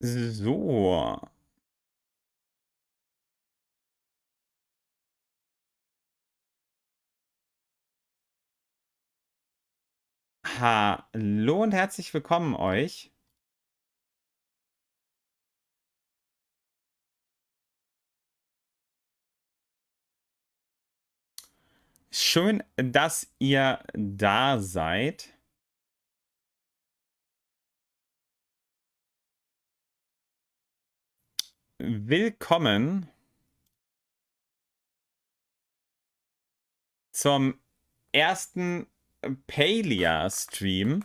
So. Hallo und herzlich willkommen euch. Schön, dass ihr da seid. Willkommen zum ersten Palia-Stream.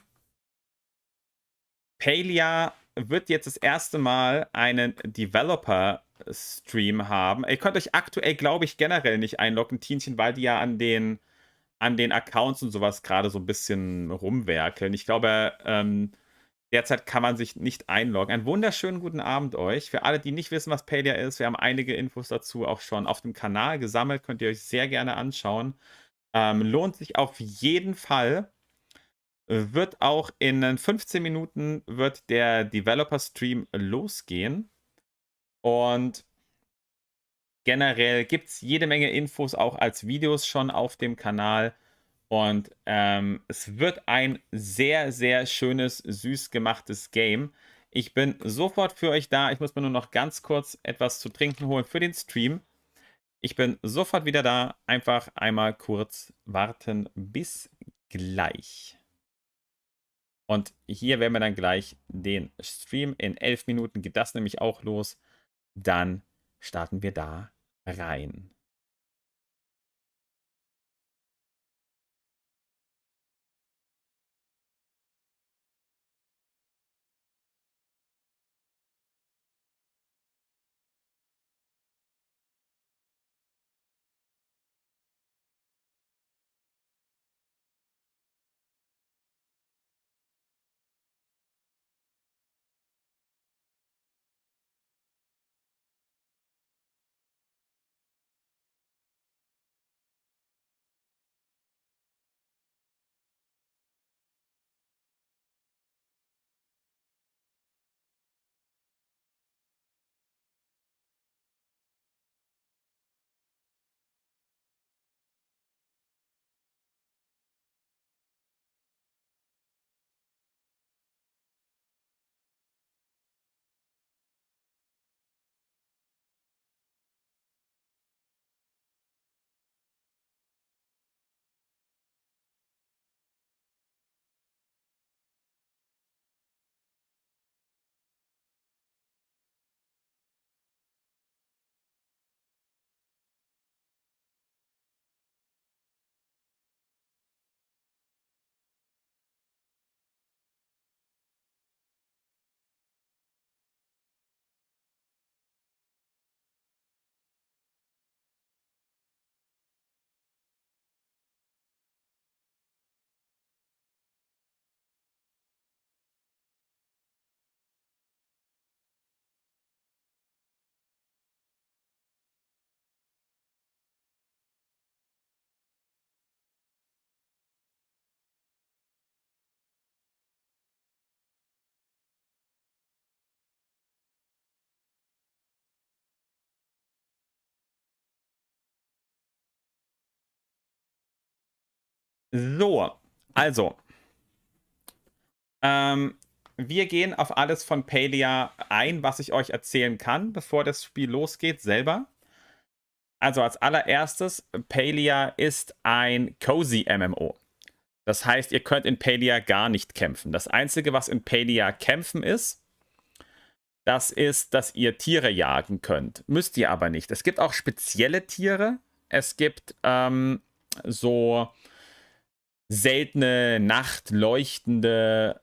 Palia wird jetzt das erste Mal einen Developer-Stream haben. Ihr könnt euch aktuell, glaube ich, generell nicht einloggen, Tienchen, weil die ja an den Accounts und sowas gerade so ein bisschen rumwerkeln. Ich glaube, derzeit kann man sich nicht einloggen. Einen wunderschönen guten Abend euch. Für alle, die nicht wissen, was Palia ist, wir haben einige Infos dazu auch schon auf dem Kanal gesammelt. Könnt ihr euch sehr gerne anschauen. Lohnt sich auf jeden Fall. Wird auch in 15 Minuten wird der Developer-Stream losgehen. Und generell gibt es jede Menge Infos auch als Videos schon auf dem Kanal. Und es wird ein sehr, sehr schönes, süß gemachtes Game. Ich bin sofort für euch da. Ich muss mir nur noch ganz kurz etwas zu trinken holen für den Stream. Ich bin sofort wieder da. Einfach einmal kurz warten. Bis gleich. Und hier werden wir dann gleich den Stream. In 11 Minuten geht das nämlich auch los. Dann starten wir da rein. So, also, Ähm, wir gehen auf alles von Palia ein, was ich euch erzählen kann, bevor das Spiel losgeht, selber. Also als allererstes, Palia ist ein Cozy MMO. Das heißt, ihr könnt in Palia gar nicht kämpfen. Das Einzige, was in Palia kämpfen ist, das ist, dass ihr Tiere jagen könnt. Müsst ihr aber nicht. Es gibt auch spezielle Tiere. Es gibt so seltene, nachtleuchtende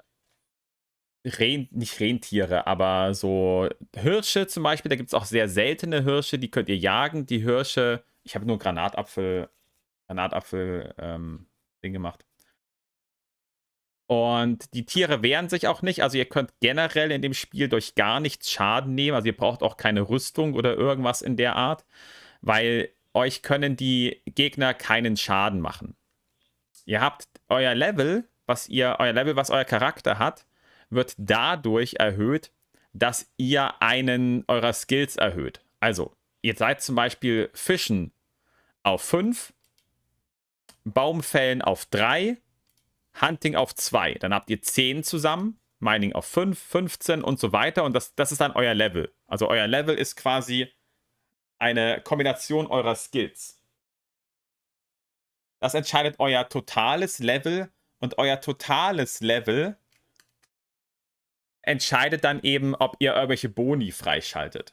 nicht Rentiere, aber so Hirsche zum Beispiel. Da gibt es auch sehr seltene Hirsche, die könnt ihr jagen. Die Hirsche, ich habe nur Ding gemacht. Und die Tiere wehren sich auch nicht. Also ihr könnt generell in dem Spiel durch gar nichts Schaden nehmen. Also ihr braucht auch keine Rüstung oder irgendwas in der Art, weil euch können die Gegner keinen Schaden machen. Ihr habt euer Level, was euer Charakter hat, wird dadurch erhöht, dass ihr einen eurer Skills erhöht. Also, ihr seid zum Beispiel Fischen auf 5, Baumfällen auf 3, Hunting auf 2. Dann habt ihr 10 zusammen, Mining auf 5, 15 und so weiter. Und das ist dann euer Level. Also euer Level ist quasi eine Kombination eurer Skills. Das entscheidet euer totales Level. Und euer totales Level entscheidet dann eben, ob ihr irgendwelche Boni freischaltet.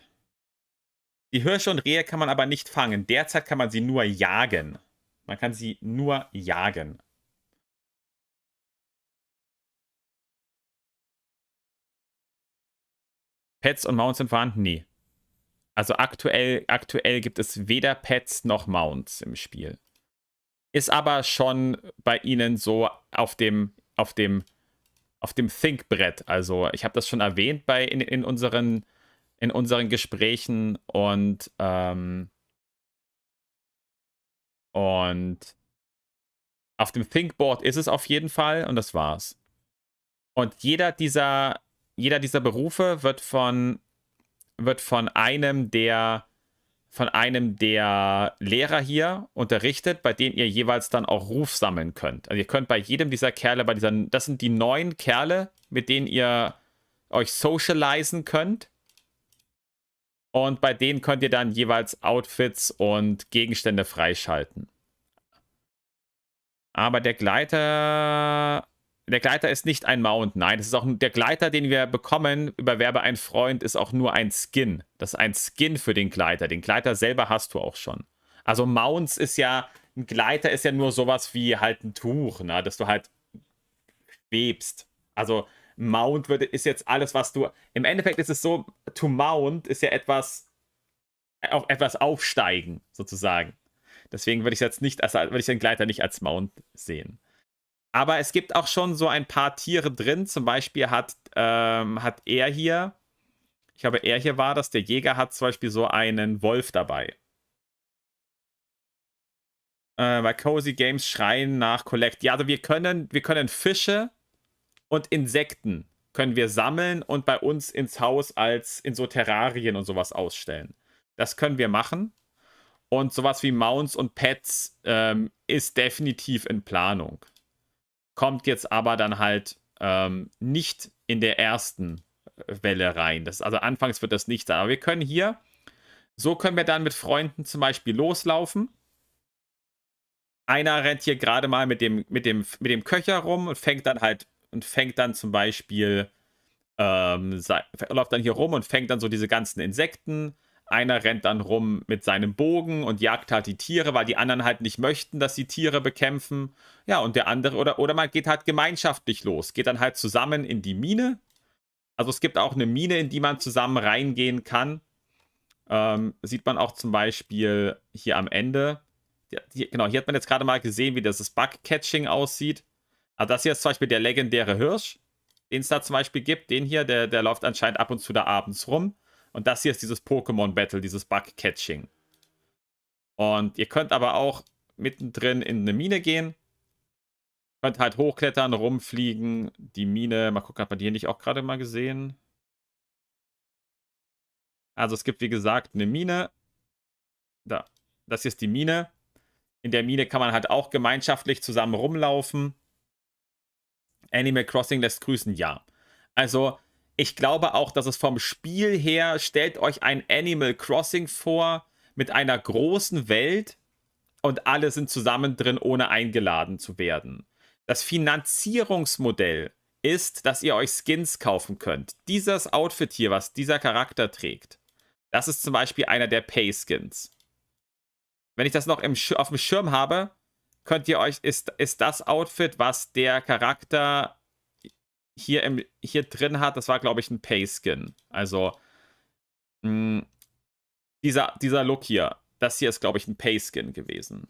Die Hirsche und Rehe kann man aber nicht fangen. Derzeit kann man sie nur jagen. Man kann sie nur jagen. Pets und Mounts sind vorhanden? Nee. Also aktuell gibt es weder Pets noch Mounts im Spiel. Ist aber schon bei ihnen so auf dem Think-Brett. Also ich habe das schon erwähnt in unseren Gesprächen und auf dem Thinkboard ist es auf jeden Fall und das war's. Und jeder dieser Berufe wird von einem der Lehrer hier unterrichtet, bei denen ihr jeweils dann auch Ruf sammeln könnt. Also ihr könnt bei jedem dieser Kerle, das sind die 9 Kerle, mit denen ihr euch socialisen könnt. Und bei denen könnt ihr dann jeweils Outfits und Gegenstände freischalten. Aber der Gleiter ist nicht ein Mount. Nein, das ist auch der Gleiter, den wir bekommen über Werbe ein Freund, ist auch nur ein Skin. Das ist ein Skin für den Gleiter. Den Gleiter selber hast du auch schon. Also Mounts ein Gleiter ist ja nur sowas wie halt ein Tuch, ne? Dass du halt schwebst. Also Mount ist jetzt alles, was du. Im Endeffekt ist es so, to mount ist ja etwas aufsteigen, sozusagen. Deswegen würde ich den Gleiter nicht als Mount sehen. Aber es gibt auch schon so ein paar Tiere drin. Zum Beispiel hat er hier, ich glaube, er hier war das, der Jäger hat zum Beispiel so einen Wolf dabei. Bei Cozy Games schreien nach Collect. Ja, also wir können Fische und Insekten können wir sammeln und bei uns ins Haus in so Terrarien und sowas ausstellen. Das können wir machen. Und sowas wie Mounts und Pets ist definitiv in Planung. Kommt jetzt aber dann halt nicht in der ersten Welle rein. Also anfangs wird das nicht sein. Aber wir können so können wir dann mit Freunden zum Beispiel loslaufen. Einer rennt hier gerade mal mit dem Köcher rum und fängt dann zum Beispiel läuft dann hier rum und fängt dann so diese ganzen Insekten. Einer rennt dann rum mit seinem Bogen und jagt halt die Tiere, weil die anderen halt nicht möchten, dass sie Tiere bekämpfen. Ja, und der andere, oder man geht halt gemeinschaftlich los, geht dann halt zusammen in die Mine. Also es gibt auch eine Mine, in die man zusammen reingehen kann. Sieht man auch zum Beispiel hier am Ende. Genau, hier hat man jetzt gerade mal gesehen, wie das Bug-Catching aussieht. Also das hier ist zum Beispiel der legendäre Hirsch, den es da zum Beispiel gibt. Den hier, der läuft anscheinend ab und zu da abends rum. Und das hier ist dieses Pokémon-Battle, dieses Bug-Catching. Und ihr könnt aber auch mittendrin in eine Mine gehen. Könnt halt hochklettern, rumfliegen. Die Mine, mal gucken, hat man die hier nicht auch gerade mal gesehen? Also es gibt, wie gesagt, eine Mine. Da, das hier ist die Mine. In der Mine kann man halt auch gemeinschaftlich zusammen rumlaufen. Animal Crossing lässt grüßen, ja. Also ich glaube auch, dass es vom Spiel her, stellt euch ein Animal Crossing vor mit einer großen Welt und alle sind zusammen drin, ohne eingeladen zu werden. Das Finanzierungsmodell ist, dass ihr euch Skins kaufen könnt. Dieses Outfit hier, was dieser Charakter trägt, das ist zum Beispiel einer der Pay-Skins. Wenn ich das noch auf dem Schirm habe, ist das Outfit, was der Charakter hier drin hat, das war, glaube ich, ein Pay-Skin. Also, dieser Look hier, das hier ist, glaube ich, ein Pay-Skin gewesen.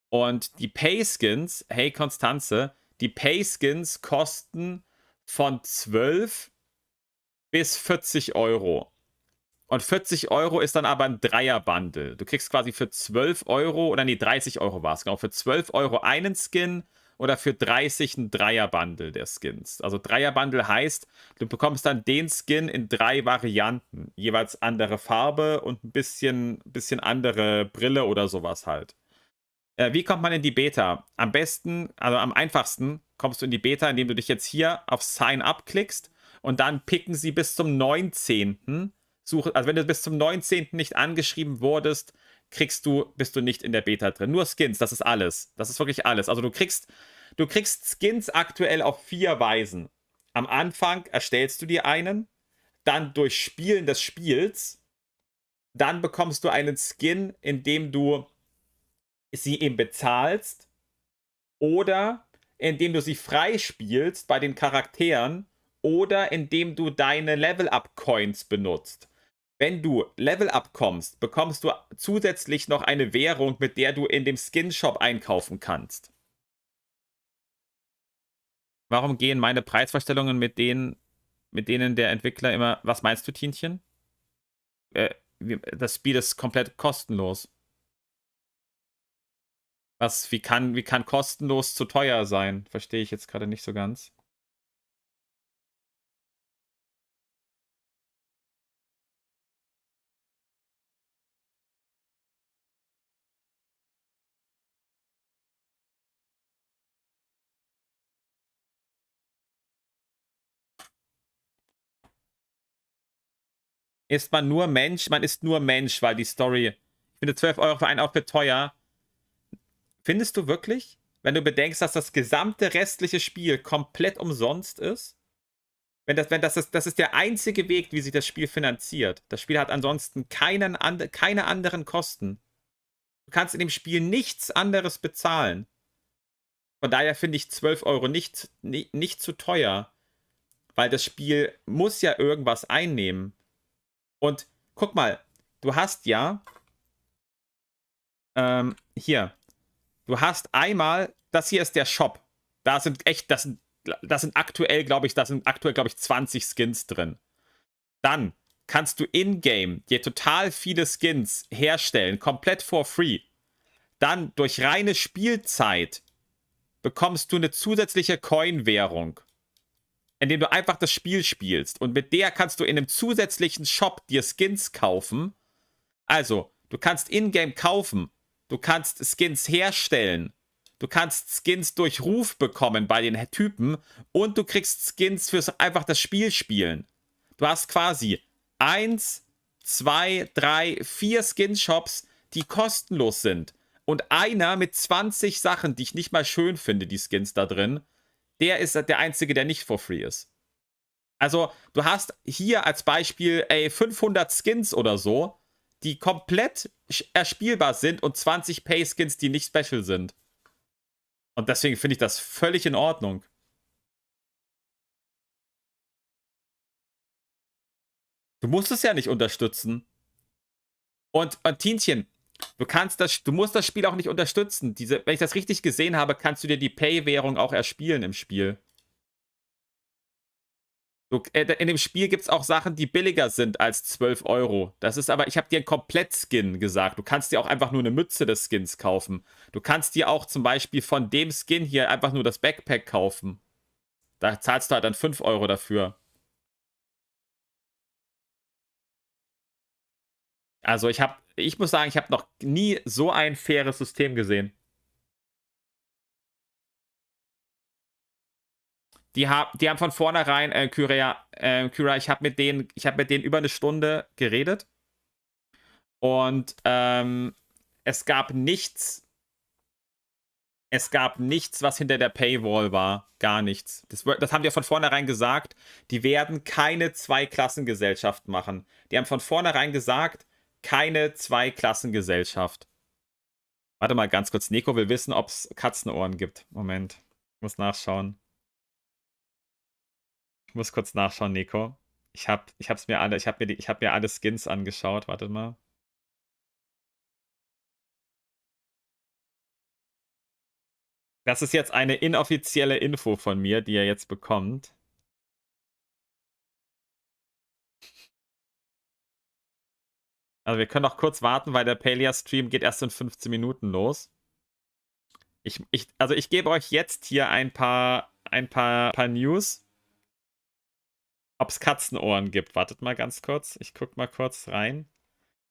Und die Pay-Skins, hey Konstanze, die Pay-Skins kosten von 12 bis 40 Euro. Und 40 Euro ist dann aber ein Dreier-Bundle. Du kriegst quasi für 12 Euro, oder nee, 30 Euro war es, genau, für 12 Euro einen Skin oder für 30 ein Dreier-Bundle der Skins. Also Dreier-Bundle heißt, du bekommst dann den Skin in 3 Varianten. Jeweils andere Farbe und ein bisschen andere Brille oder sowas halt. Wie kommt man in die Beta? Am besten, also am einfachsten kommst du in die Beta, indem du dich jetzt hier auf Sign Up klickst und dann picken sie bis zum 19. Also wenn du bis zum 19. nicht angeschrieben wurdest, bist du nicht in der Beta drin. Nur Skins, das ist alles. Das ist wirklich alles. Also du kriegst Skins aktuell auf 4 Weisen. Am Anfang erstellst du dir einen, dann durch Spielen des Spiels, dann bekommst du einen Skin, indem du sie eben bezahlst oder indem du sie freispielst bei den Charakteren oder indem du deine Level-Up-Coins benutzt. Wenn du Level-Up kommst, bekommst du zusätzlich noch eine Währung, mit der du in dem Skin-Shop einkaufen kannst. Warum gehen meine Preisvorstellungen mit denen der Entwickler immer... Was meinst du, Tienchen? Das Spiel ist komplett kostenlos. Wie kann kostenlos zu teuer sein? Verstehe ich jetzt gerade nicht so ganz. Ist man nur Mensch? Man ist nur Mensch, weil die Story... Ich finde 12 Euro für einen Outfit teuer. Findest du wirklich? Wenn du bedenkst, dass das gesamte restliche Spiel komplett umsonst ist? Das ist der einzige Weg, wie sich das Spiel finanziert. Das Spiel hat ansonsten keine anderen Kosten. Du kannst in dem Spiel nichts anderes bezahlen. Von daher finde ich 12 Euro nicht zu teuer. Weil das Spiel muss ja irgendwas einnehmen. Und guck mal, du hast ja hier, du hast einmal, das hier ist der Shop. Das sind aktuell, glaube ich, 20 Skins drin. Dann kannst du in-game dir total viele Skins herstellen, komplett for free. Dann durch reine Spielzeit bekommst du eine zusätzliche Coin-Währung, indem du einfach das Spiel spielst. Und mit der kannst du in einem zusätzlichen Shop dir Skins kaufen. Also, du kannst in-game kaufen. Du kannst Skins herstellen. Du kannst Skins durch Ruf bekommen bei den Typen. Und du kriegst Skins fürs einfach das Spiel spielen. Du hast quasi 1, 2, 3, 4 Skin-Shops, die kostenlos sind. Und einer mit 20 Sachen, die ich nicht mal schön finde, die Skins da drin, der ist der einzige, der nicht for free ist. Also, du hast hier als Beispiel 500 Skins oder so, die komplett erspielbar sind und 20 Pay-Skins, die nicht special sind. Und deswegen finde ich das völlig in Ordnung. Du musst es ja nicht unterstützen. Und Tienchen, du musst das Spiel auch nicht unterstützen. Wenn ich das richtig gesehen habe, kannst du dir die Pay-Währung auch erspielen im Spiel. In dem Spiel gibt es auch Sachen, die billiger sind als 12 Euro. Das ist aber, ich habe dir einen Komplett-Skin gesagt. Du kannst dir auch einfach nur eine Mütze des Skins kaufen. Du kannst dir auch zum Beispiel von dem Skin hier einfach nur das Backpack kaufen. Da zahlst du halt dann 5 Euro dafür. Also ich muss sagen, ich habe noch nie so ein faires System gesehen. Die haben von vornherein, Kyra, ich habe mit denen über eine Stunde geredet und es gab nichts, was hinter der Paywall war. Gar nichts. Das haben die ja von vornherein gesagt. Die werden keine Zweiklassengesellschaft machen. Die haben von vornherein gesagt, keine Zweiklassengesellschaft. Warte mal ganz kurz. Nico will wissen, ob es Katzenohren gibt. Moment. Ich muss nachschauen. Ich muss kurz nachschauen, Nico. Ich hab mir alle Skins angeschaut. Warte mal. Das ist jetzt eine inoffizielle Info von mir, die ihr jetzt bekommt. Also wir können noch kurz warten, weil der Palia-Stream geht erst in 15 Minuten los. Also ich gebe euch jetzt hier ein paar News, ob es Katzenohren gibt. Wartet mal ganz kurz. Ich guck mal kurz rein.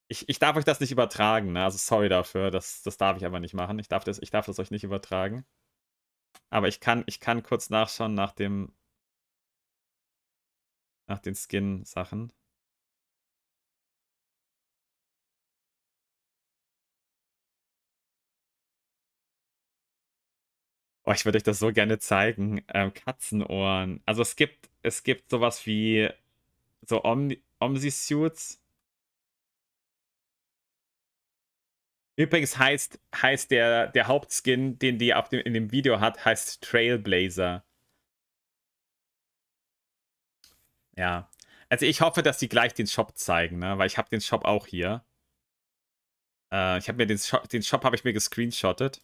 Ich darf euch das nicht übertragen, ne? Also sorry dafür. Das darf ich aber nicht machen. Ich darf das euch nicht übertragen. Aber ich kann kurz nachschauen nach den Skin-Sachen. Oh, ich würde euch das so gerne zeigen. Katzenohren. Also es gibt sowas wie so Omsi-Suits. Übrigens heißt der Hauptskin, den die in dem Video hat, heißt Trailblazer. Ja. Also ich hoffe, dass die gleich den Shop zeigen, ne? Weil ich habe den Shop auch hier. Ich habe mir den Shop habe ich mir gescreenshottet.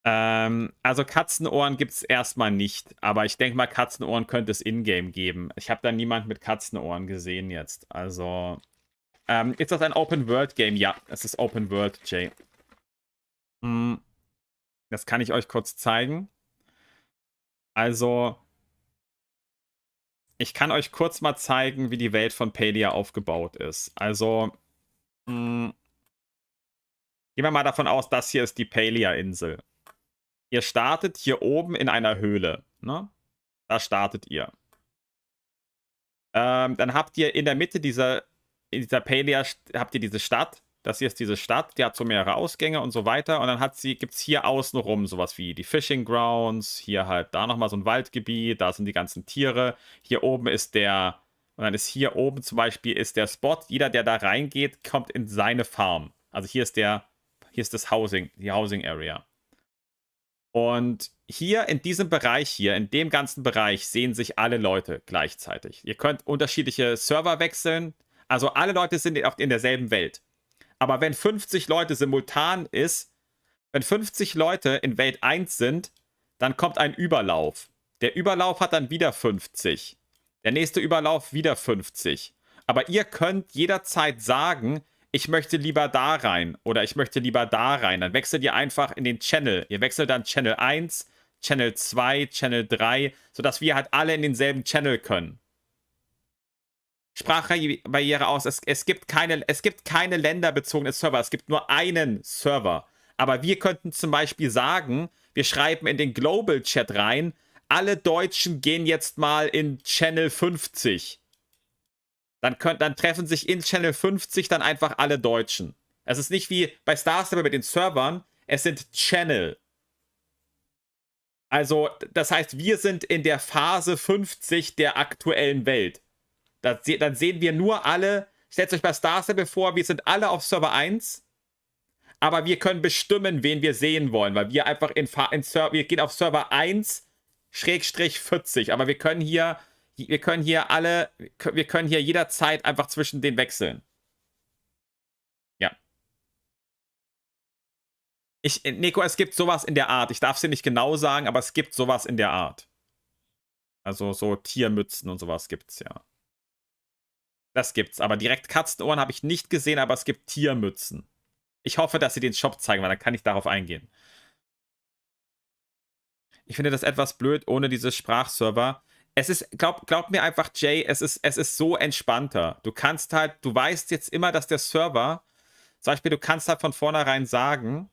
Also Katzenohren gibt es erstmal nicht, aber ich denke mal, Katzenohren könnte es in-game geben. Ich habe da niemand mit Katzenohren gesehen jetzt. Also, ist das ein Open-World-Game? Ja, es ist Open-World, Jay. Das kann ich euch kurz zeigen. Also, ich kann euch kurz mal zeigen, wie die Welt von Palia aufgebaut ist. Also, gehen wir mal davon aus, das hier ist die Palia-Insel. Ihr startet hier oben in einer Höhle. Ne? Da startet ihr. Dann habt ihr in der Mitte in dieser Palia habt ihr diese Stadt. Das hier ist diese Stadt, die hat so mehrere Ausgänge und so weiter. Und dann gibt es hier außenrum sowas wie die Fishing Grounds. Hier halt da nochmal so ein Waldgebiet. Da sind die ganzen Tiere. Hier oben ist und dann ist hier oben zum Beispiel ist der Spot. Jeder, der da reingeht, kommt in seine Farm. Also hier ist das Housing, die Housing Area. Und hier in diesem Bereich hier, in dem ganzen Bereich, sehen sich alle Leute gleichzeitig. Ihr könnt unterschiedliche Server wechseln. Also alle Leute sind in derselben Welt. Aber wenn 50 Leute simultan ist, wenn 50 Leute in Welt 1 sind, dann kommt ein Überlauf. Der Überlauf hat dann wieder 50. Der nächste Überlauf wieder 50. Aber ihr könnt jederzeit sagen, ich möchte lieber da rein oder ich möchte lieber da rein. Dann wechselt ihr einfach in den Channel. Ihr wechselt dann Channel 1, Channel 2, Channel 3, sodass wir halt alle in denselben Channel können. Sprachbarriere aus. Es gibt keine länderbezogene Server. Es gibt nur einen Server. Aber wir könnten zum Beispiel sagen, wir schreiben in den Global Chat rein, alle Deutschen gehen jetzt mal in Channel 50. Dann treffen sich in Channel 50 dann einfach alle Deutschen. Es ist nicht wie bei Star Stable mit den Servern, es sind Channel. Also, das heißt, wir sind in der Phase 50 der aktuellen Welt. Dann sehen wir nur alle, stellt euch bei Star Stable vor, wir sind alle auf Server 1, aber wir können bestimmen, wen wir sehen wollen, weil wir einfach wir gehen auf Server 1 Schrägstrich 40, aber wir können hier jederzeit einfach zwischen den wechseln. Ja. Nico, es gibt sowas in der Art. Ich darf es dir nicht genau sagen, aber es gibt sowas in der Art. Also so Tiermützen und sowas gibt's ja. Das gibt's. Aber direkt Katzenohren habe ich nicht gesehen, aber es gibt Tiermützen. Ich hoffe, dass sie den Shop zeigen, weil dann kann ich darauf eingehen. Ich finde das etwas blöd ohne diese Sprachserver. Es ist, glaub mir einfach, Jay, es ist so entspannter. Du weißt jetzt immer, dass der Server, zum Beispiel, du kannst halt von vornherein sagen,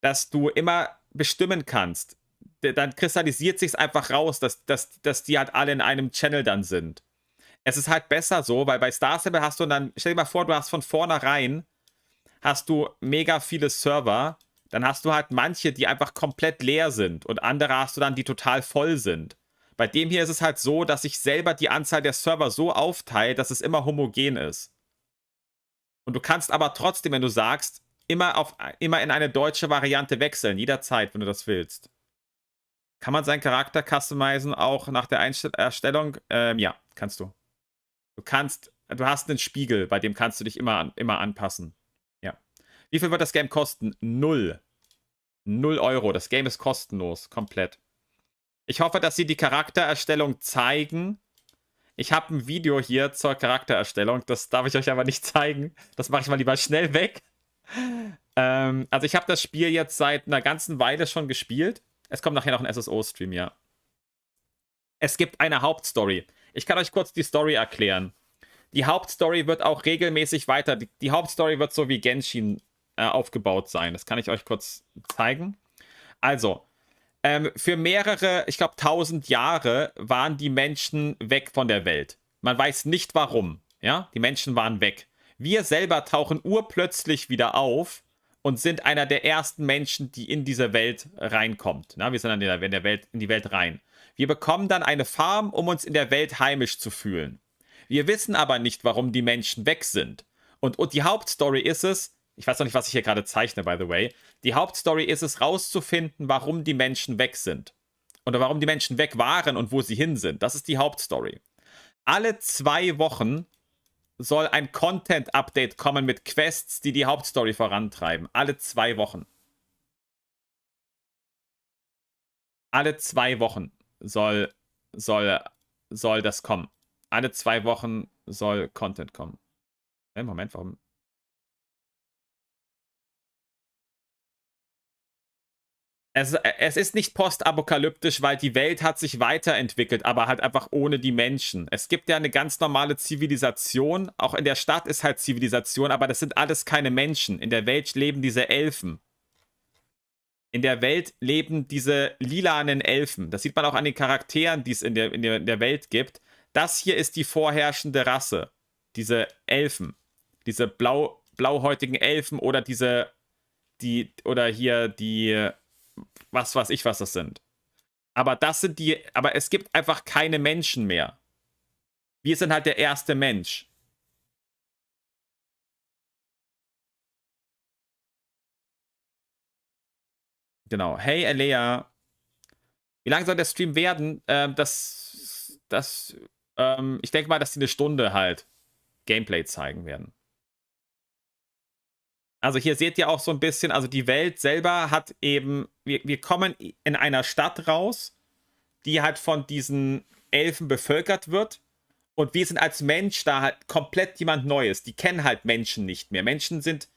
dass du immer bestimmen kannst. Dann kristallisiert sich einfach raus, dass die halt alle in einem Channel dann sind. Es ist halt besser so, weil bei Star Stable hast du dann, stell dir mal vor, du hast von vornherein mega viele Server, dann hast du halt manche, die einfach komplett leer sind und andere hast du dann, die total voll sind. Bei dem hier ist es halt so, dass sich selber die Anzahl der Server so aufteilt, dass es immer homogen ist. Und du kannst aber trotzdem, wenn du sagst, immer in eine deutsche Variante wechseln, jederzeit, wenn du das willst. Kann man seinen Charakter customizen auch nach der Erstellung? Ja, kannst du. Du hast einen Spiegel, bei dem kannst du dich immer anpassen. Ja. Wie viel wird das Game kosten? 0. 0 Euro. Das Game ist kostenlos, komplett. Ich hoffe, dass sie die Charaktererstellung zeigen. Ich habe ein Video hier zur Charaktererstellung. Das darf ich euch aber nicht zeigen. Das mache ich mal lieber schnell weg. Also ich habe das Spiel jetzt seit einer ganzen Weile schon gespielt. Es kommt nachher noch ein SSO-Stream, ja. Es gibt eine Hauptstory. Ich kann euch kurz die Story erklären. Die Hauptstory wird auch regelmäßig weiter. Die Hauptstory wird so wie Genshin aufgebaut sein. Das kann ich euch kurz zeigen. Also, für mehrere, ich glaube 1000 Jahre waren die Menschen weg von der Welt. Man weiß nicht warum. Ja, die Menschen waren weg. Wir selber tauchen urplötzlich wieder auf und sind einer der ersten Menschen, die in diese Welt reinkommt. Na, wir sind dann in die Welt rein. Wir bekommen dann eine Farm, um uns in der Welt heimisch zu fühlen. Wir wissen aber nicht, warum die Menschen weg sind. Und die Hauptstory ist es, ich weiß noch nicht, was ich hier gerade zeichne, by the way. Die Hauptstory ist es, rauszufinden, warum die Menschen weg sind. Oder warum die Menschen weg waren und wo sie hin sind. Das ist die Hauptstory. Alle 2 Wochen soll ein Content-Update kommen mit Quests, die die Hauptstory vorantreiben. Alle 2 Wochen. Alle 2 Wochen soll das kommen. Alle 2 Wochen soll Content kommen. Moment, warum? Es ist nicht postapokalyptisch, weil die Welt hat sich weiterentwickelt, aber halt einfach ohne die Menschen. Es gibt ja eine ganz normale Zivilisation. Auch in der Stadt ist halt Zivilisation, aber das sind alles keine Menschen. In der Welt leben diese Elfen. In der Welt leben diese lilanen Elfen. Das sieht man auch an den Charakteren, die es in der Welt gibt. Das hier ist die vorherrschende Rasse. Diese Elfen. Diese blauhäutigen Elfen oder oder hier die, was weiß ich, was das sind. Aber aber es gibt einfach keine Menschen mehr. Wir sind halt der erste Mensch. Genau. Hey, Elea. Wie lange soll der Stream werden? Ich denke mal, dass die eine Stunde halt Gameplay zeigen werden. Also hier seht ihr auch so ein bisschen, also die Welt selber hat eben, wir kommen in einer Stadt raus, die halt von diesen Elfen bevölkert wird. Und wir sind als Mensch da halt komplett jemand Neues. Die kennen halt Menschen nicht mehr. Menschen sind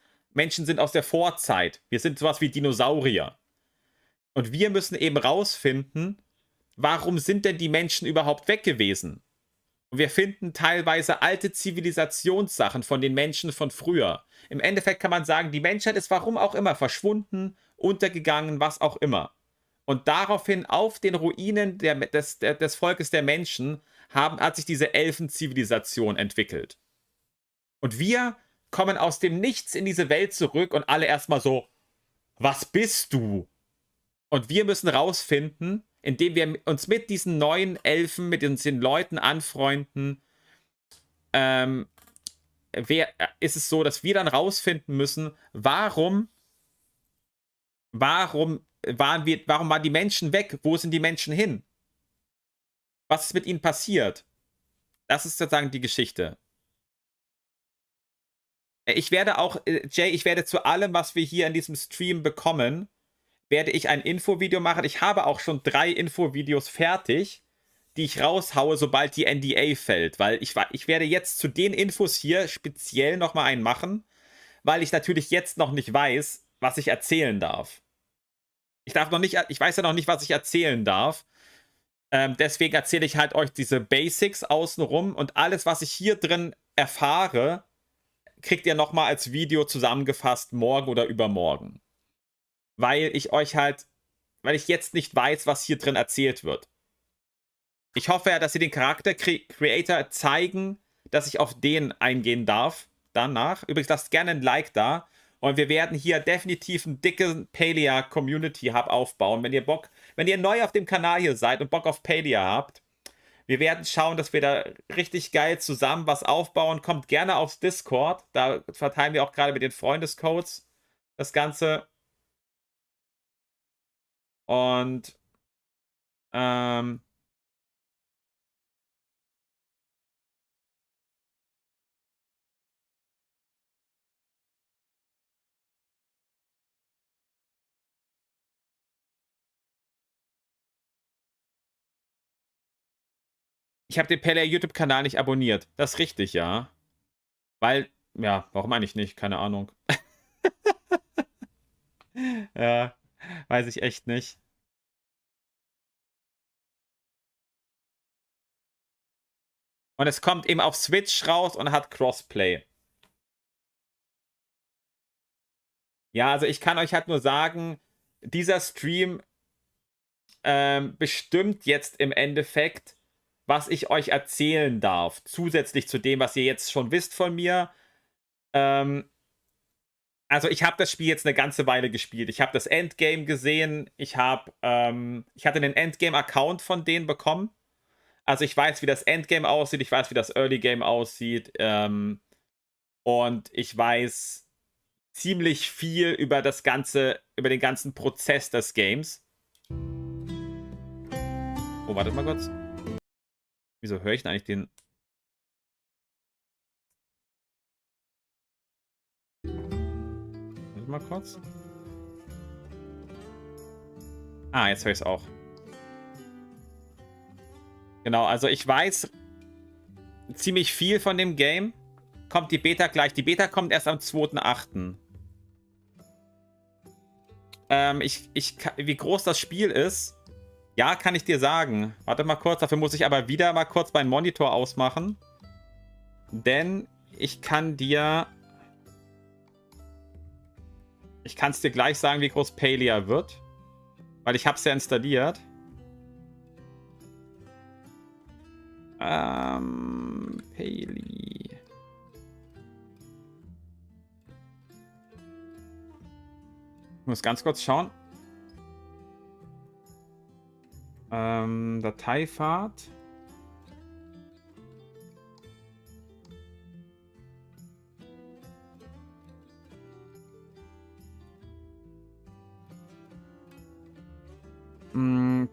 aus der Vorzeit. Wir sind sowas wie Dinosaurier. Und wir müssen eben rausfinden, warum sind denn die Menschen überhaupt weg gewesen? Und wir finden teilweise alte Zivilisationssachen von den Menschen von früher. Im Endeffekt kann man sagen, die Menschheit ist warum auch immer verschwunden, untergegangen, was auch immer. Und daraufhin auf den Ruinen des Volkes der Menschen hat sich diese Elfenzivilisation entwickelt. Und wir kommen aus dem Nichts in diese Welt zurück und alle erstmal so, was bist du? Und wir müssen rausfinden, indem wir uns mit diesen neuen Elfen, mit den Leuten anfreunden, ähm, ist es so, dass wir dann rausfinden müssen, warum waren die Menschen weg? Wo sind die Menschen hin? Was ist mit ihnen passiert? Das ist sozusagen die Geschichte. Ich werde auch, Jay, ich werde zu allem, was wir hier in diesem Stream bekommen, werde ich ein Infovideo machen. Ich habe auch schon 3 Infovideos fertig, die ich raushaue, sobald die NDA fällt. Weil ich werde jetzt zu den Infos hier speziell nochmal einen machen, weil ich natürlich jetzt noch nicht weiß, was ich erzählen darf. Ich weiß ja noch nicht, was ich erzählen darf. Deswegen erzähle ich halt euch diese Basics außenrum und alles, was ich hier drin erfahre, kriegt ihr nochmal als Video zusammengefasst morgen oder übermorgen. Weil ich jetzt nicht weiß, was hier drin erzählt wird. Ich hoffe ja, dass sie den Charakter-Creator zeigen, dass ich auf den eingehen darf. Danach. Übrigens, lasst gerne ein Like da. Und wir werden hier definitiv einen dicken Palia Community Hub aufbauen. Wenn ihr neu auf dem Kanal hier seid und Bock auf Palia habt, wir werden schauen, dass wir da richtig geil zusammen was aufbauen. Kommt gerne aufs Discord. Da verteilen wir auch gerade mit den Freundescodes das Ganze. Und ähm, Ich habe den Palia YouTube-Kanal nicht abonniert. Das ist richtig, ja. Weil, ja, warum eigentlich nicht? Keine Ahnung. Ja, weiß ich echt nicht. Und es kommt eben auf Switch raus und hat Crossplay. Ja, also ich kann euch halt nur sagen, dieser Stream bestimmt jetzt im Endeffekt, was ich euch erzählen darf. Zusätzlich zu dem, was ihr jetzt schon wisst von mir. Also ich habe das Spiel jetzt eine ganze Weile gespielt. Ich habe das Endgame gesehen. Ich hatte den Endgame-Account von denen bekommen. Also ich weiß, wie das Endgame aussieht. Ich weiß, wie das Early Game aussieht. Und ich weiß ziemlich viel über über den ganzen Prozess des Games. Oh, wartet mal kurz. Wieso höre ich denn eigentlich den... Warte mal kurz. Ah, jetzt höre ich es auch. Genau, also ich weiß ziemlich viel von dem Game. Kommt die Beta gleich. Die Beta kommt erst am 2.8. Wie groß das Spiel ist, ja, kann ich dir sagen. Warte mal kurz, dafür muss ich aber wieder mal kurz meinen Monitor ausmachen. Denn ich kann es dir gleich sagen, wie groß Palia wird. Weil ich habe es ja installiert. Pali. Ich muss ganz kurz schauen. Dateifahrt.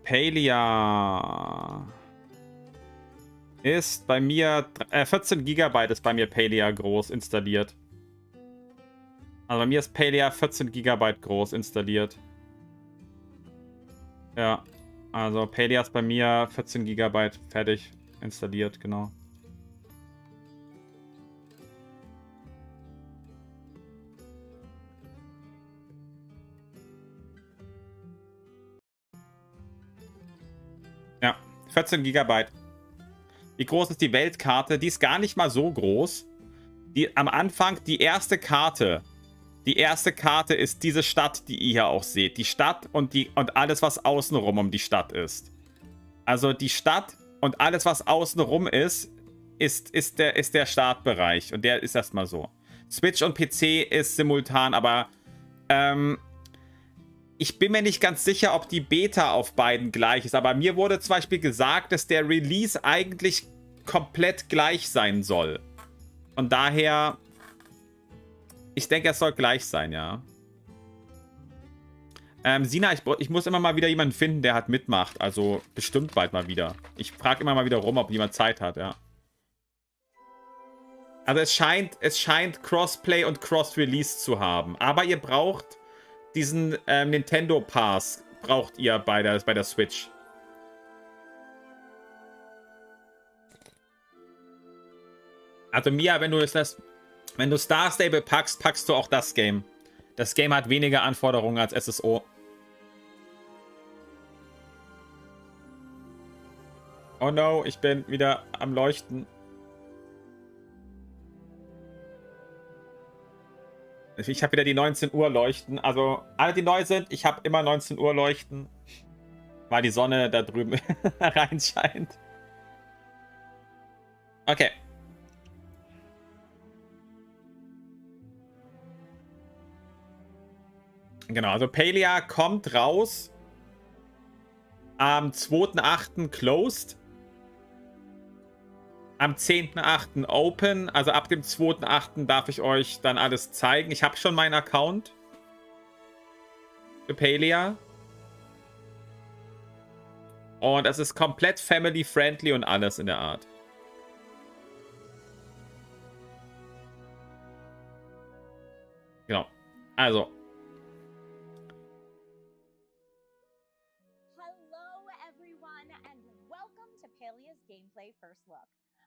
Palia ist bei mir 14 GB ist bei mir Palia groß installiert. Also bei mir ist Palia 14 GB groß installiert. Ja, also Palia ist bei mir 14 GB fertig installiert, genau. Ja, 14 GB. Wie groß ist die Weltkarte? Die ist gar nicht mal so groß. Am Anfang, die erste Karte ist diese Stadt, die ihr hier auch seht. Die Stadt und alles, was außenrum um die Stadt ist. Also die Stadt und alles, was außenrum ist der Startbereich. Und der ist erstmal so. Switch und PC ist simultan, aber ich bin mir nicht ganz sicher, ob die Beta auf beiden gleich ist. Aber mir wurde zum Beispiel gesagt, dass der Release eigentlich komplett gleich sein soll. Und daher, ich denke, es soll gleich sein, ja. Sina, ich muss immer mal wieder jemanden finden, der halt mitmacht. Also bestimmt bald mal wieder. Ich frage immer mal wieder rum, ob jemand Zeit hat, ja. Also es scheint Crossplay und Cross-Release zu haben. Aber ihr braucht diesen Nintendo Pass. Braucht ihr bei der Switch. Also Mia, wenn du Star Stable packst, packst du auch das Game. Das Game hat weniger Anforderungen als SSO. Oh no, ich bin wieder am Leuchten. Ich habe wieder die 19 Uhr Leuchten. Also alle, die neu sind, ich habe immer 19 Uhr Leuchten. Weil die Sonne da drüben reinscheint. Okay. Genau, also Palia kommt raus am 2.8. closed. Am 10.8. open. Also ab dem 2.8. darf ich euch dann alles zeigen. Ich habe schon meinen Account für Palia. Und es ist komplett family-friendly und alles in der Art. Genau. Also. Hello everyone and welcome to Palia's Game gameplay first look.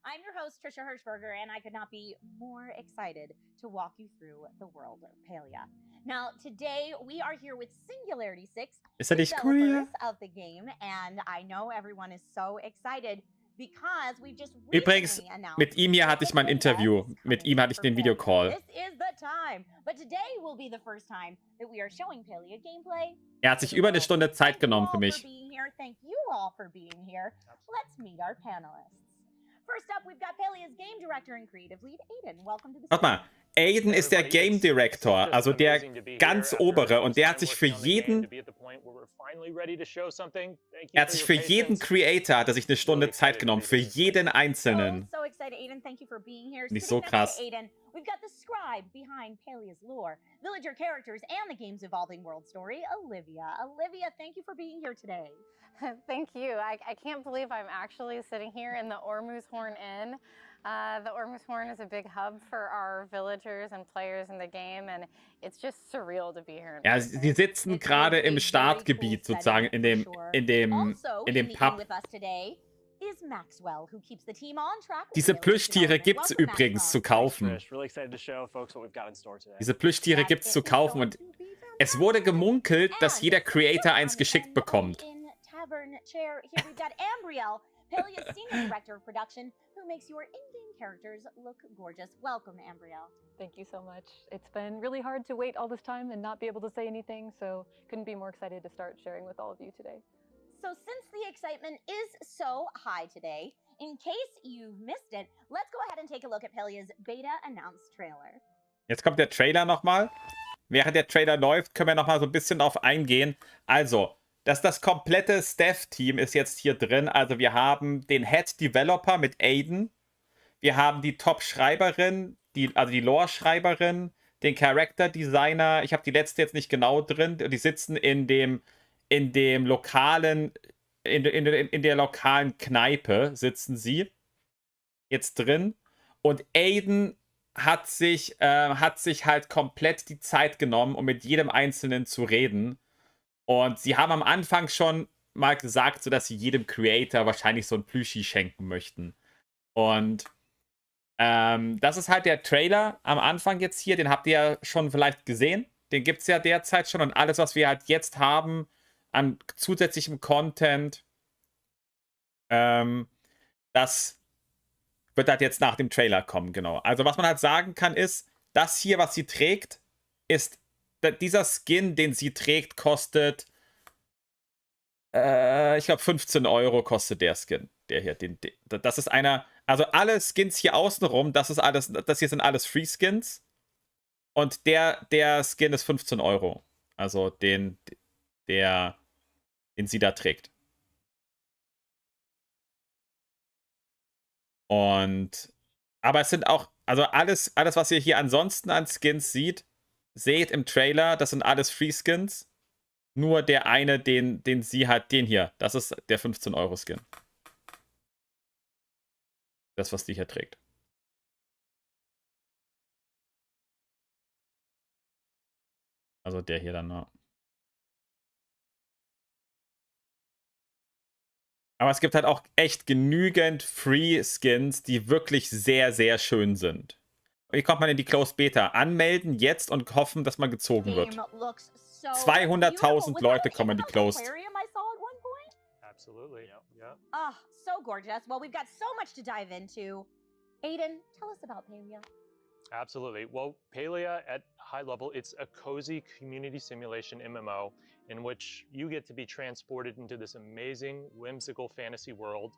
I'm your host, Trisha Hirschberger, and I could not be more excited to walk you through the world of Palia. Now, today we are here with Singularity 6, Ist er nicht developers cool? of the game, and I know everyone is so excited because we've just Übrigens, recently announced mit ihm hier that hatte ich the mal ein beta Interview. is Mit coming ihm hatte ich for den Palia. Videocall. This is the time, but today will be the first time that we are showing Palia gameplay. Er hat sich über eine Stunde Zeit genommen für mich. Thank you all for being here. Let's meet our panelists. First up, we've got Palia's game director and creative lead, Aiden. Welcome to the Warte mal, Aiden ist der Game Director, also der ganz obere, und der hat sich für jeden, Creator hat er sich eine Stunde Zeit genommen, für jeden Einzelnen. So excited, Aiden. Thank you for being here. Nicht so krass. Aiden, we've got the scribe behind Palia's lore, villager characters, and the game's evolving world story, Olivia. Olivia, thank you for being here today. Thank you. I can't believe I'm actually sitting here in the Ormushorn Inn. The Ormushorn is a big hub for our villagers and players in the game, and it's just surreal to be here. Ja, sie sitzen gerade im Startgebiet sozusagen, in dem Pub. Diese Plüschtiere gibt's übrigens zu kaufen. Diese Plüschtiere gibt's zu kaufen und es wurde gemunkelt, dass jeder Creator eins geschickt bekommt. Palia's senior director of production, who makes your in-game characters look gorgeous. Welcome, Ambrielle. Thank you so much. It's been really hard to wait all this time and not be able to say anything, so couldn't be more excited to start sharing with all of you today. So since the excitement is so high today, in case you've missed it, let's go ahead and take a look at Palia's beta announced trailer. Jetzt kommt der Trailer nochmal. Während der Trailer läuft, können wir nochmal so ein bisschen drauf eingehen. Also, das komplette Staff-Team ist jetzt hier drin. Also wir haben den Head Developer mit Aiden. Wir haben die Top-Schreiberin, also die Lore-Schreiberin, den Character-Designer. Ich habe die letzte jetzt nicht genau drin. Die sitzen in der lokalen Kneipe sitzen sie jetzt drin. Und Aiden hat sich halt komplett die Zeit genommen, um mit jedem Einzelnen zu reden. Und sie haben am Anfang schon mal gesagt, so dass sie jedem Creator wahrscheinlich so ein Plüschi schenken möchten. Und das ist halt der Trailer am Anfang jetzt hier. Den habt ihr ja schon vielleicht gesehen. Den gibt es ja derzeit schon. Und alles, was wir halt jetzt haben an zusätzlichem Content, das wird halt jetzt nach dem Trailer kommen, genau. Also was man halt sagen kann ist, das hier, was sie trägt, ist dieser Skin, den sie trägt, kostet, ich glaube 15 Euro kostet der Skin. Der hier, das ist einer, also alle Skins hier außenrum, das hier sind alles Free Skins. Und der Skin ist 15 Euro. Also den sie da trägt. Aber es sind auch, also alles, was ihr hier ansonsten an Skins seht im Trailer, das sind alles Free Skins. Nur der eine, den sie hat, den hier, das ist der 15-Euro-Skin. Das, was die hier trägt. Also der hier dann, ne? Aber es gibt halt auch echt genügend Free Skins, die wirklich sehr, sehr schön sind. Wie kommt man in die Closed Beta? Anmelden jetzt und hoffen, dass man gezogen wird. 200.000 Leute kommen in die Closed. Absolutely. Yeah. Oh, so gorgeous. Well, we've got so much to dive into. Aiden, tell us about Palia. Absolutely. Well, Palia, at high level, it's a cozy community simulation MMO in which you get to be transported into this amazing, whimsical fantasy world,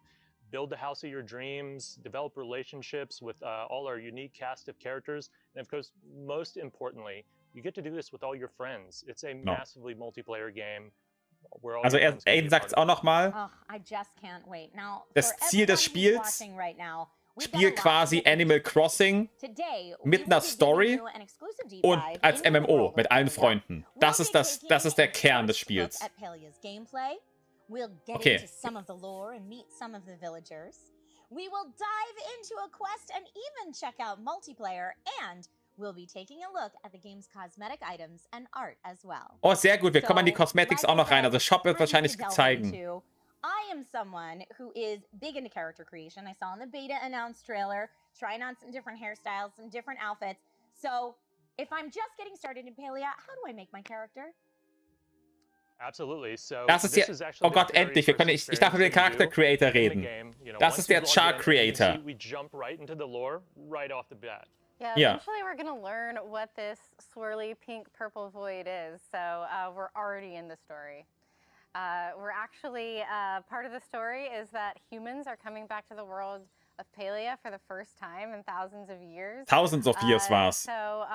build the house of your dreams, develop relationships with all our unique cast of characters, and of course, most importantly, you get to do this with all your friends. It's a massively multiplayer game. Also Aiden sagt es auch nochmal. Das Ziel des Spiels, Spiel quasi Animal Crossing mit einer Story und als MMO mit allen Freunden. Das ist der Kern des Spiels. Okay. We will dive into a quest and even check out multiplayer, and we'll be taking a look at the game's cosmetic items and art as well. Oh, sehr gut. Wir kommen an die Cosmetics auch noch rein. Also Shop wird wahrscheinlich zeigen. I am someone who is big into character creation. I saw in the beta announced trailer, trying on some different hairstyles, some different outfits. So if I'm just getting started in Palia, how do I make my character? Absolutely. So Das ist this ja. is actually Oh Gott, the very endlich. Ich first darf über den experience that Charakter you Creator in the reden. game, you know, Das once ist you der log Char in, you can Creator. see we jump right into the lore right off the bat. Yeah, Yeah. eventually we're going to learn what this swirly pink purple void is, so we're already in the story. We're actually, part of the story is that humans are coming back to the world of Palia for the first time in thousands of years. Thousands of years war's. So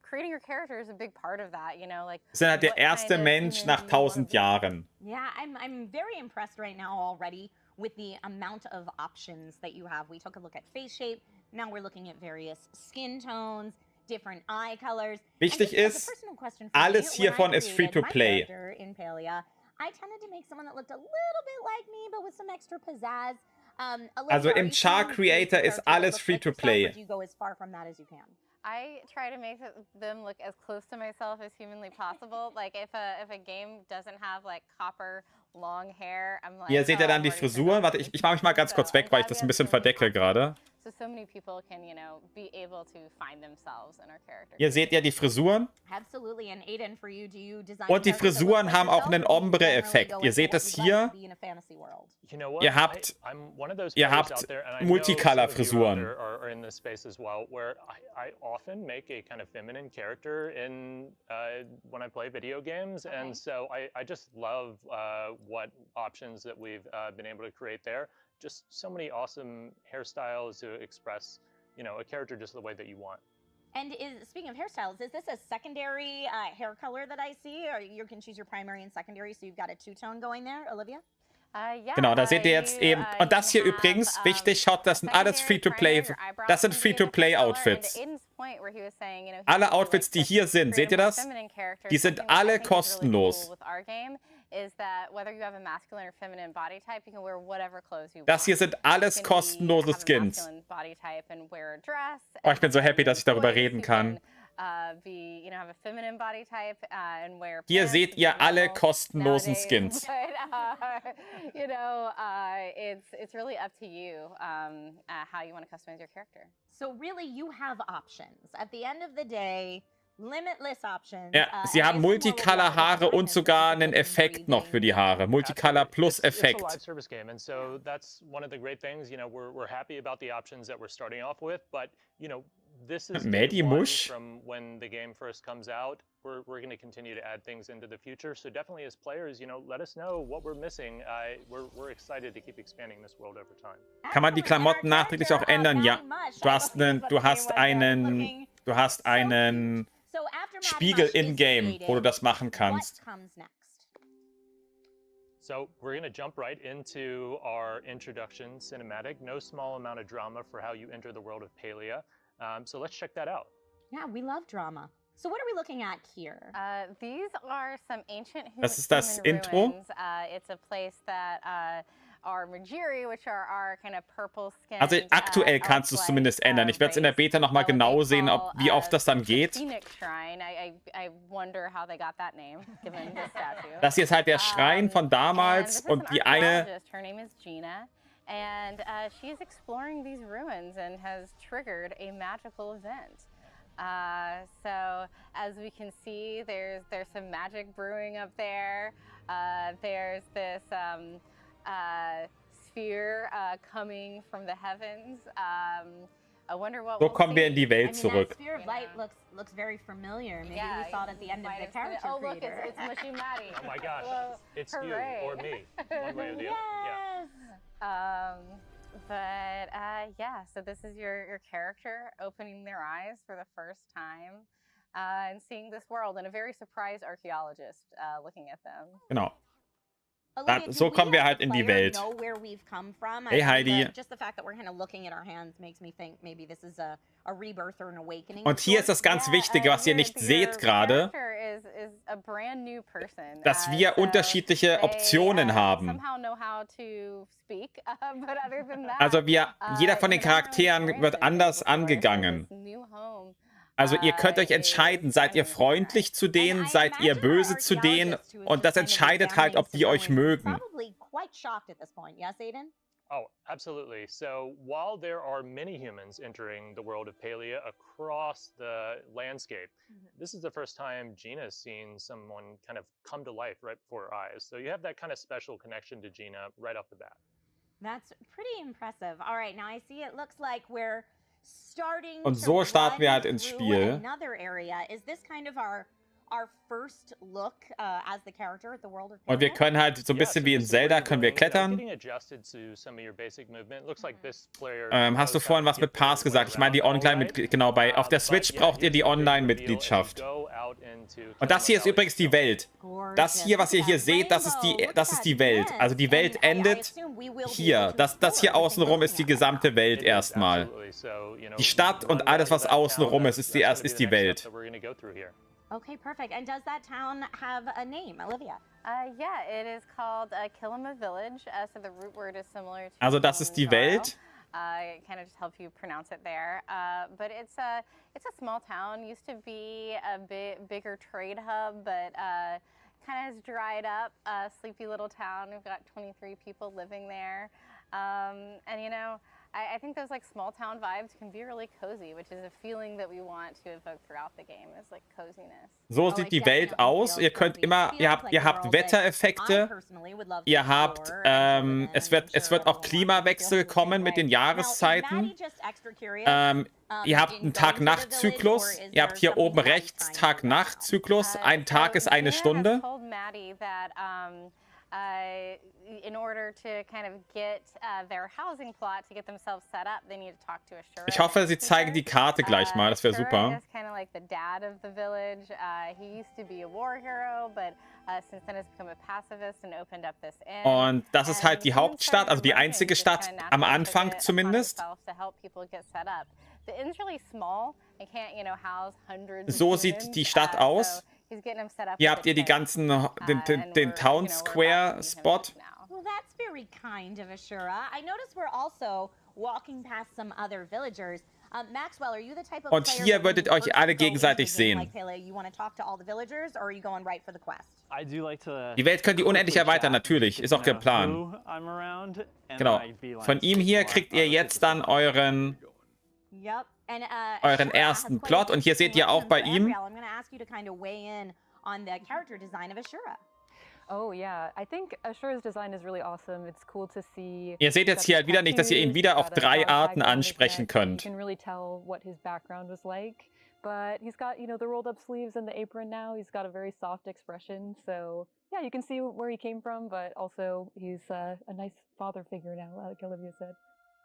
creating your character is a big part of that, you know, like Wir sind halt der what erste kind of Mensch human nach do you wanna 1000 be? Jahren. Yeah, I'm very impressed right now already with the amount of options that you have. We took a look at face shape. Now we're looking at various skin tones, different eye colors. Wichtig And just as a ist, personal question for alles me, when hiervon I ist free to created my play. character in Palia, I tended to make someone that looked a little bit like me, but with some extra pizzazz. Olivia, Also are im you Char someone who creates Creator a ist character that alles looks free like to yourself, play. or do you go as far from that as you can? I try to make them look as close to myself as humanly possible. Like if a game doesn't have like copper long hair, I'm like, Hier seht ihr oh, dann I'm die already Frisuren. forgotten Warte, these ich mache mich mal people. ganz kurz So weg, I'm weil ich glad das we ein have bisschen so many verdecke gerade. options. So many people can, you know, be able to find themselves in our character. Hier seht ihr die Frisuren. Absolutely. And Aiden, for you, do you design Und die characters that look Frisuren like haben auch yourself, einen or do you generally Ombre-Effekt. go Ihr into seht what es you'd like hier. to be in a fantasy world? You know what? Ihr habt- I'm one of those ihr players habt out there, and I know some of you out Multicolor-Frisuren. there are in this space as well, where I often make a kind of feminine character in when I play video games, Okay. and so I just love what options that we've been able to create there. Just so many awesome hairstyles to express, you know, a character just the way that you want. And speaking of hairstyles, is this a secondary hair color that I see? Or you can choose your primary and secondary, so you've got a two-tone going there, Olivia? Yeah, Genau, da seht ihr jetzt eben. Und das hier übrigens, wichtig, schaut, das sind alles Free-to-Play. Das sind Free-to-Play-Outfits. Alle Outfits, die hier sind, seht ihr das? Die sind alle kostenlos. Das hier sind alles kostenlose Skins. Oh, ich bin so happy, dass ich darüber reden kann. Hier seht ihr alle kostenlosen Skins. You know, it's really up to you how you want to customize your character. So really, you have options. At the end of the day, limitless options. Ja, sie haben Multicolor Haare und sogar einen Effekt noch für die Haare. Multicolor plus It's a Effekt. live service game, and so that's one of the great things. You know, we're happy about the options that we're starting off with, but you know, this is day Maddie one Mush. from when the game first comes out. We're going to continue to add things into the future. So definitely, as players, you know, let us know what we're missing. We're excited to keep expanding this world over time. Kann man die Klamotten nachträglich auch ändern? Ja. Du hast einen Spiegel in-game, wo du das machen kannst. So we're going to jump right into our introduction cinematic. No small amount of drama for how you enter the world of Palia. So let's check that out. Yeah, we love drama. So what are we looking at here? These are some ancient Das ist das human Intro. ruins. It's a place that our Magiri, which are our kind of purple skinned, Also aktuell kannst du es zumindest ändern. Ich werde es in der Beta nochmal genau sehen, wie oft das dann geht. I wonder how they got that name, given the statue. Das hier ist halt der Schrein von damals und die eine... Her name is Gina. And she's exploring these ruins and has triggered a magical event. So as we can see, there's some magic brewing up there. There's this sphere coming from the heavens. I wonder what So kommen wir in die Welt zurück. That sphere of light looks very familiar. Maybe we saw it at the end of the character Oh look, creator. it's Mushy Maddie. Oh my gosh, Well, it's hooray. you or me, one way or the other. Yeah. Yes. But yeah, so this is your character opening their eyes for the first time and seeing this world, and a very surprised archaeologist looking at them. Genau. Olivia, So do kommen we wir as halt a in die player Welt. know where we've come from? Hey, I mean, Heidi. Just the fact that we're kind of looking at our hands makes me think maybe this is a rebirth or an awakening. Und hier ist das ganz Wichtige, was ihr nicht seht gerade, dass wir unterschiedliche Optionen haben. Also jeder von den Charakteren wird anders angegangen. Also ihr könnt euch entscheiden, seid ihr freundlich zu denen, seid ihr böse zu denen, und das entscheidet halt, ob die euch mögen. quite shocked at this point. Yes, Aiden? Oh, absolutely. So while there are many humans entering the world of Palia across the landscape, this is the first time Gina's seen someone kind of come to life right before her eyes. So you have that kind of special connection to Gina right off the bat. That's pretty impressive. All right, now I see it looks like we're starting Und to so starten wir run halt ins through Spiel. another area. Is this kind of our first look as the character at the world of Und wir Palia? können halt so ein bisschen wie in Zelda, können wir klettern. Hast du vorhin was mit Pass gesagt? Ich meine die Online genau, auf der Switch braucht ihr die Online-Mitgliedschaft. Und das hier ist übrigens die Welt. Das hier, was ihr hier seht, das ist die Welt. Also die Welt endet hier. Das hier außenrum ist die gesamte Welt erstmal. Die Stadt und alles, was außenrum ist die Welt. Okay, perfect. And does that town have a name, Olivia? Yeah, it is called Kilima Village. So the root word is similar to. Also das ist die Welt. Kind of just help you pronounce it there. But it's a small town. Used to be a bigger trade hub, but kind of has dried up. Sleepy little town. We've got 23 people living there, and you know. I think those like small town vibes can be really cozy, which is a feeling that we want to evoke throughout the game, is like coziness. So sieht die Welt aus. Ihr könnt immer, ihr habt Wettereffekte. Ihr habt, es wird auch Klimawechsel kommen mit den Jahreszeiten. Ihr habt einen Tag-Nacht-Zyklus. Ihr habt hier oben rechts Tag-Nacht-Zyklus. Ein Tag ist eine Stunde. In order to kind of get their housing plot to get themselves set up, they need to talk to Ashura. Ich hoffe, sie zeigen die Karte gleich mal, das wäre super. Is kind of like the dad of the village. He used to be a war hero, but since then has become a pacifist and opened up this inn. Und das ist halt die Hauptstadt, also die einzige Stadt am Anfang zumindest. The inn's really small and can't, you know, house hundreds. So sieht die Stadt aus. Hier habt ihr die ganzen, den Town Square Spot. Well, that's very kind of Ashura. I notice we're also walking past some other villagers. Maxwell, are you the type of Und hier würdet euch alle gegenseitig sehen. You want to talk to all the villagers, or are you going right for the quest? Die Welt könnt ihr unendlich erweitern, natürlich. Ist auch der Plan. Genau. Von ihm hier kriegt ihr jetzt dann euren ersten Plot. Und hier seht ihr auch bei ihm. Oh yeah, I think Ashura's design is really awesome. It's cool to see. Ihr seht jetzt hier halt wieder nicht, dass ihr ihn wieder auf 3 Arten ansprechen könnt. You can really tell what his background was like, but he's got, you know, the rolled up sleeves and the apron now. He's got a very soft expression, so yeah, you can see where he came from, but also he's a nice father figure now, like Olivia said.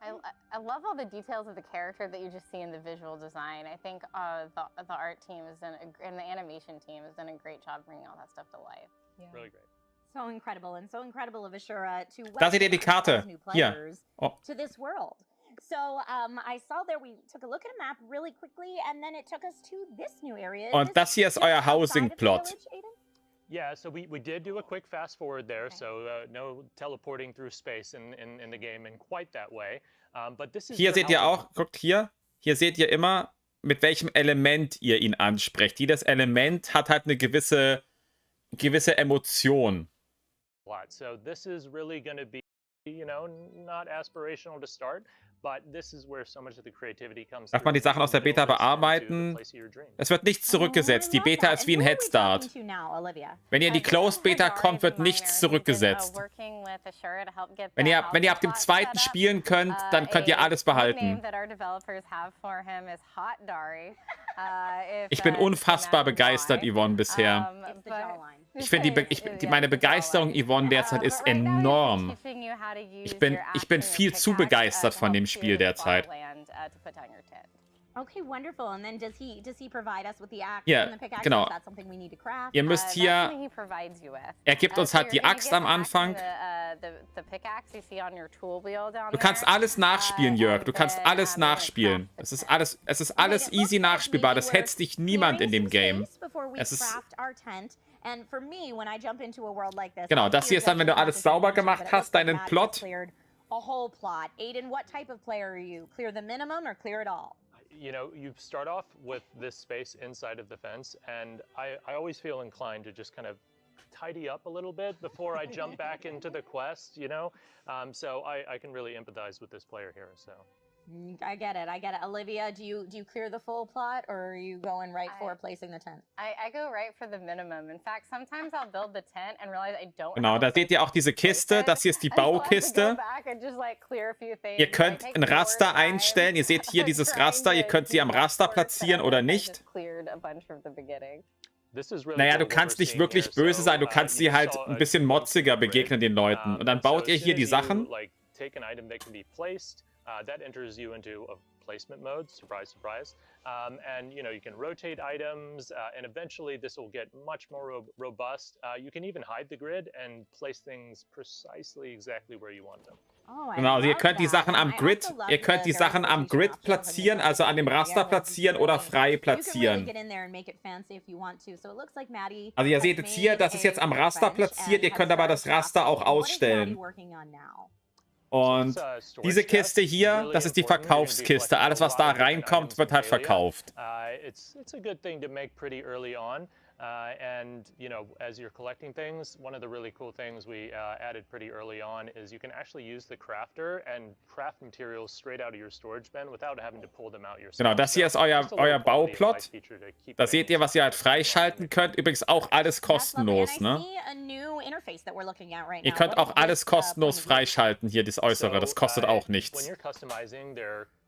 I love all the details of the character that you just see in the visual design. I think the art team and the animation team has done a great job bringing all that stuff to life. Yeah. Really great. So incredible, and so incredible of Ashura to Da seht ihr die welcome Karte. new Hier. players Oh. to this world. So I saw there we took a look at a map really quickly, and then it took us to this new area. Is Und this das hier ist just euer outside Housing of the Plot. village, Aiden? Yeah, so we did do a quick fast forward there, Okay. so no teleporting through space in the game in quite that way. But this is Hier your seht ihr housing auch, guckt hier. Hier seht ihr immer, mit welchem Element ihr ihn ansprecht. Jedes Element hat halt eine gewisse Emotion. plot. So this is really going to be, you know, not aspirational to start, but this is where so much of the creativity comes. Darf man die Sachen aus der Beta bearbeiten? Es wird nichts zurückgesetzt. Die Beta ist wie ein Headstart. Wenn ihr in die Closed Beta kommt, wird nichts zurückgesetzt. Wenn ihr ab dem zweiten spielen könnt, dann könnt ihr alles behalten. Ich bin unfassbar begeistert, Yvonne, bisher. Ich finde, meine Begeisterung, Yvonne, derzeit ist enorm. Ich bin viel zu begeistert von dem Spiel derzeit. Okay, wonderful. And then does he provide us with the axe Ja, and the pickaxe? genau. Is that something we need to craft? Ihr müsst hier, er gibt uns halt die Axt am Anfang. Du kannst alles nachspielen, Jörg. Du kannst alles nachspielen. Es ist alles easy nachspielbar. Das hetzt dich niemand in dem Game. Es ist genau, das hier ist dann, wenn du alles sauber gemacht hast, deinen Plot. A whole plot. Aiden, what type of player are you? Clear the minimum or clear it all? You know, you start off with this space inside of the fence, and I always feel inclined to just kind of tidy up a little bit before I jump back into the quest, you know? So I can really empathize with this player here, so. I get it. Olivia, do you clear the full plot, or are you going right for placing the tent? I go right for the minimum. In fact, sometimes I'll build the tent and realize I don't Genau, have da a seht ihr auch diese Kiste. Das hier ist die Baukiste. Ihr könnt ein Raster einstellen. Ihr seht hier dieses Raster. Ihr könnt sie am Raster platzieren oder nicht. Naja, du kannst nicht wirklich böse sein. Du kannst sie halt ein bisschen motziger begegnen den Leuten. Und dann baut ihr hier die Sachen. That enters you into a placement mode, surprise, surprise. And you know, you can rotate items, and eventually this will get much more robust. You can even hide the grid and place things precisely exactly where you want them. Genau, also ihr könnt die Sachen am Grid, platzieren, also an dem Raster platzieren oder frei platzieren. Also ihr seht jetzt hier, das ist jetzt am Raster platziert, ihr könnt aber das Raster auch ausstellen. Und diese Kiste hier, das ist die Verkaufskiste. Alles, was da reinkommt, wird halt verkauft. It's a good thing to make pretty early on. And, you know, as you're collecting things, one of the really cool things we added pretty early on is you can actually use the crafter and craft materials straight out of your storage bin without having to pull them out yourself. Genau, das hier ist euer Bauplot. Da seht ihr, was ihr halt freischalten könnt. Übrigens auch alles kostenlos, ne? Ihr könnt auch alles kostenlos freischalten, hier das Äußere. Das kostet auch nichts.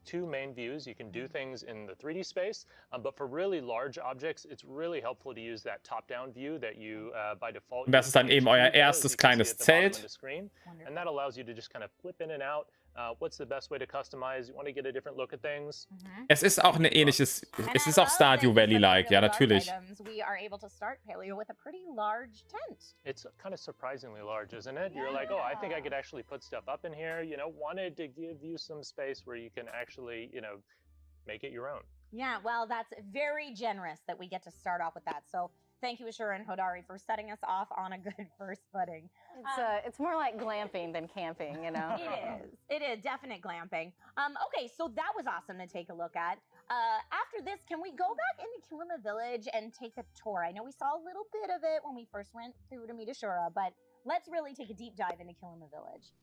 Two main views. You can do things in the 3D space, but for really large objects, it's really helpful to use that top-down view that you by default. Und das ist dann eben euer erstes kleines Zelt. And that allows you to just kind of flip in and out. What's the best way to customize? You want to get a different look at things. Es ist auch ein ähnliches, es ist auch Stardew Valley-like, ja, natürlich. We are able to start Paleo with a pretty large tent. It's kind of surprisingly large, isn't it? You're like, oh, I think I could actually put stuff up in here. You know, wanted to give you some space where you can actually, you know, make it your own. Yeah, well, that's very generous that we get to start off with that. So thank you, Ashura and Hodari, for setting us off on a good first footing. It's more like glamping than camping, you know? It is definite glamping. Okay, so that was awesome to take a look at. After this, can we go back into Kilima Village and take a tour? I know we saw a little bit of it when we first went through to meet Ashura, but let's really take a deep dive into Kilima Village.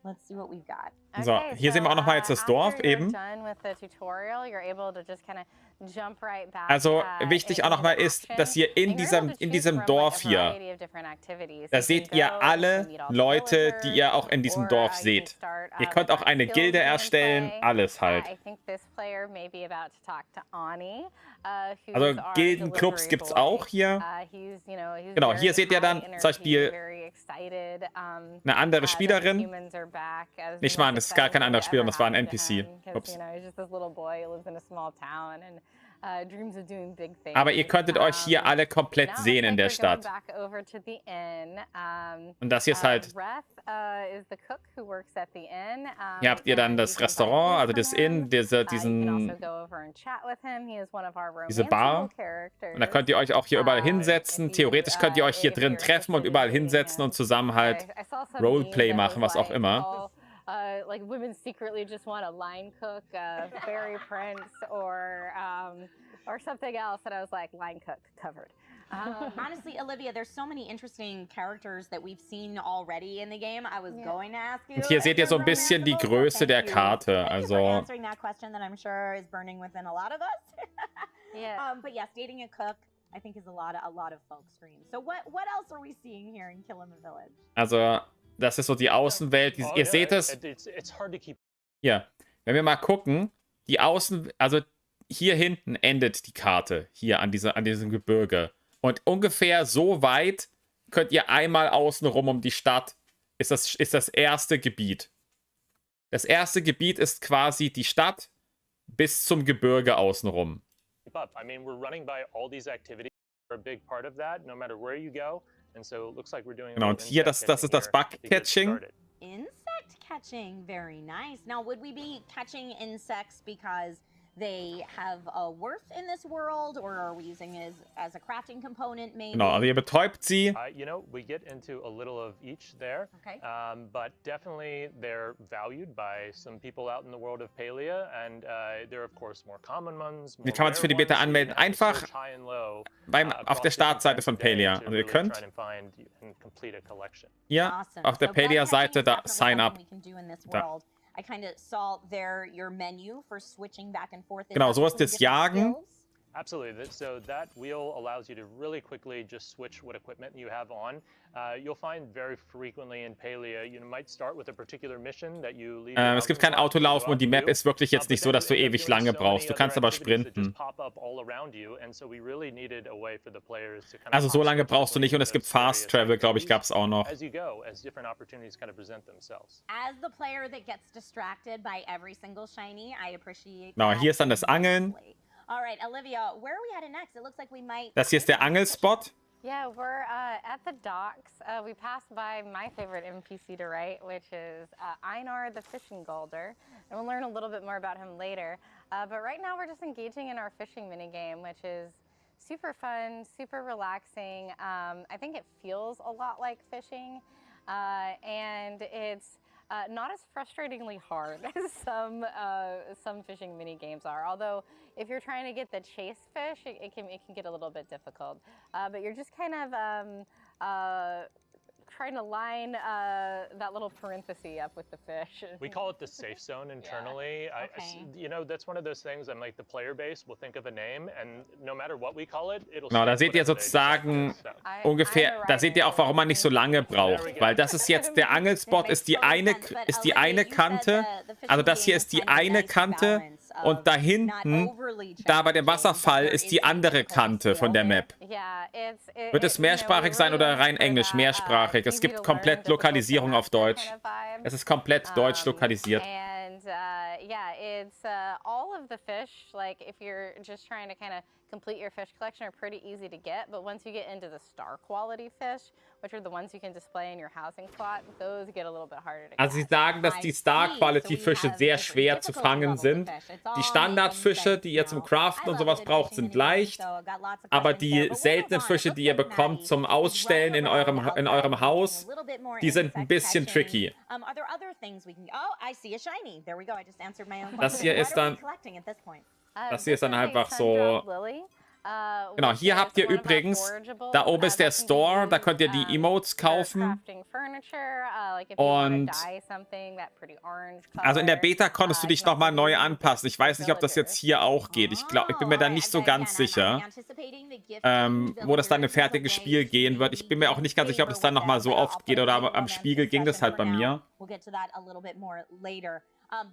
Let's see what we've got. So, hier sehen wir auch nochmal jetzt das Dorf eben. Also wichtig auch nochmal ist, dass ihr in diesem Dorf hier, da seht ihr alle Leute, die ihr auch in diesem Dorf seht. Ihr könnt auch eine Gilde erstellen, alles halt. Also Gildenclubs gibt es auch hier. Genau, hier seht ihr dann zum Beispiel eine andere Spielerin. Nicht mal, das ist gar keine andere Spielerin, das war ein NPC. Ups. Aber ihr könntet euch hier alle komplett sehen in der Stadt. Und das hier ist halt... Hier habt ihr dann das Restaurant, also das Inn, diese Bar. Und da könnt ihr euch auch hier überall hinsetzen. Theoretisch könnt ihr euch hier drin treffen und überall hinsetzen und zusammen halt Roleplay machen, was auch immer. Like women secretly just want a line cook, Fairy Prince, or something else, and I was like, line cook covered. Honestly, Olivia, there's so many interesting characters that we've seen already in the game. I was going to ask you. Und hier seht ihr so ein bisschen die Größe der Karte. Also answering that question that I'm sure is burning within a lot of us. Yeah. But yes, dating a cook, I think, is a lot of folks' dreams. So what else are we seeing here in Kilima Village? Also das ist so die Außenwelt. Ihr seht es. Hier, wenn wir mal gucken, die also hier hinten endet die Karte, hier an diesem Gebirge. Und ungefähr so weit könnt ihr einmal außenrum um die Stadt, ist das erste Gebiet. Das erste Gebiet ist quasi die Stadt bis zum Gebirge außenrum. I mean, we're running by all these activities are a big part of that, no matter where you go. And so it looks like we're doing genau, und hier, das ist das Bug-Catching. Insect catching, very nice. Now, would we be catching insects because they have a worth in this world, or are we using it as a crafting component maybe? Genau, also ihr betäubt sie. You know, we get into a little of each there, Okay. but definitely they're valued by some people out in the world of Palia, and there are of course more common ones. Die kann man sich für die Beta anmelden. Einfach auf der Startseite von Palia. Also ihr könnt hier auf der Palia-Seite da Sign Up. Da. I kind of saw there your menu for switching back and forth. Genau, so ist das Jagen. Absolutely. So that wheel allows you to really quickly just switch what equipment you have on. You'll find very frequently in Palia, you might start with a particular mission that you leave. Es gibt kein Autolaufen und die Map ist wirklich jetzt nicht so, dass du ewig lange brauchst. Du kannst aber sprinten. Also so lange brauchst du nicht und es gibt Fast Travel, glaube ich, gab es auch noch. As the player that gets distracted by every single shiny, I appreciate. Genau, hier ist dann das Angeln. All right, Olivia, where are we headed next? It looks like we might. Das hier ist der Angelspot. Yeah, we're at the docks. We passed by my favorite NPC to write, which is Einar the Fishing Golder. And we'll learn a little bit more about him later. But right now we're just engaging in our fishing minigame, which is super fun, super relaxing. I think it feels a lot like fishing. And it's not as frustratingly hard as some fishing mini games are. Although, if you're trying to get the chase fish, it can get a little bit difficult. But you're just kind of trying to line that little parenthesis up with the fish. We call it the safe zone internally. Yeah. Okay. You know, that's one of those things. I'm like, the player base will think of a name, and no matter what we call it, it'll. Genau, da seht ihr sozusagen ungefähr, da seht ihr auch, warum man nicht so lange braucht, weil das ist jetzt der Angelspot, ist die eine Kante, also das hier ist die eine Kante und da hinten, da bei dem Wasserfall ist die andere Kante von der Map. Wird es mehrsprachig sein oder rein Englisch? Mehrsprachig. Es gibt komplett Lokalisierung auf Deutsch. Es ist komplett deutsch lokalisiert. Yeah, it's all of the fish, like if you're just trying to kind of complete your fish collection, are pretty easy to get, but once you get into the star quality fish, which are the ones you can display in your housing plot, those get a little bit harder to catch. Also sie sagen, dass die Star Quality Fische sehr schwer zu fangen sind. Die Standardfische, die ihr zum Craften und sowas braucht, sind leicht, aber die seltenen Fische, die ihr bekommt zum Ausstellen in eurem Haus, die sind ein bisschen tricky. Das hier ist dann einfach so. Genau, hier habt ihr übrigens, da oben ist der Store, da könnt ihr die Emotes kaufen. Und also in der Beta konntest du dich nochmal neu anpassen. Ich weiß nicht, ob das jetzt hier auch geht. Ich bin mir da nicht so ganz sicher, wo das dann im fertigen Spiel gehen wird. Ich bin mir auch nicht ganz sicher, ob das dann nochmal so oft geht oder am Spiegel ging das halt bei mir.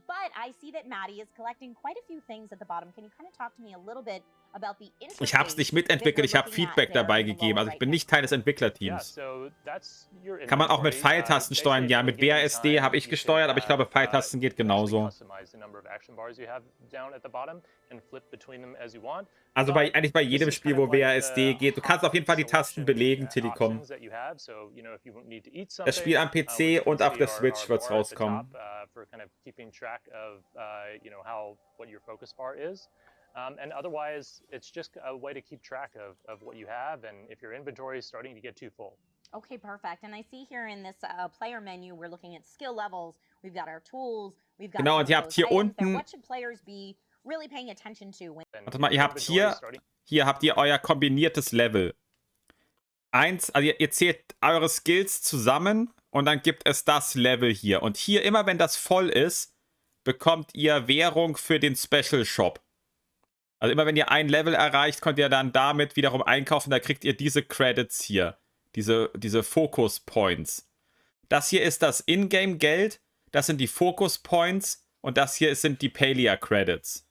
But I see that Maddie is collecting quite a few things at the bottom. Can you kind of talk to me a little bit about the interface? Ich habe es nicht mitentwickelt, ich habe Feedback dabei gegeben. Also ich bin nicht Teil des Entwicklerteams. Kann man auch mit Pfeiltasten steuern? Ja, mit WASD habe ich gesteuert, aber ich glaube, Pfeiltasten geht genauso. Also eigentlich bei jedem Spiel, wo WASD geht. Du kannst auf jeden Fall die Tasten belegen, Telekom. Das Spiel am PC und auf der Switch wird es rauskommen. And otherwise, it's just a way to keep track of what you have, and if your inventory is starting to get too full. Okay, perfect. And I see here in this player menu, we're looking at skill levels. We've got our tools. We've got genau, und ihr habt hier unten. What should players be really paying attention to? Warte mal, ihr habt hier habt ihr euer kombiniertes Level. Also ihr zählt eure Skills zusammen und dann gibt es das Level hier. Und hier, immer wenn das voll ist, bekommt ihr Währung für den Special Shop. Also immer wenn ihr ein Level erreicht, könnt ihr dann damit wiederum einkaufen. Da kriegt ihr diese Credits hier. Diese Focus Points. Das hier ist das Ingame-Geld. Das sind die Focus Points. Und das hier sind die Palia Credits.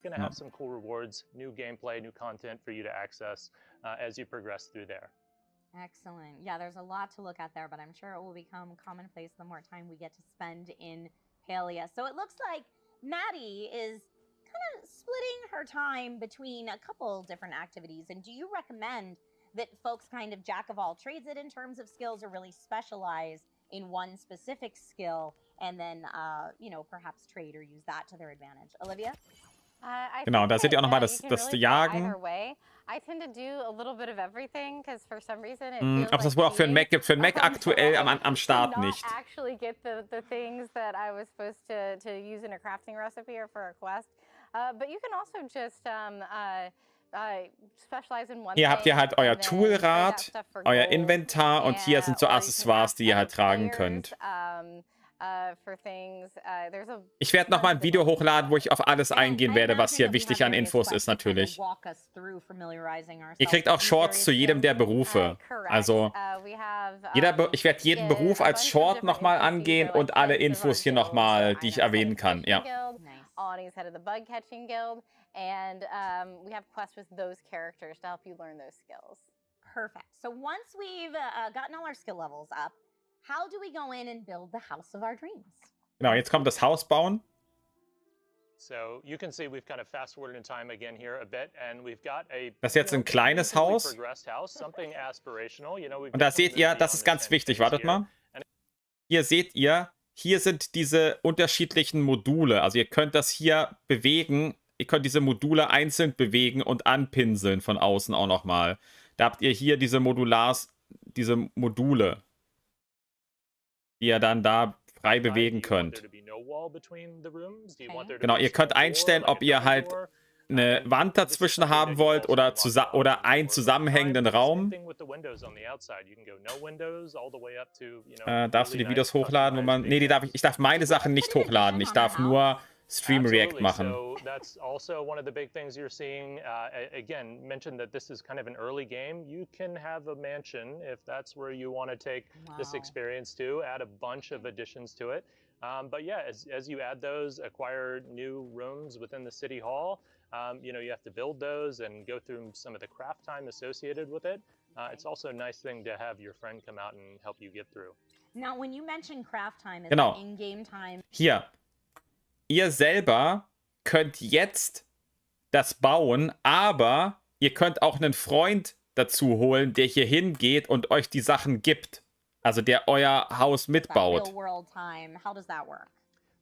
Going to have some cool rewards, new gameplay, new content for you to access as you progress through there. Excellent. Yeah, there's a lot to look at there, but I'm sure it will become commonplace the more time we get to spend in Palia. So it looks like Maddie is kind of splitting her time between a couple different activities. And do you recommend that folks kind of jack of all trades it in terms of skills or really specialize in one specific skill and then, you know, perhaps trade or use that to their advantage. Olivia? Genau, da seht ihr auch nochmal das Jagen. I tend to do a little bit of everything because for some reason it Aber feels das wohl auch für den Mac gibt. Für den Mac aktuell am Start to not nicht. actually get the things that I was supposed to use in a crafting recipe or for a quest. But you can also just specialize in one Hier habt ihr thing halt and euer then Toolrad, trade that stuff for euer gold. Inventar und hier sind so Or you can Accessoires, die ihr halt ask tragen other könnt. players, for things. There's a Ich werde nochmal ein Video hochladen, wo ich auf alles eingehen werde, was hier wichtig an Infos ist natürlich. Ihr kriegt auch Shorts zu jedem der Berufe. Also ich werde jeden Beruf als Short nochmal angehen und alle Infos hier nochmal, die ich erwähnen kann. Ja. Alani's head of the bug catching guild, and we have quests with those characters to help you learn those skills. Perfect. So once we've gotten all our skill levels up, how do we go in and build the house of our dreams? Genau, jetzt kommt das Haus bauen. So you can see we've kind of fast forwarded in time again here a bit, and we've got a Das ist jetzt ein kleines Haus. something aspirational. You know, Und da seht ihr, das ist ganz wichtig. Wartet mal. Hier seht ihr, hier sind diese unterschiedlichen Module. Also ihr könnt das hier bewegen. Ihr könnt diese Module einzeln bewegen und anpinseln von außen auch nochmal. Da habt ihr hier diese Module, die ihr dann da frei bewegen könnt. Genau, ihr könnt einstellen, ob ihr halt eine Wand dazwischen haben wollt oder einen zusammenhängenden Raum. Darfst du die Videos hochladen, wo man... Nee, ich darf meine Sachen nicht hochladen. Ich darf nur Stream React machen. So that's also one of the big things you're seeing. Again, mentioned that this is kind of an early game. You can have a mansion if that's where you want to take this experience to. Add a bunch of additions to it. But yeah, as you add those, acquire new rooms within the city hall. You know, you have to build those and go through some of the craft time associated with it. It's also a nice thing to have your friend come out and help you get through. Now, when you mention craft time, is Genau. that in-game time? Hier. Ihr selber könnt jetzt das bauen, aber ihr könnt auch einen Freund dazu holen, der hier hingeht und euch die Sachen gibt. Also der euer Haus mitbaut. Real world time. How does that work?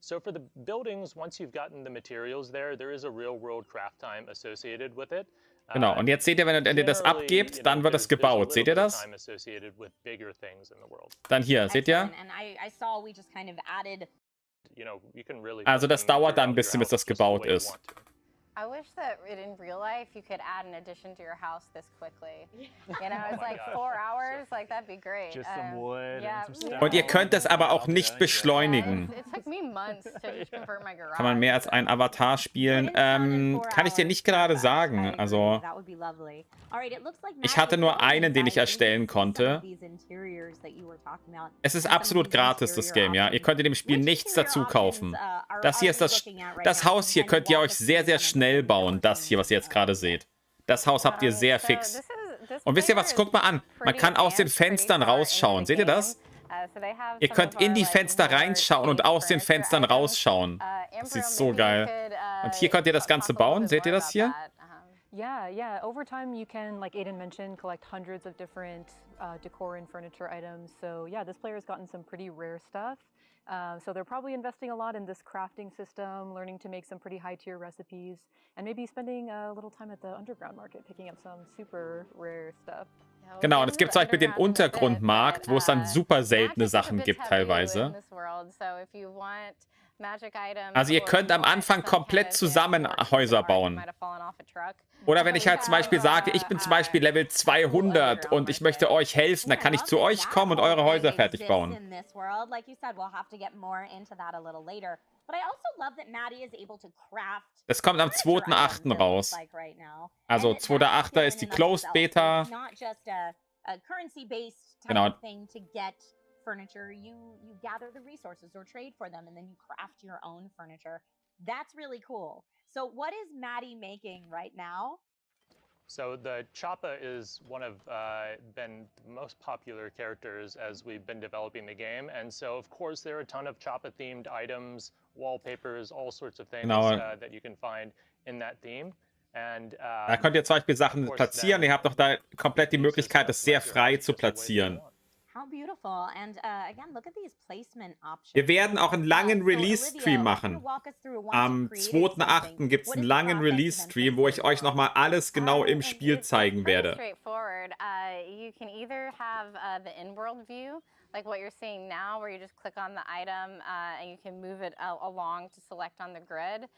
So for the buildings, once you've gotten the materials there is a real world craft time associated with it. Genau, und jetzt seht ihr, wenn ihr das abgebt, dann wird es gebaut. Seht ihr das? Dann hier, seht ihr? Also das dauert dann ein bisschen, bis das gebaut ist. I wish that in real life you could add an addition to your house this quickly. You know, it's like 4 hours, like that'd be great. Just some wood yeah. and some stuff. Und ihr könnt es aber auch nicht beschleunigen. It took me months to just convert my garage. Kann man mehr als einen Avatar spielen? Kann ich dir nicht gerade sagen. Also ich hatte nur einen, den ich erstellen konnte. Es ist absolut gratis, das Game, ja. Ihr könnt in dem Spiel nichts dazu kaufen. Das hier ist das Haus hier könnt ihr euch sehr, sehr schnell bauen. Das hier, was ihr jetzt gerade seht. Das Haus habt ihr sehr fix. Und wisst ihr was? Guckt mal an. Man kann aus den Fenstern rausschauen. Seht ihr das? Ihr könnt in die Fenster reinschauen und aus den Fenstern rausschauen. Das ist so geil. Und hier könnt ihr das Ganze bauen. Seht ihr das hier? Yeah. Over time, you can, like Aiden mentioned, collect hundreds of different decor and furniture items. So yeah, this player has gotten some pretty rare stuff. So they're probably investing a lot in this crafting system, learning to make some pretty high-tier recipes, and maybe spending a little time at the underground market, picking up some super rare stuff. Genau, und es gibt zum Beispiel den Untergrundmarkt, wo es dann super seltene Sachen gibt teilweise. Also ihr könnt am Anfang komplett zusammen Häuser bauen. Oder wenn ich halt zum Beispiel sage, ich bin zum Beispiel Level 200 und ich möchte euch helfen, dann kann ich zu euch kommen und eure Häuser fertig bauen. Das kommt am 2.8. raus. Also 2.8. ist die Closed Beta. Genau. Furniture, you gather the resources or trade for them, and then you craft your own furniture. That's really cool. So what is Maddie making right now? So the Choppa is one of been the most popular characters as we've been developing the game, and so of course there are a ton of Choppa themed items, wallpapers, all sorts of things that you can find in that theme. And, da könnt ihr zum Beispiel Sachen platzieren. Ihr habt doch da komplett die Möglichkeit, das sehr frei zu platzieren. How beautiful. And again, look at these placement options. Wir werden auch einen langen So, Release-Stream Olivia, can you machen. walk us through once Am you've created 2.8. something, gibt es what einen is the langen process to then Release-Stream, wo place ich it euch in the nochmal alles genau im Spiel It's zeigen pretty werde. straightforward. You can either have the in-world view, like what you're seeing now, where you just click on the item and you can move it along to select on the grid,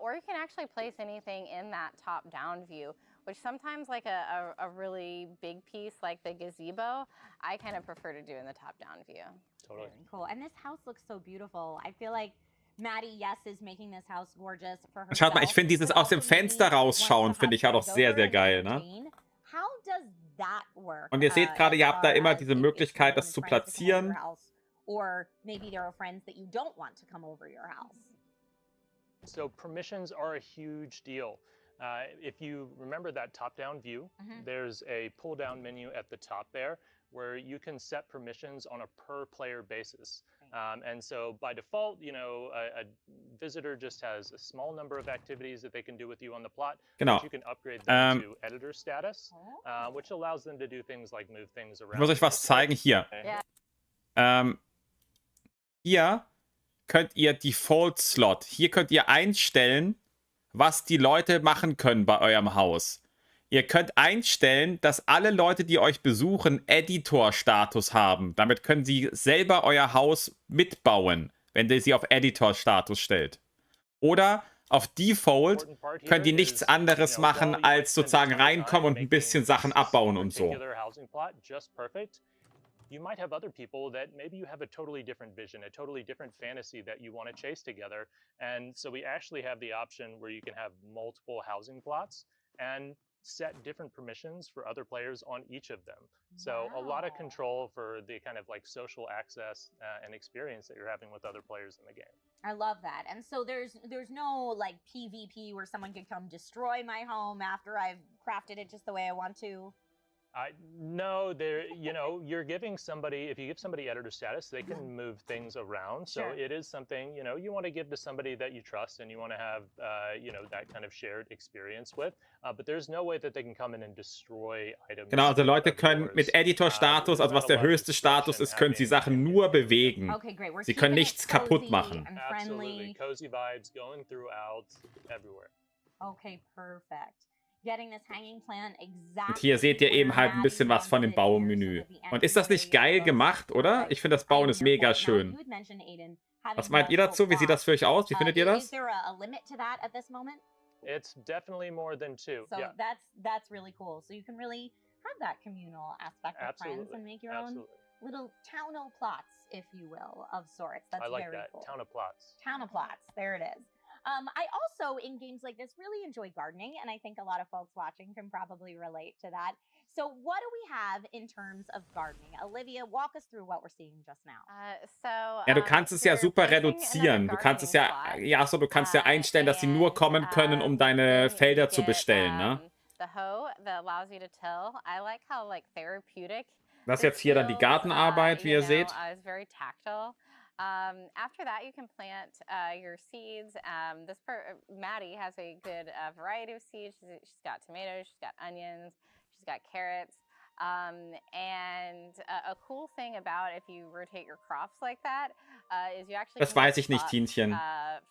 or you can actually place anything in that top-down view, which sometimes like a really big piece like the gazebo, I kind of prefer to do in the top-down view. Totally. Very cool. And this house looks so beautiful. I feel like Maddie, yes, is making this house gorgeous for herself. Schaut mal, ich finde dieses but aus dem also maybe Fenster wants to rausschauen, have finde ich halt auch friends sehr, over sehr and geil, ne? entertain. How does that work? Und ihr seht gerade, as ihr habt da far immer as diese if Möglichkeit, someone das is zu friends to come over platzieren. your house, or maybe there are friends that you don't want to come over your house. So permissions are a huge deal. If you remember that top-down view, there's a pull-down menu at the top there where you can set permissions on a per-player basis. And so by default, you know, a visitor just has a small number of activities that they can do with you on the plot. Genau. But you can upgrade them to editor status, which allows them to do things like move things around. Ich muss euch was zeigen. Hier. Hier könnt ihr Default Slot. Hier könnt ihr einstellen, was die Leute machen können bei eurem Haus. Ihr könnt einstellen, dass alle Leute, die euch besuchen, Editor-Status haben. Damit können sie selber euer Haus mitbauen, wenn ihr sie auf Editor-Status stellt. Oder auf Default könnt ihr nichts anderes machen, als sozusagen reinkommen und ein bisschen Sachen abbauen und so. You might have other people that maybe you have a totally different vision, a totally different fantasy that you want to chase together. And so we actually have the option where you can have multiple housing plots and set different permissions for other players on each of them. So a lot of control for the kind of like social access and experience that you're having with other players in the game. I love that. And so there's no like PvP where someone could come destroy my home after I've crafted it just the way I want to. No, you know, you're giving somebody, if you give somebody editor status, they can move things around. So it is something, you know, you want to give to somebody that you trust and you want to have, you know, that kind of shared experience with. But there's no way that they can come in and destroy items. Genau, also Leute können mit Editor-Status, also was der höchste Status ist, können sie Sachen nur bewegen. Okay, great. Sie können nichts kaputt machen. Absolutely. Cozy vibes going throughout everywhere. Okay, perfect. Getting this hanging plant exactly. Und hier seht ihr eben halt ein bisschen was von dem Baumenü. Und ist das nicht geil gemacht, oder? Ich finde, das Bauen ist mega schön. Was meint ihr dazu? Wie sieht das für euch aus? Wie findet ihr das? Is there a limit to that at this moment? It's definitely more than 2. So that's really cool. So you can really have that communal aspect with friends and make your own little town plots, if you will, of sorts. That's I like very that. cool. Town of plots. Town of plots. There it is. I also, in games like this, really enjoy gardening, and I think a lot of folks watching can probably relate to that. So what do we have in terms of gardening? Olivia, walk us through what we're seeing just now. Ja, du kannst es ja super reduzieren. Du kannst es du kannst ja einstellen, dass sie nur kommen können, um deine Felder zu bestellen, ne? The hoe that allows you to till. I like how like therapeutic. Das ist jetzt hier dann die Gartenarbeit, wie ihr seht. It's very tactile. After that, you can plant your seeds. Maddie has a good variety of seeds. She's got tomatoes, she's got onions, she's got carrots. And a cool thing about if you rotate your crops like that is you actually Das weiß ich nicht, Tienchen.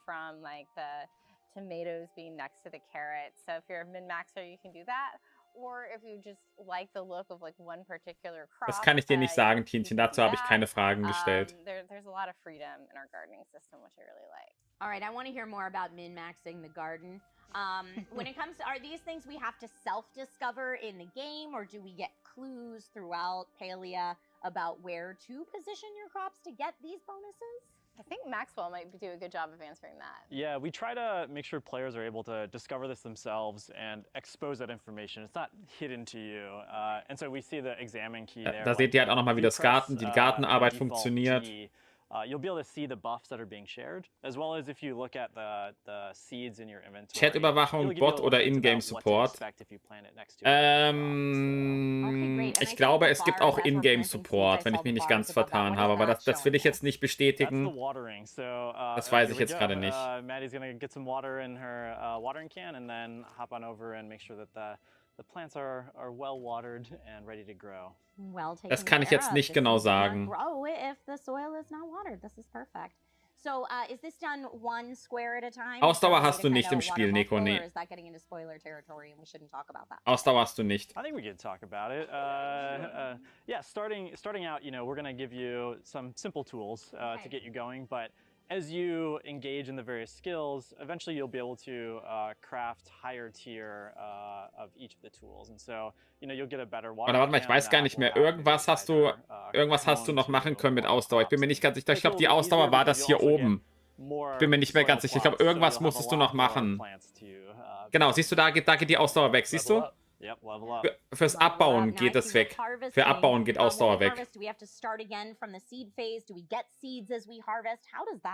From like the tomatoes being next to the carrots. So if you're a min-maxer, you can do that. Or if you just like the look of like one particular crop. Das kann ich dir nicht sagen, Tienchen. Dazu habe ich keine Fragen gestellt. There's a lot of freedom in our gardening system, which I really like. All right, I want to hear more about min-maxing the garden. When it comes to, are these things we have to self-discover in the game, or do we get clues throughout Palia about where to position your crops to get these bonuses? I think Maxwell might do a good job of answering that. Yeah, we try to make sure players are able to discover this themselves and expose that information. It's not hidden to you. And so we see the examine key there. Da seht ihr halt auch nochmal, wie das die Gartenarbeit funktioniert. You'll be able to see the buffs that are being shared, as well as if you look at the seeds in your inventory. Chat-Überwachung, Bot oder Ingame-Support. Ich glaube, es gibt auch Ingame-Support, wenn ich mich nicht ganz vertan habe, aber das will ich jetzt nicht bestätigen. Das weiß ich jetzt gerade nicht. Maddie's gonna get some water in her watering can and then hop on over and make sure that the plants are well watered and ready to grow. Well taken Das kann ich care jetzt of. nicht This genau thing will not sagen. grow if the soil is not watered. This is perfect. So, is this done one square at a time? Ausdauer hast du nicht im Spiel, Nico, nee. Or is that getting into spoiler territory and we shouldn't talk about that? Ausdauer hast du nicht. I think we could talk about it. Yeah, starting out, we're going to give you some simple tools to get you going, but as you engage in the various skills, eventually you'll be able to craft higher tier of each of the tools, and so you'll get a better water. Oder warte mal, ich weiß gar nicht mehr. Irgendwas hast du noch machen können mit Ausdauer. Ich bin mir nicht ganz sicher. Ich glaube, die Ausdauer war das hier oben. Ich bin mir nicht mehr ganz sicher. Ich glaube, irgendwas musstest du noch machen. Genau, siehst du, da geht die Ausdauer weg. Siehst du? Fürs Abbauen geht es weg. Für Abbauen geht Ausdauer weg.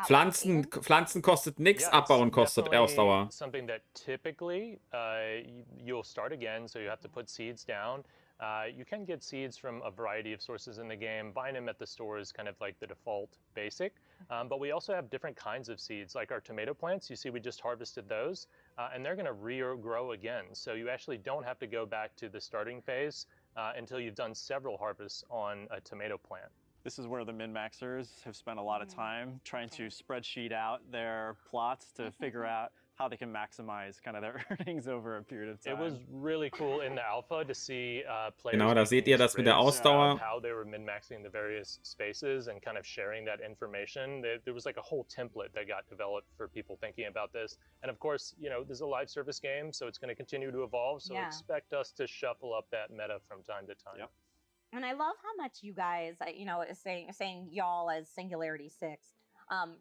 Pflanzen kostet nichts, Abbauen kostet Ausdauer. Something that typically you'll start again, so you have to put seeds down. You can get seeds from a variety of sources in the game. Buying them at the store is kind of like the default basic. But we also have different kinds of seeds, like our tomato plants. You see, we just harvested those, and they're going to regrow again. So you actually don't have to go back to the starting phase until you've done several harvests on a tomato plant. This is where the min-maxers have spent a lot of time trying to spreadsheet out their plots to figure out how they can maximize kind of their earnings over a period of time. It was really cool in the alpha to see players. Genau, da seht ihr das mit der Ausdauer. How they were min-maxing the various spaces and kind of sharing that information. There was like a whole template that got developed for people thinking about this. And of course, this is a live service game, so it's going to continue to evolve. So expect us to shuffle up that meta from time to time. Yep. And I love how much you guys, saying y'all as Singularity 6,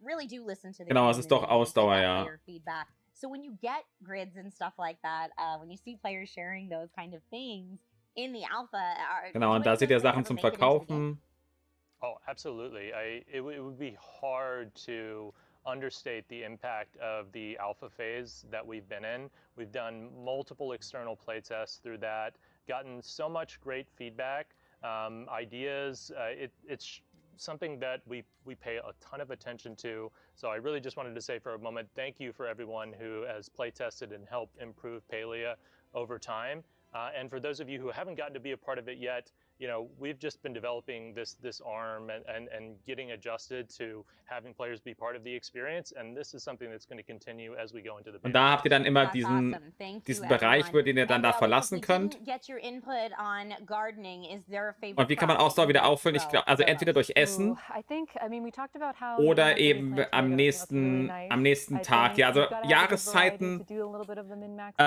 really do listen to the Genau, es ist doch Ausdauer, ja. Feedback. So when you get grids and stuff like that, when you see players sharing those kind of things in the alpha, genau, und da seht ihr Sachen zum Verkaufen. Oh, absolutely. It would be hard to understate the impact of the alpha phase that we've been in. We've done multiple external playtests through that, gotten so much great feedback, ideas. It's something that we pay a ton of attention to. So I really just wanted to say for a moment, thank you for everyone who has play tested and helped improve Palia over time. And for those of you who haven't gotten to be a part of it yet, we've just been developing this arm and getting adjusted to having players be part of the experience. And this is something that's going to continue as we go into the. Und da habt ihr dann immer diesen Bereich, wo den ihr dann da verlassen könnt. Und wie kann man Ausdauer wieder auffüllen? Ich glaube, also entweder durch Essen oder eben am nächsten Tag. Ja, also Jahreszeiten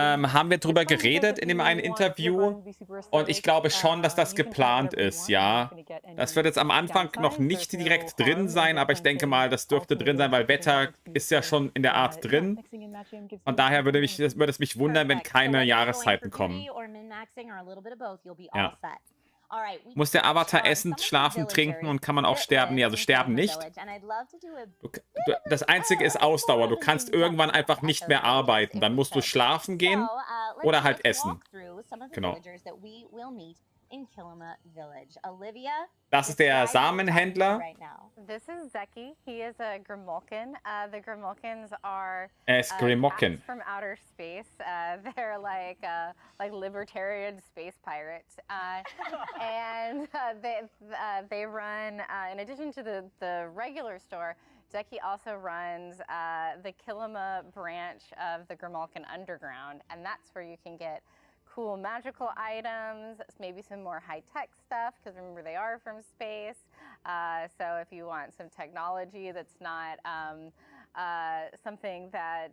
haben wir drüber geredet in dem einen Interview. Und ich glaube schon, dass das geplant ist, ja. Das wird jetzt am Anfang noch nicht direkt drin sein, aber ich denke mal, das dürfte drin sein, weil Wetter ist ja schon in der Art drin. Und daher würde es mich wundern, wenn keine Jahreszeiten kommen. Ja. Muss der Avatar essen, schlafen, trinken und kann man auch sterben? Nee, also sterben nicht. Das Einzige ist Ausdauer. Du kannst irgendwann einfach nicht mehr arbeiten. Dann musst du schlafen gehen oder halt essen. Genau. Das ist der Samenhändler. This is Zeki. He is a Grimulkin. The Grimulkins are Grimulkin from outer space. They're like libertarian space pirates, and they run. In addition to the regular store, Zeki also runs the Kilima branch of the Grimulkin Underground, and that's where you can get cool magical items, maybe some more high-tech stuff, because remember, they are from space. So if you want some technology that's not something that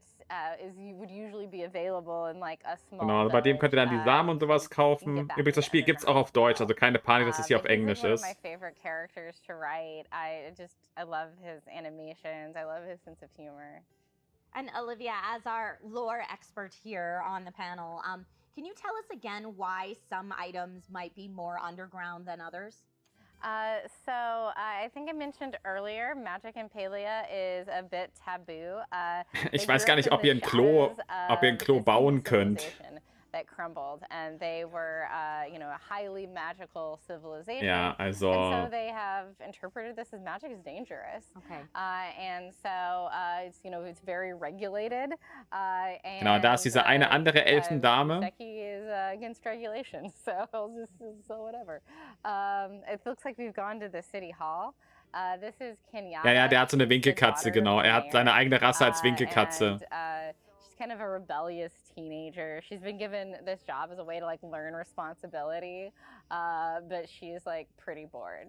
would usually be available in like a small Genau, bei dem könnt ihr dann die Samen und sowas kaufen. Übrigens, das Spiel gibt es auch auf Deutsch, also keine Panik, dass es hier auf Englisch ist. My favorite characters to write. I love his animations. I love his sense of humor. And Olivia, as our lore expert here on the panel, can you tell us again why some items might be more underground than others? So I think I mentioned earlier, magic in Palia is a bit taboo. Ich weiß gar nicht, ob ihr ein Klo bauen könnt. that crumbled, and they were, you know, a highly magical civilization. Ja, And also so they have interpreted this as magic is dangerous. Okay. And so it's, you know, it's very regulated. genau, da ist diese eine andere Elfendame. Becky is against regulations, so whatever. It looks like we've gone to the city hall. This is Kenyatta. Ja, der hat so eine She's the Winkelkatze, daughter of genau. the Er hat mayor. seine eigene Rasse als Winkelkatze. And, she's kind of a rebellious teenager. She's been given this job as a way to like learn responsibility, but she's like pretty bored.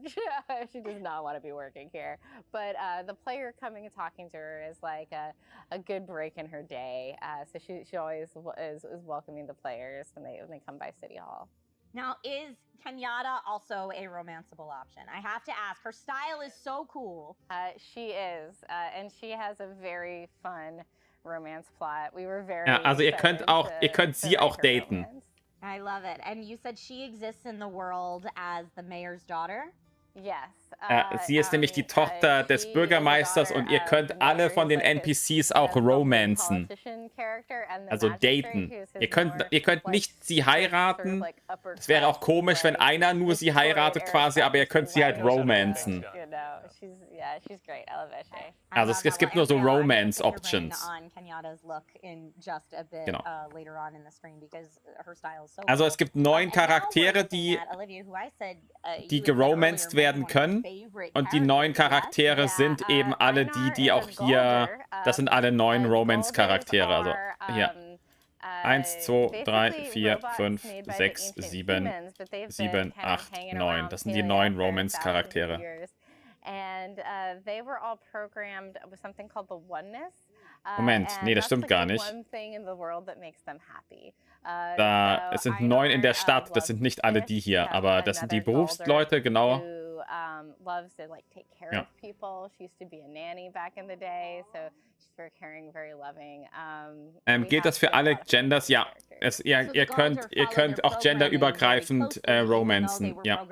She does not want to be working here. But the player coming and talking to her is like a good break in her day. So she always is welcoming the players when they come by City Hall. Now, is Kenyatta also a romanceable option? I have to ask. Her style is so cool. She is, and she has a very fun romance plot. We were very Ja, also ihr könnt sie write auch her daten. romance. I love it. And you said she exists in the world as the mayor's daughter? Yes. Sie ist nämlich die Tochter des Bürgermeisters und ihr könnt alle von den NPCs auch romanzen. Also daten. Ihr könnt nicht sie heiraten. Es wäre auch komisch, wenn einer nur sie heiratet quasi, aber ihr könnt sie halt romanzen. Also es gibt nur so Romance Options. Genau. Also es gibt 9 Charaktere, die geromanced werden können. Und die 9 Charaktere sind eben alle die auch hier, das sind alle 9 Romance-Charaktere. Also hier 1, 2, 3, 4, 5, 6, 7, 7, 8, 9. Das sind die 9 Romance-Charaktere. Moment, nee, das stimmt gar nicht. Es sind 9 in der Stadt, das sind nicht alle die hier, aber das sind die Berufsleute, genau. Loves to like take care Ja. of people. She used to be a nanny back in the day, so she's very caring, very loving. Gilt das für alle Genders? Ja. Ihr könnt auch genderübergreifend romanzen. Ja.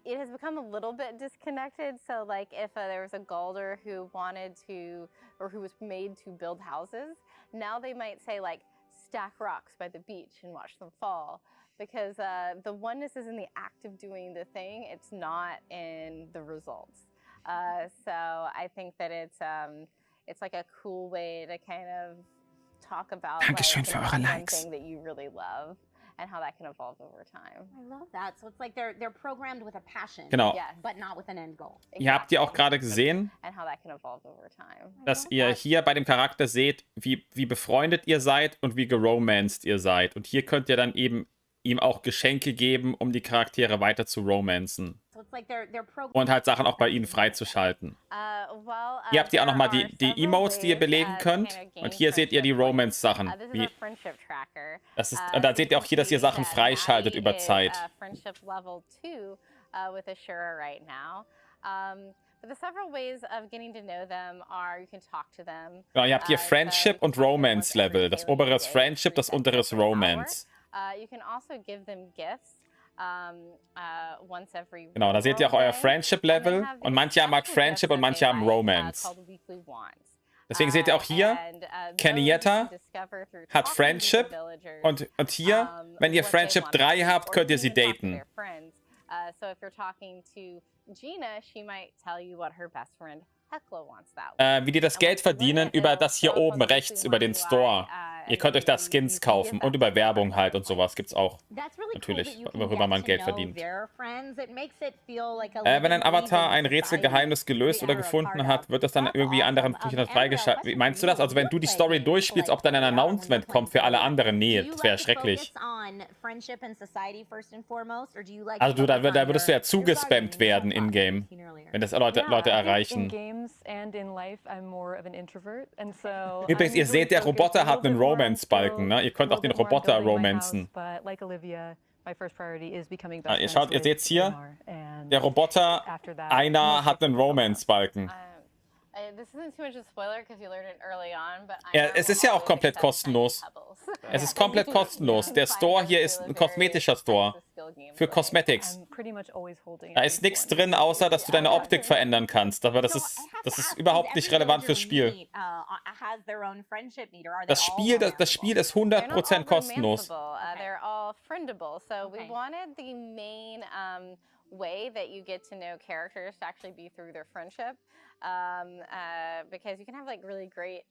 It has become a little bit disconnected. So, like, if there was a Galder who wanted to, or who was made to build houses, now they might say, like, stack rocks by the beach and watch them fall. Because the oneness is in the act of doing the thing, it's not in the results. So I think that it's like a cool way to kind of talk about Dankeschön like, für eure one Likes. thing that you really love and how that can evolve over time. I love that. So it's like they're programmed with a passion, Genau. Yes. but not with an end goal. Ihr habt ja auch gerade gesehen, And how that can evolve over time. dass ihr hier bei dem Charakter seht, wie befreundet ihr seid und wie geromanced ihr seid. Und hier könnt ihr dann eben ihm auch Geschenke geben, um die Charaktere weiter zu romanzen. So it's like they're Und halt Sachen auch bei ihnen freizuschalten. Hier habt ihr auch nochmal die Emotes, die ihr belegen könnt. Und hier seht ihr die Romance-Sachen. Und da seht ihr auch hier, dass ihr Sachen freischaltet über Zeit. Ja, ihr habt hier Friendship und Romance-Level. Das obere ist Friendship, das untere ist Romance. Genau, da seht ihr auch euer Friendship-Level. Und manche haben halt Friendship und manche haben Romance. Deswegen seht ihr auch hier, Kenyatta hat Friendship. Und hier, wenn ihr Friendship 3 habt, könnt ihr sie daten. So if you're talking to Gina, she might tell you what her best friend Hecla wants that wie die das Geld verdienen, über das hier oben rechts, über den Store. Ihr könnt euch da Skins kaufen und über Werbung halt und sowas gibt's auch. Natürlich, worüber man Geld verdient. Wenn ein Avatar ein Rätselgeheimnis gelöst oder gefunden hat, wird das dann irgendwie anderen Küchen freigeschaltet. Wie meinst du das? Also wenn du die Story durchspielst, ob dann ein Announcement kommt für alle anderen? Nee, das wäre schrecklich. Also da würdest du ja zugespammt werden in-game, wenn das Leute erreichen. Übrigens, ihr seht, der Roboter hat einen Romance-Balken, ne? Ihr könnt auch den Roboter romanzen. Ihr schaut, ihr seht's hier, der Roboter, einer hat einen Romance-Balken. Ja, es ist ja auch komplett kostenlos. Es ist komplett kostenlos. Der Store hier ist ein kosmetischer Store. für Cosmetics. I'm pretty much always holding Da at ist least nichts one. drin, außer dass du deine Optik verändern kannst. Aber das So, ist, I have das to ist ask, überhaupt does nicht every relevant villager fürs Spiel. meet, has their own friendship meter? Are they Das all Spiel, das romanceable? Spiel ist They're not all 100% kostenlos. romanceable. Okay. They're all friendable. So we Okay. wanted the main way that you get to know characters to actually be through their friendship, because you can have like really great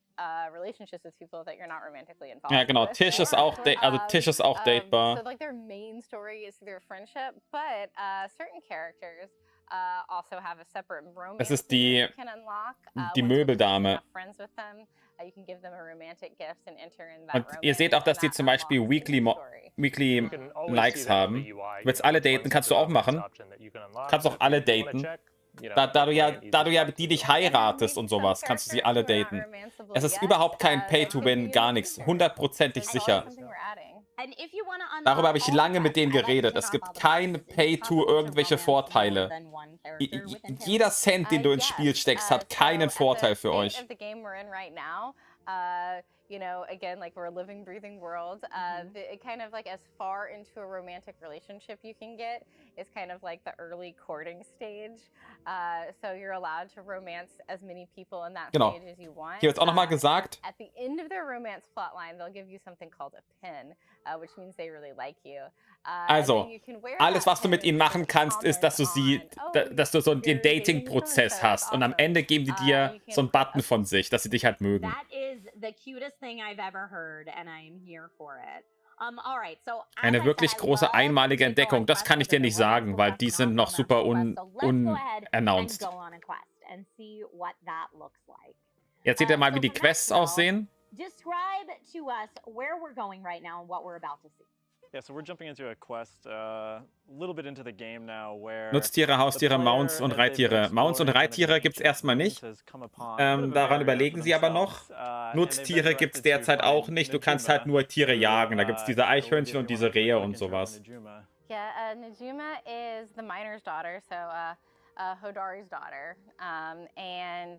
relationships with people that you're not romantically involved Ja, genau. with. Tisch ist auch, also Tisch ist auch So datebar. like their main story is their friendship, but certain characters also have a separate romance Das ist that you die, can unlock. die once you Möbeldame. have friends with them, you can give them a romantic gift and enter in that Und ihr romance, seht auch, dass and die that zum Beispiel unlocks the Weekly story. You can always Likes see that in haben. the UI. Du willst alle daten, kannst du auch machen. Kannst auch alle daten. Da du ja die dich heiratest und sowas, kannst du sie alle daten. Es ist überhaupt kein Pay-to-Win, gar nichts. 100%ig sicher. And if you wanna unlock Darüber habe ich all lange mit quests, denen I like to geredet. check Es off gibt all the kein quests. Is it Pay-to possible to irgendwelche romance more Vorteile. than one character within Palia? Jeder Cent, den du ins Spiel steckst, hat keinen Vorteil für euch. Of the game we're in right now, you know, again, like we're a living, breathing world. It kind of like as far into a romantic relationship you can get is kind of like the early courting stage. So you're allowed to romance as many people in that Genau. stage as you want. Hier wird auch nochmal gesagt, At the end of their romance plotline, they'll give you something called a pin, which means they really like you. also, then you can wear alles, that was du mit pin ihnen machen to kannst, ist, dass du dass du so den Dating-Prozess hast. Und am Ende geben die dir so einen Button von sich, dass sie dich halt mögen. That is the cutest thing I've ever heard, and I'm here for it. All right, so as Eine I wirklich said, I große love einmalige to go Entdeckung. on Das quests kann ich dir with nicht other sagen, weil wonderful die quests sind and noch also super quests. So let's go ahead and unannounced. go on a quest and see what that looks like. Jetzt seht ihr mal, So wie die for Quests now, aussehen. Describe to us where we're going right now and what we're about to see. Yeah, so we're jumping into a quest a little bit into the game now where Nutztiere, Haustiere, Mounts und Reittiere. Mounts und Reittiere gibt es erstmal nicht. Daran überlegen sie aber noch. Nutztiere gibt es derzeit auch nicht. Du kannst halt nur Tiere jagen. Da gibt es diese Eichhörnchen und diese Rehe und sowas. Yeah, Najuma is the miner's daughter, so Hodari's daughter, and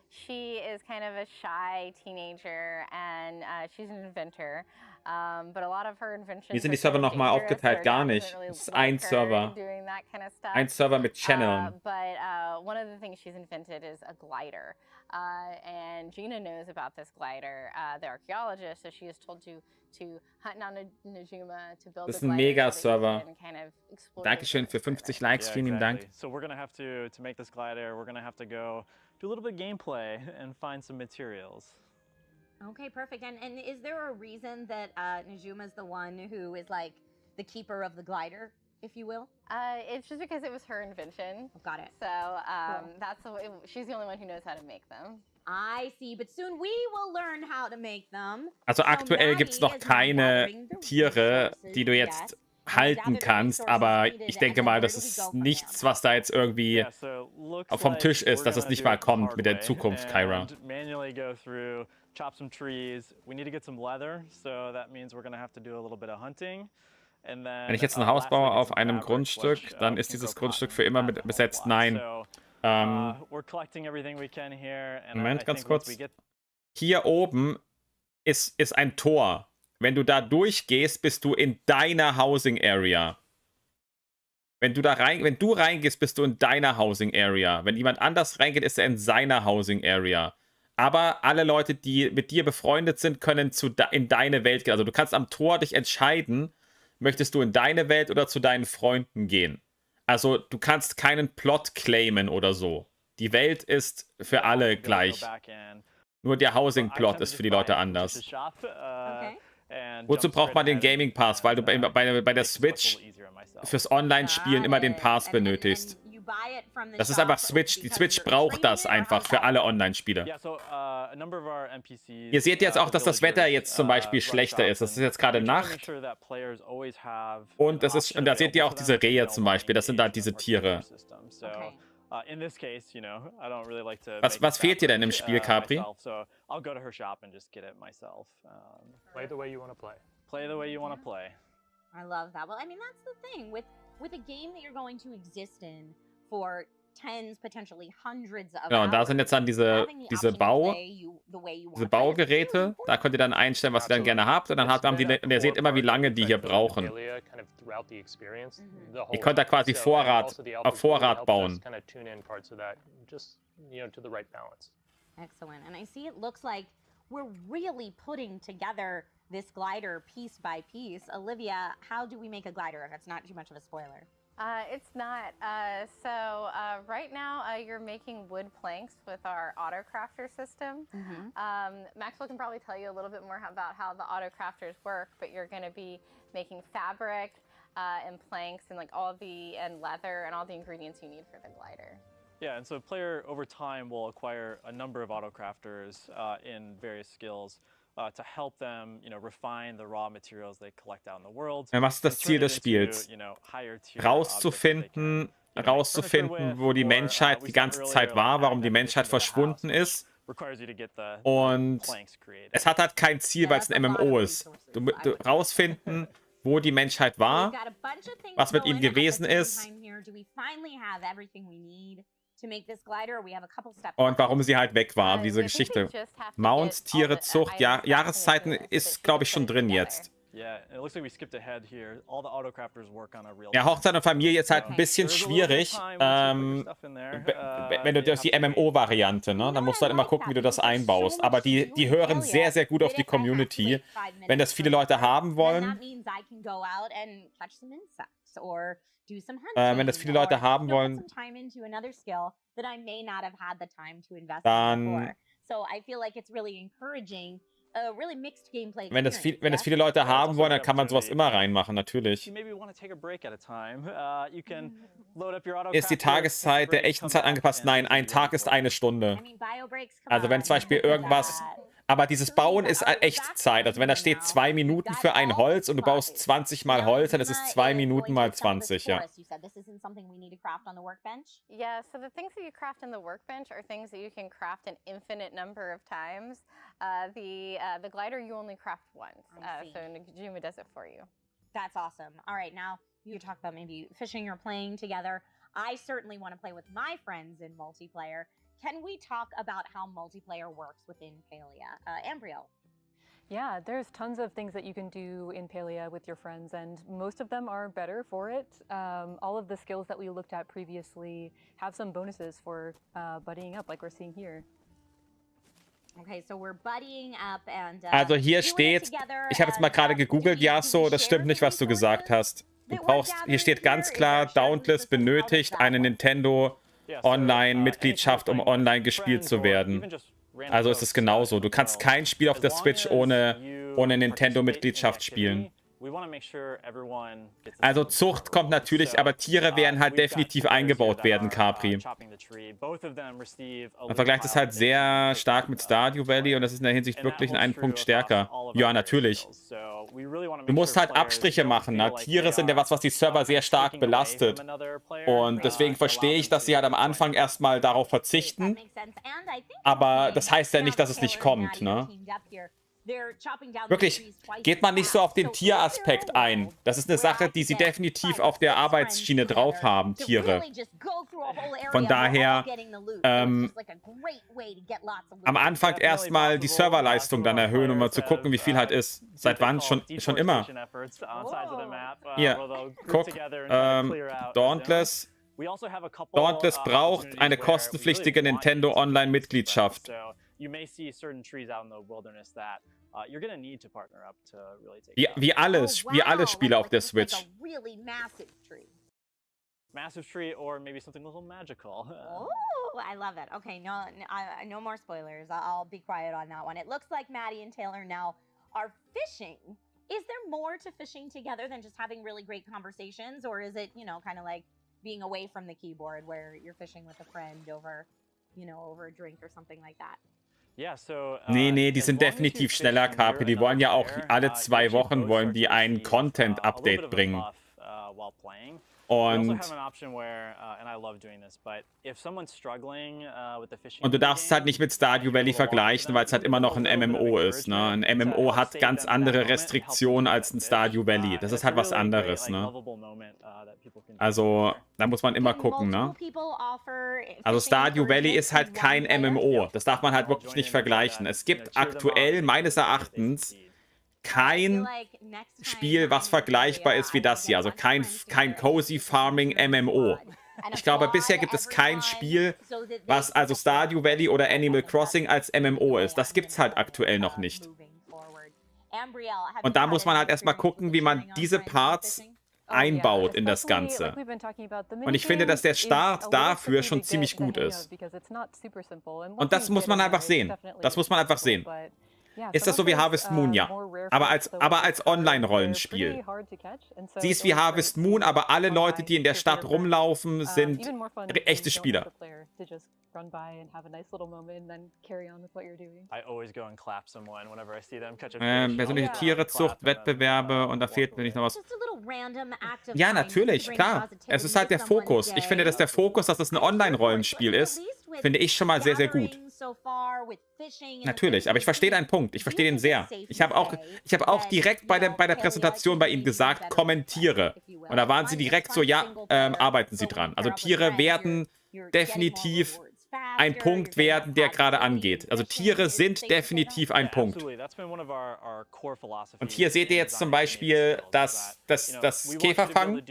she is kind of a shy teenager, and she's an inventor. But a lot of her inventions Wie sind die are Server kind of nochmal dangerous, aufgeteilt? so Gar Dad nicht. doesn't really Es ist like ein her Server. doing that kind of stuff. Ein Server mit Channeln. But one of the things she's invented is a glider. And Gina knows about this glider, the archaeologist, so she is told to hunt down Najuma to build Das ist a ein glider Mega-Server. so that he can kind of explore Dankeschön für the further. 50 Likes. Vielen lieben Dank. So we're gonna have to make this glider, we're gonna have to go do a little bit of gameplay and find some materials. Okay, perfect. And is there a reason that Najuma's the one who is like the keeper of the glider, if you will? It's just because it was her invention. Got it. So that's the way, she's the only one who knows how to make them. I see, but soon we will learn how to make them. Also aktuell gibt es noch keine Tiere, die du jetzt halten kannst, aber ich denke mal, das ist nichts, was da jetzt irgendwie Yeah, so looks vom like Tisch ist, we're dass es gonna nicht do mal it the kommt hard mit der way Zukunft, Kyra. and manually go through, chop some trees. We need to get some leather, so that means we're gonna have to do a little bit of hunting. And then, Wenn ich jetzt ein Haus lastly, baue get auf some einem fabric, Grundstück, which, dann we ist can dieses grow Grundstück cotton für immer that a whole besetzt. lot. Nein. So, we're collecting everything we can here, and Moment, I ganz think once kurz. we get Hier oben ist ein Tor. Wenn du da durchgehst, bist du in deiner Housing Area. Wenn du reingehst, bist du in deiner Housing Area. Wenn jemand anders reingeht, ist er in seiner Housing Area. Aber alle Leute, die mit dir befreundet sind, können in deine Welt gehen. Also du kannst am Tor dich entscheiden, möchtest du in deine Welt oder zu deinen Freunden gehen. Also du kannst keinen Plot claimen oder so. Die Welt ist für alle gleich. Nur der Housing-Plot ist für die Leute anders. Okay. Wozu braucht man den Gaming Pass? Weil du bei der Switch fürs Online-Spielen immer den Pass benötigst. Das ist einfach Switch. Die Switch braucht das einfach für alle Online-Spiele. Ihr seht jetzt auch, dass das Wetter jetzt zum Beispiel schlechter ist. Das ist jetzt gerade Nacht. Und da seht ihr auch diese Rehe zum Beispiel. Das sind da diese Tiere. Okay. Was fehlt dir denn im Spiel, Capri? Play the way you want to play. Play the way you want to play. I love that. Well, I mean, that's the thing with a game that you're going to exist in for tens, potentially hundreds of Ja, und da sind jetzt dann diese Baugeräte. Baugeräte. Da könnt ihr dann einstellen, was ihr dann gerne habt. Und dann und ihr seht immer, wie lange die hier brauchen. throughout the experience. Mhm. The whole Ihr könnt da way. quasi So, and Vorrat also the auf Alphas really Vorrat helped us bauen. kind of tune in parts of that, just to the right balance. Excellent. And I see it looks like we're really putting together this glider piece by piece. Olivia, how do we make a glider if it's not too much of a spoiler? It's not. Right now, you're making wood planks with our auto crafter system. Maxwell can probably tell you a little bit more about how the auto crafters work, but you're going to be making fabric and planks and leather and all the ingredients you need for the glider. Yeah, and so a player over time will acquire a number of autocrafters in various skills to help them, refine the raw materials they collect out in the world. Was ist das and Ziel turn des it into, Spiels? higher tier objects that they can, make furniture with, Wo die or, Menschheit we die saw ganze earlier, Zeit war, warum adding die Menschheit decoration to the verschwunden house, which ist. requires you to get the Und planks created. es hat halt kein Ziel, weil es ein MMO ist. Du rausfinden, wo die Menschheit war, was mit ihm gewesen ist und warum sie halt weg war, diese Geschichte. Mount, Tiere, Zucht, Jahreszeiten ist, glaube ich, schon drin jetzt. Yeah, it looks like we skipped ahead here. All the autocrafters work on a real Ja, Hochzeit und Familie ist halt ein bisschen schwierig, wenn du durch die MMO-Variante, ne? Dann musst du halt immer gucken, wie du das einbaust. Aber die hören sehr, sehr gut auf die Community. Wenn das viele Leute haben wollen, wenn das viele Leute haben wollen, dann wenn das viele Leute haben wollen, dann kann man sowas immer reinmachen, natürlich. Ist die Tageszeit der echten Zeit angepasst? Nein, ein Tag ist eine Stunde. Also wenn zum Beispiel irgendwas... Aber dieses Bauen ist Echtzeit. Also wenn da steht 2 Minuten für ein Holz und du baust 20 mal Holz, dann ist es 2 Minuten mal 20, ja. Yeah, so the things that you craft in the workbench are things that you can craft an infinite number of times. The glider you only craft once, so Najuma does it for you. That's awesome. All right, now you talk about maybe fishing or playing together. I certainly want to play with my friends in multiplayer. Can we talk about how multiplayer works within Palia? Ambriel. Yeah, there's tons of things that you can do in Palia with your friends, and most of them are better for it. All of the skills that we looked at previously have some bonuses for buddying up, like we're seeing here. Okay, so we're buddying up and, also hier steht, ich habe jetzt mal gerade gegoogelt, Yasso, das stimmt nicht, was du gesagt hast. Du brauchst, hier steht ganz klar, Dauntless benötigt eine Nintendo Online-Mitgliedschaft, um online gespielt zu werden. Also ist es genauso. Du kannst kein Spiel auf der Switch ohne Nintendo-Mitgliedschaft spielen. Also Zucht kommt natürlich, aber Tiere werden halt definitiv eingebaut werden, Capri. Man vergleicht es halt sehr stark mit Stardew Valley und das ist in der Hinsicht wirklich einen Punkt stärker. Ja, natürlich. Du musst halt Abstriche machen. Ne? Tiere sind ja was die Server sehr stark belastet. Und deswegen verstehe ich, dass sie halt am Anfang erstmal darauf verzichten. Aber das heißt ja nicht, dass es nicht kommt, ne? Wirklich, geht man nicht so auf den Tieraspekt ein. Das ist eine Sache, die sie definitiv auf der Arbeitsschiene drauf haben, Tiere. Von daher, am Anfang erstmal die Serverleistung dann erhöhen, um mal zu gucken, wie viel halt ist. Seit wann? Schon immer. Hier, guck, Dauntless. Dauntless braucht eine kostenpflichtige Nintendo Online-Mitgliedschaft. Wie alle Spiele auf der Switch. Massive tree or maybe something a little magical. Oh, I love it. Okay, no more spoilers. I'll be quiet on that one. It looks like Maddie and Taylor now are fishing. Is there more to fishing together than just having really great conversations, or is it, kind of like being away from the keyboard where you're fishing with a friend over, over a drink or something like that? Yeah, so, nee, die sind definitiv schneller, Capri. Die wollen ja auch alle 2 Wochen wollen die ein Content-Update bringen. Und du darfst es halt nicht mit Stardew Valley vergleichen, weil es halt immer noch ein MMO ist. Ne? Ein MMO hat ganz andere Restriktionen als ein Stardew Valley. Das ist halt was anderes. Ne? Also, da muss man immer gucken. Ne? Also Stardew Valley ist halt kein MMO. Das darf man halt wirklich nicht vergleichen. Es gibt aktuell meines Erachtens kein Spiel, was vergleichbar ist wie das hier. Also kein Cozy Farming MMO. Ich glaube, bisher gibt es kein Spiel, was also Stardew Valley oder Animal Crossing als MMO ist. Das gibt's halt aktuell noch nicht. Und da muss man halt erstmal gucken, wie man diese Parts einbaut in das Ganze. Und ich finde, dass der Start dafür schon ziemlich gut ist. Und das muss man einfach sehen. Das muss man einfach sehen. Ist das so wie Harvest Moon? Ja. Aber als Online-Rollenspiel. Sie ist wie Harvest Moon, aber alle Leute, die in der Stadt rumlaufen, sind echte Spieler. Persönliche Tierezucht, Wettbewerbe und da fehlt mir nicht noch was. Ja, natürlich, klar. Es ist halt der Fokus. Ich finde, dass der Fokus, dass es ein Online-Rollenspiel ist, finde ich schon mal sehr, sehr gut. Natürlich, aber ich verstehe deinen Punkt. Ich verstehe den sehr. Ich habe auch direkt bei der Präsentation bei Ihnen gesagt, kommentiere. Und da waren Sie direkt so, ja, arbeiten Sie dran. Also Tiere werden definitiv ein Punkt werden, der gerade angeht. Also Tiere sind definitiv ein Punkt. Und hier seht ihr jetzt zum Beispiel das Käferfang.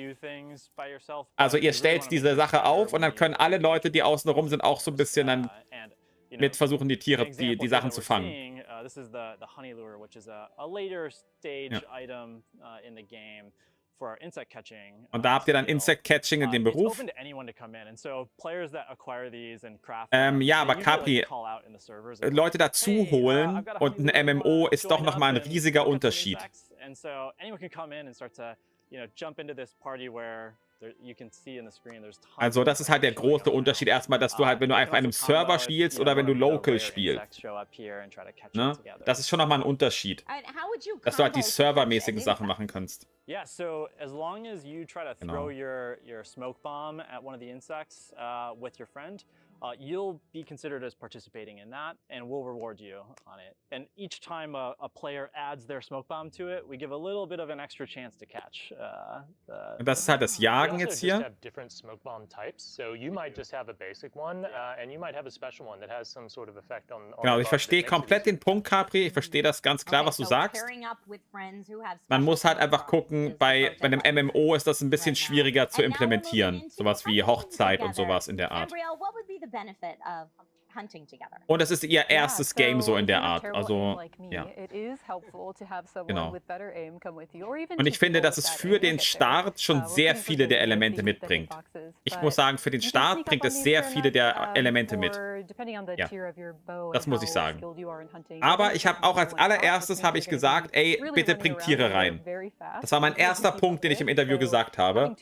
Also ihr stellt diese Sache auf und dann können alle Leute, die außen rum sind, auch so ein bisschen dann mit versuchen, die Tiere, die Sachen zu fangen. Und da habt ihr dann Insect Catching in dem Beruf. Ja, aber Capri, Leute dazu holen und ein MMO ist doch nochmal ein riesiger Unterschied. Also das ist halt der große Unterschied erstmal, dass du halt, wenn du einfach einem Server spielst oder wenn du local spielst. Ne? Das ist schon nochmal ein Unterschied. Dass du halt die servermäßigen Sachen machen kannst. Yeah, so as long as you try to throw your smoke bomb at one of the insects with your friend, you'll be considered as participating in that, and we'll reward you on it. And each time a player adds their smoke bomb to it, we give a little bit of an extra chance to catch. Und das ist halt das Jagen jetzt hier. Genau, ich verstehe komplett den Punkt, Capri. Ich verstehe das ganz klar, was du sagst. Man muss halt einfach gucken, bei einem MMO ist das ein bisschen schwieriger zu implementieren. Sowas wie Hochzeit und sowas in der Art. Und es ist ihr erstes Game so in der Art. Also, ja. Genau. Und ich finde, dass es für den Start schon sehr viele der Elemente mitbringt. Ich muss sagen, für den Start bringt es sehr viele der Elemente mit. Ja, das muss ich sagen. Aber ich habe auch als allererstes habe ich gesagt, ey, bitte bringt Tiere rein. Das war mein erster Punkt, den ich im Interview gesagt habe.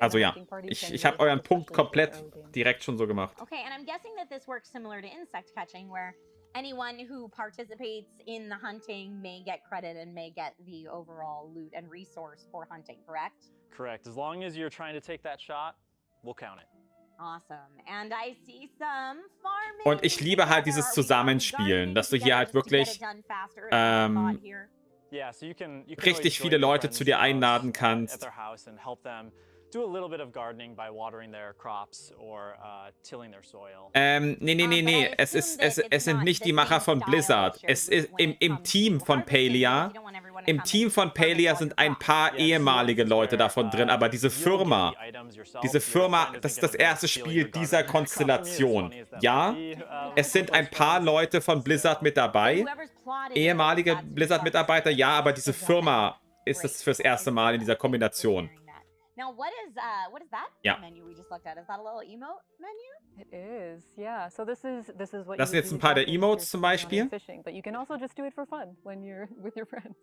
Also ja, ich habe euren Punkt komplett direkt schon so gemacht. Okay, and I'm guessing that this works similar to insect catching, where anyone who participates in the hunting may get credit and may get the overall loot and resource for hunting, correct? Correct. As long as you're trying to take that shot, we'll count it. Awesome. And I see some farming. Und ich liebe halt dieses Zusammenspielen, dass du hier halt wirklich richtig viele Leute zu dir einladen kannst. Nee. Es sind nicht die Macher von Blizzard. Es ist im Team von Palia. Im Team von Palia sind ein paar ehemalige Leute davon drin, aber diese Firma, das ist das erste Spiel dieser Konstellation. Ja, es sind ein paar Leute von Blizzard mit dabei. Ehemalige Blizzard-Mitarbeiter, ja, aber diese Firma ist es fürs erste Mal in dieser Kombination. Now, what is that menu we just looked at? Is that a little emote menu? It is, yeah. So this is what das sind jetzt ein paar der Emotes zum Beispiel. But you can also just do it for fun when you're with your friends.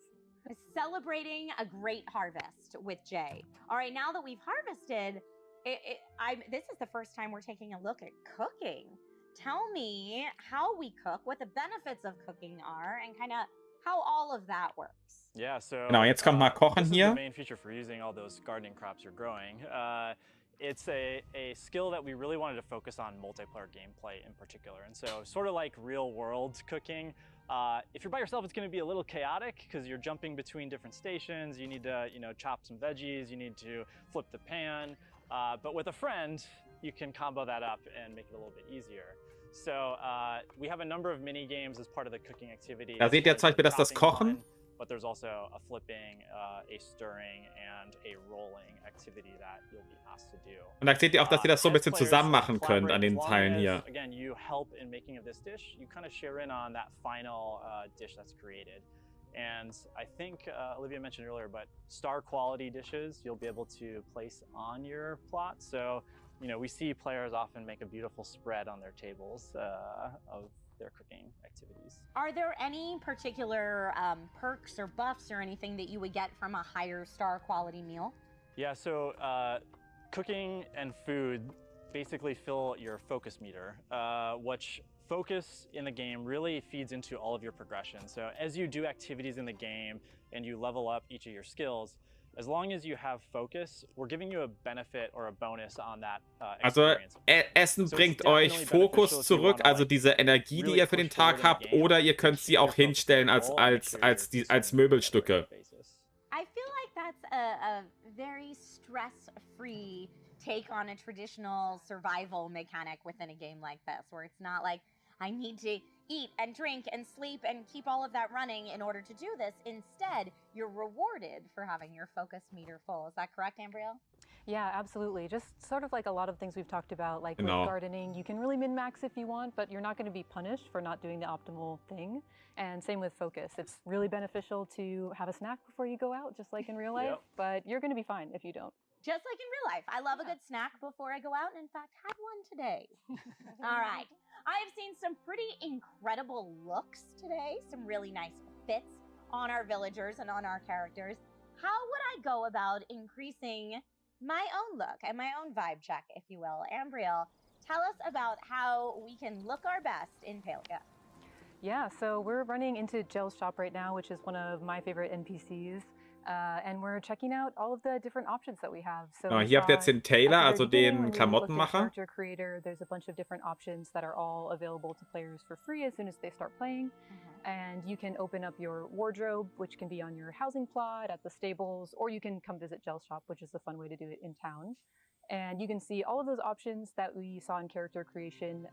Celebrating a great harvest with Jay. All right, now that we've harvested, this is the first time we're taking a look at cooking. Tell me how we cook, what the benefits of cooking are, and kind of how all of that works. Yeah, so genau, jetzt kommt mal Kochen hier. Main feature for using all those gardening crops you're growing. It's a skill that we really wanted to focus on multiplayer gameplay in particular. And so sort of like real world cooking, if you're by yourself, it's going to be a little chaotic because you're jumping between different stations. You need to, chop some veggies. You need to flip the pan. But with a friend, you can combo that up and make it a little bit easier. So we have a number of mini games as part of the cooking activity. Da seht ihr zum Beispiel, dass das Kochen. But there's also a flipping, a stirring, and a rolling activity that you'll be asked to do. Und da seht ihr auch, dass ihr das so ein bisschen zusammen machen könnt an den Teilen hier. Again, you help in making of this dish. You kind of share in on that final dish that's created. And I think Olivia mentioned earlier, but star quality dishes you'll be able to place on your plot. So, you know, we see players often make a beautiful spread on their tables of their cooking activities. Are there any particular perks or buffs or anything that you would get from a higher star quality meal? Yeah, so cooking and food basically fill your focus meter, which focus in the game really feeds into all of your progression. So as you do activities in the game and you level up each of your skills, as long as you have focus, we're giving you a benefit or a bonus on that Also experience. Essen bringt euch Fokus zurück, also diese Energie, die ihr für den Tag habt, oder ihr könnt sie auch hinstellen als Möbelstücke. I feel like that's a very stress-free take on a traditional survival mechanic within a game like this, where it's not like I need to eat and drink and sleep and keep all of that running in order to do this. Instead, you're rewarded for having your focus meter full. Is that correct, Ambrielle? Yeah, absolutely. Just sort of like a lot of things we've talked about, like with gardening, you can really min-max if you want, but you're not going to be punished for not doing the optimal thing. And same with focus. It's really beneficial to have a snack before you go out, just like in real life, but you're going to be fine if you don't. Just like in real life. I love a good snack before I go out, and in fact, had one today. All right. I have seen some pretty incredible looks today, some really nice fits on our villagers and on our characters. How would I go about increasing my own look and my own vibe check, if you will? Ambrielle, tell us about how we can look our best in Palia. Yeah, so we're running into Jell's shop right now, which is one of my favorite NPCs. And we're checking out all of the different options that we have. So hier habt ihr jetzt den Taylor, also den Klamottenmacher. Character creator, there's a bunch of different options that are all available to players for free as soon as they start playing. And you can open up your wardrobe, which can be on your housing plot, at the stables, or you can come visit Jell's shop, which is a fun way to do it in town. And you can see all of those options that we saw in character creation.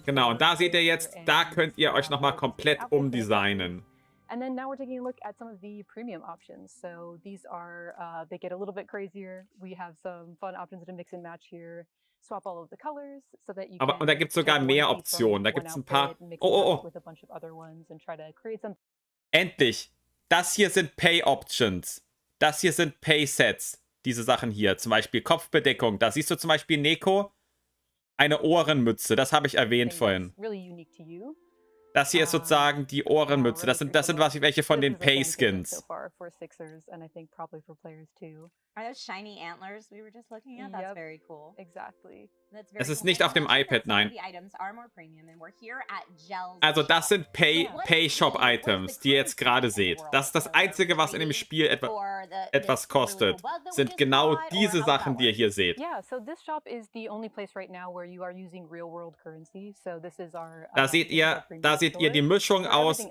Genau, und da seht ihr jetzt, da könnt ihr euch nochmal komplett umdesignen. And then now we're taking a look at some of the premium options. So these are, they get a little bit crazier. We have some fun options to mix and match here. Swap all of the colors so that you can. Und da gibt es sogar mehr Optionen. Da gibt es ein paar. With a bunch of other ones and try to create some. Endlich! Das hier sind Pay Options. Das hier sind Pay Sets. Diese Sachen hier. Zum Beispiel Kopfbedeckung. Da siehst du zum Beispiel Neko eine Ohrenmütze. Das habe ich erwähnt vorhin. Really unique to you. Das hier ist sozusagen die Ohrenmütze. Das sind welche von den Pay-Skins. Are those shiny antlers we were just looking at? That's very cool. Exactly. Es ist nicht auf dem iPad, nein. Also das sind Pay-Shop-Items, die ihr jetzt gerade seht. Das ist das Einzige, was in dem Spiel etwas kostet. Sind genau diese Sachen, die ihr hier seht. Da seht ihr die Mischung aus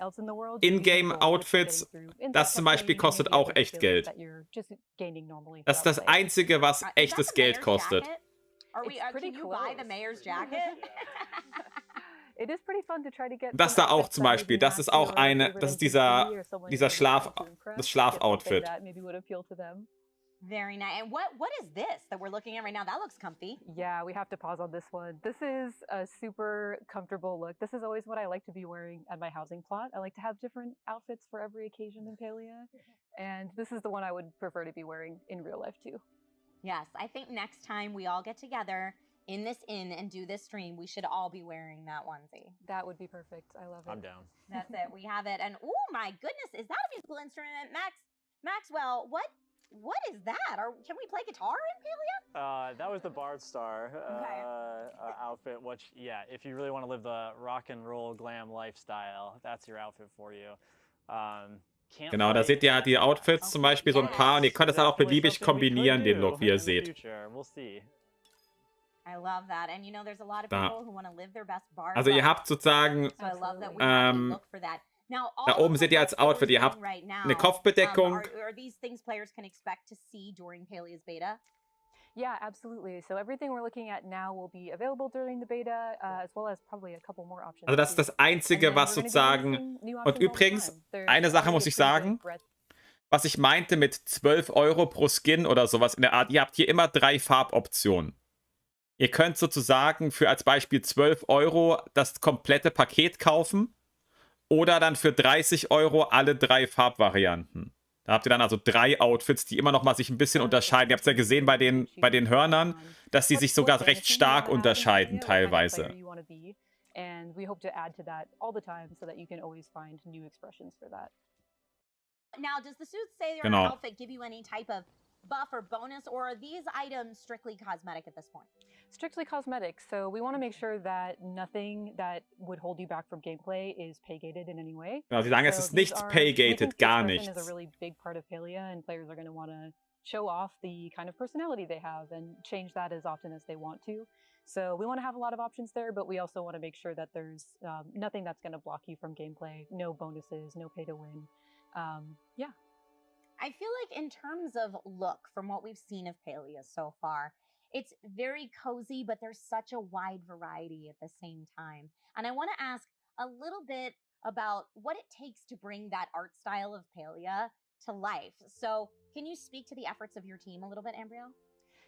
In-Game-Outfits. Das zum Beispiel kostet auch echt Geld. Das ist das Einzige, was echtes Geld kostet. Das da auch zum Beispiel. Das ist auch das ist das Schlafoutfit. Very nice. And what is this that we're looking at right now? That looks comfy. Yeah, we have to pause on this one. This is a super comfortable look. This is always what I like to be wearing at my housing plot. I like to have different outfits for every occasion in Palia. And this is the one I would prefer to be wearing in real life too. Yes, I think next time we all get together in this inn and do this stream, we should all be wearing that onesie. That would be perfect. I love it. I'm down. That's it. We have it. And oh my goodness, is that a musical instrument? Maxwell, what is that? Or can we play guitar in Palia? That was the Bard Star outfit, which, yeah, if you really want to live the rock and roll glam lifestyle, that's your outfit for you. Genau, da seht ihr die Outfits zum Beispiel so ein paar und ihr könnt das dann auch beliebig kombinieren, den Look, wie ihr seht. I love that. And you know, there's a lot of people who want to live their best Bard. Also ihr habt sozusagen da oben seht ihr als Outfit, ihr habt eine Kopfbedeckung. Yeah, absolutely. So everything we're looking at now will be available during the beta, as well as probably a couple more options Also das ist too. das Einzige, And then was we're going to be sozusagen. releasing new Und options all the übrigens, time. There's eine Sache already muss a ich pretty good sagen, breadth. was ich meinte mit 12 Euro pro Skin oder sowas in der Art. Ihr habt hier immer 3 Farboptionen. Ihr könnt sozusagen für als Beispiel 12 Euro das komplette Paket kaufen oder dann für 30 Euro alle 3 Farbvarianten. Da habt ihr dann also 3 Outfits, die immer noch mal sich ein bisschen unterscheiden. Ihr habt es ja gesehen bei den Hörnern, dass sie sich sogar recht stark unterscheiden teilweise. And we hope to add to that all the time so that you can always find new expressions for that. Now, does the suit say your Genau. outfit give you any type of buff or bonus, or are these items strictly cosmetic at this point? Strictly cosmetic, so we want to make sure that nothing that would hold you back from gameplay is pay-gated in any way. Genau, sie sagen, es ist nicht pay-gated, gar nichts. nichts. Is a really big part of Palia, and players are going to want to show off the kind of personality they have and change that as often as they want to. So we want to have a lot of options there, but we also want to make sure that there's nothing that's going to block you from gameplay, no bonuses, no pay to win. Yeah. I feel like in terms of look, from what we've seen of Palia so far, it's very cozy, but there's such a wide variety at the same time. And I want to ask a little bit about what it takes to bring that art style of Palia to life. So can you speak to the efforts of your team a little bit, Ambriel?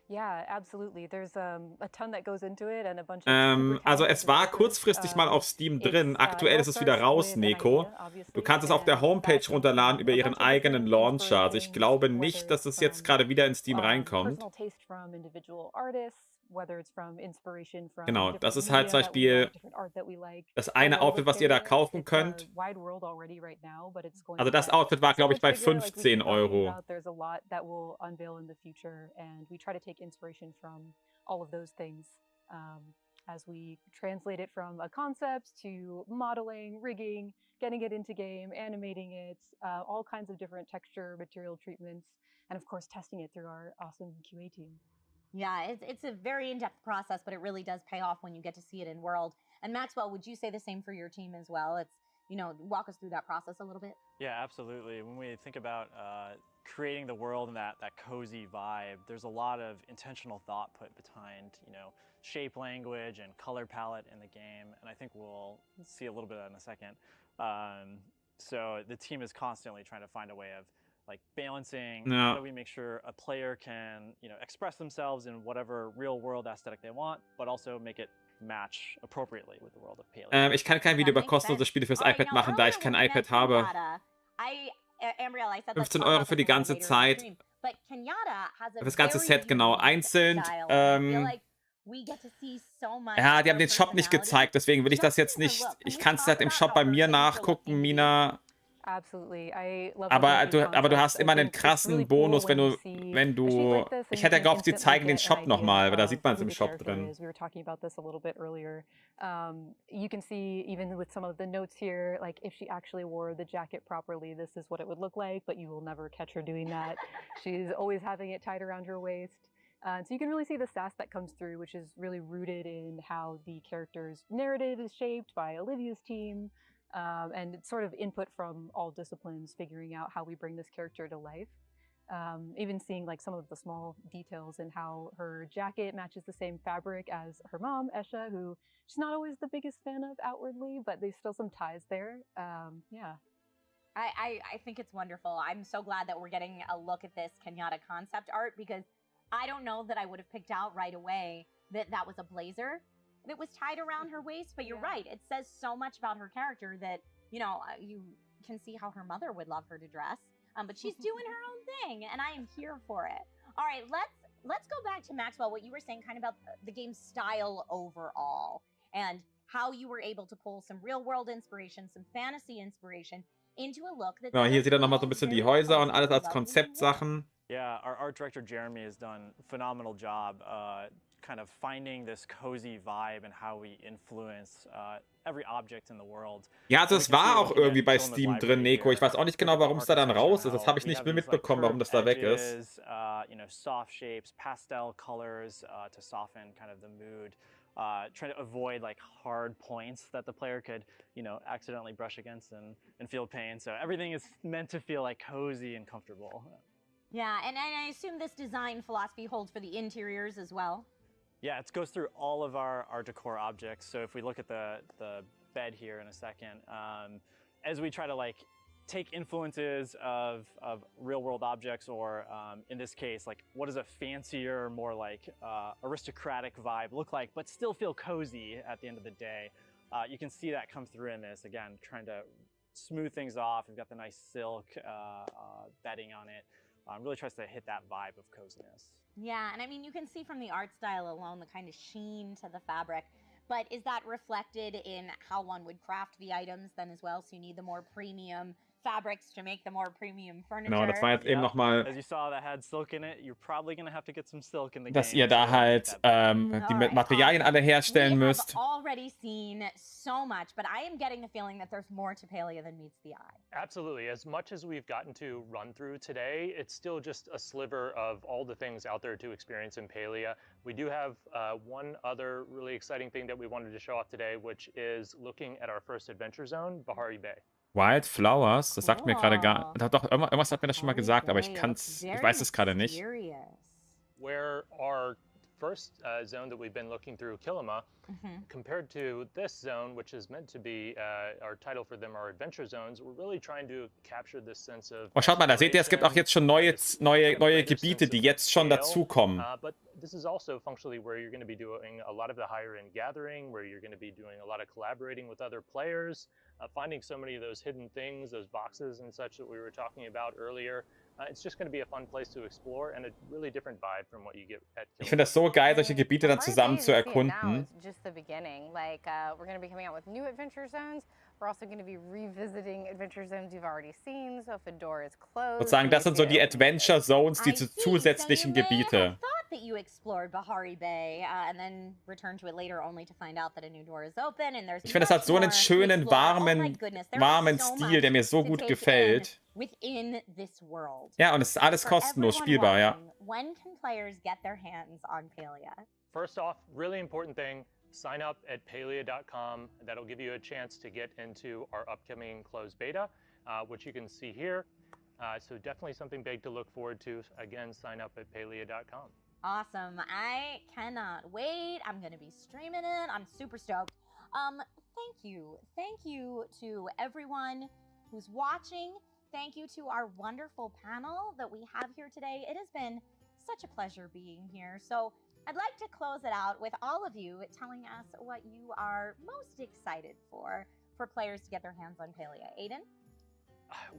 Yeah, absolutely. There's a ton that goes into it and a bunch of also es war kurzfristig mal auf Steam drin. Aktuell ist es wieder raus, Neko. Du kannst es auf der Homepage runterladen über ihren eigenen Launcher. Also ich glaube nicht, dass es jetzt gerade wieder in Steam reinkommt. Genau, das ist halt zum Beispiel das eine Outfit, was ihr da kaufen könnt. Also das Outfit war, glaube ich, bei 15 Euro. As we translate it from a concept to modeling, rigging, getting it into game, animating it, all kinds of different texture, material treatments, and of course testing it through our awesome QA team. Yeah, it's a very in-depth process, but it really does pay off when you get to see it in world. And Maxwell, would you say the same for your team as well? It's, you know, walk us through that process a little bit. Yeah, absolutely. When we think about creating the world and that cozy vibe, there's a lot of intentional thought put behind, you know, shape language and color palette in the game, and I think we'll see a little bit of that in a second. So the team is constantly trying to find a way of like balancing how do we make sure a player can, you know, express themselves in whatever real world aesthetic they want, but also make it match appropriately with the world of Palia. Ich kann kein Video über kostenlose Spiele fürs iPad machen, da ich kein iPad habe. 15 Euro für die ganze Zeit. Für das ganze Set, genau. Einzeln. Ja, die haben den Shop nicht gezeigt, deswegen will ich das jetzt nicht. Ich kann es halt im Shop bei mir nachgucken, Mina. Aber du hast immer einen krassen Bonus, wenn du. Ich hätte gehofft, sie zeigen den Shop nochmal, weil da sieht man es im Shop drin. You can see even with some of the notes here, like if she actually wore the jacket properly, this is what it would look like, but you will never catch her doing that. She's always having it tied around her waist. So you can really see the sass that comes through, which is really rooted in how the character's narrative is shaped by Olivia's team. And it's sort of input from all disciplines, figuring out how we bring this character to life. Even seeing like some of the small details in how her jacket matches the same fabric as her mom, Esha, who she's not always the biggest fan of outwardly, but there's still some ties there. Yeah. I think it's wonderful. I'm so glad that we're getting a look at this Kenyatta concept art, because I don't know that I would have picked out right away that that was a blazer that was tied around her waist, but you're right. It says so much about her character that, you know, you can see how her mother would love her to dress. But she's doing her own thing, and I am here for it. All right, let's go back to Maxwell, what you were saying kind of about the game's style overall, and how you were able to pull some real-world inspiration, some fantasy inspiration into a look that... Ja, hier sieht er nochmal so ein bisschen die Häuser und alles als Konzeptsachen. Yeah, our art director Jeremy has done a phenomenal job kind of finding this cozy vibe and how we influence every object in the world. Ja, also es war auch irgendwie bei Steam drin, Neko. Ich weiß auch nicht genau, warum es da dann raus ist. Das habe ich nicht mitbekommen, warum das da weg ist. You know, soft shapes, pastel colors to soften kind of the mood. Trying to avoid like hard points that the player could, you know, accidentally brush against and feel pain. So everything is meant to feel like cozy and comfortable. Yeah, and I assume this design philosophy holds for the interiors as well. Yeah, it goes through all of our decor objects. So if we look at the bed here in a second, as we try to like take influences of real world objects, or in this case, like what does a fancier, more like aristocratic vibe look like, but still feel cozy at the end of the day. You can see that come through in this, again, trying to smooth things off. We've got the nice silk bedding on it. Really tries to hit that vibe of coziness. Yeah, and I mean, you can see from the art style alone the kind of sheen to the fabric, but is that reflected in how one would craft the items then as well? So you need the more premium fabrics to make the more premium furniture. Genau, das war jetzt eben nochmal, As you saw, that had silk in it. You're probably gonna have to get some silk in the dass game. ihr da halt die Alright, Materialien alle herstellen we müsst. have already seen so much, but I am getting the feeling that there's more to Palia than meets the eye. Absolutely. As much as we've gotten to run through today, it's still just a sliver of all the things out there to experience in Palia. We do have one other really exciting thing that we wanted to show off today, which is looking at our first adventure zone, Bahari Bay. Wildflowers, das sagt mir gerade gar. Cool. Doch, irgendwas hat mir das schon mal Bahari gesagt, aber Bay, ich very weiß es gerade nicht. mysterious. Where our first zone that we've been looking through, Kilima, compared to this zone, which is meant to be our title for them, our adventure zones, we're really trying to capture this sense of. Oh, schaut mal, da seht ihr, es gibt auch jetzt schon neue Gebiete, die jetzt schon dazukommen. But this is also functionally where you're going to be doing a lot of the higher end gathering, where you're going to be doing a lot of collaborating with other players, finding so many of those hidden things, those boxes and such that we were talking about earlier. It's just going to be a fun place to explore and a really different vibe from what you get at Ich finde das so geil, solche Gebiete dann zusammen zu erkunden. It's just the beginning. Like we're going to be coming out with new adventure zones. We're also going to be revisiting adventure zones you've already seen. So if a door is closed, Sozusagen, das sind so die Adventure Zones, diese zusätzlichen Gebiete. That you explored Bahari Bay and then returned to it later only to find out that a new door is open and there's Ich finde, das hat so einen schönen, warmen Stil, der mir so gut gefällt. Within this world. Ja, und es ist alles kostenlos spielbar, ja. When can players get their hands on Palia? First off, really important thing, sign up at palia.com. That'll give you a chance to get into our upcoming closed beta, which you can see here. So definitely something big to look forward to. Again, sign up at palia.com. Awesome. I cannot wait. I'm going to be streaming it. I'm super stoked. Thank you. Thank you to everyone who's watching. Thank you to our wonderful panel that we have here today. It has been such a pleasure being here. So I'd like to close it out with all of you telling us what you are most excited for players to get their hands on Palia. Aiden?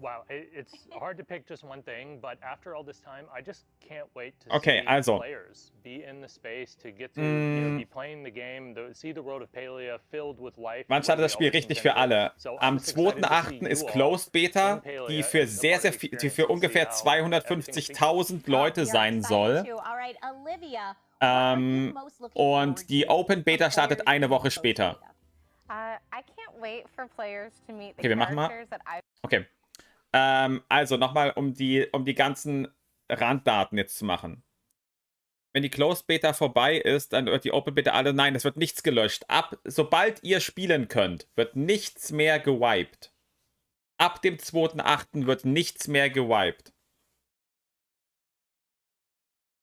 Wow, it's hard to pick just one thing, but after all this time, I just can't wait to Okay, see also. players be in the space, to get to you know, be playing the game, see the world of Palia filled with life. Wann startet das Spiel richtig für alle? Am 2.8. ist Closed Beta, die für die für ungefähr 250.000 Leute sein soll. Und die Open Beta startet eine Woche später. I can't wait for players to meet the Okay, wir machen mal. characters that I Okay. Also nochmal, um die ganzen Randdaten jetzt zu machen. Wenn die Closed Beta vorbei ist, dann wird die Open Beta alle. Nein, es wird nichts gelöscht. Sobald ihr spielen könnt, wird nichts mehr gewiped. Ab dem 2.8. wird nichts mehr gewiped.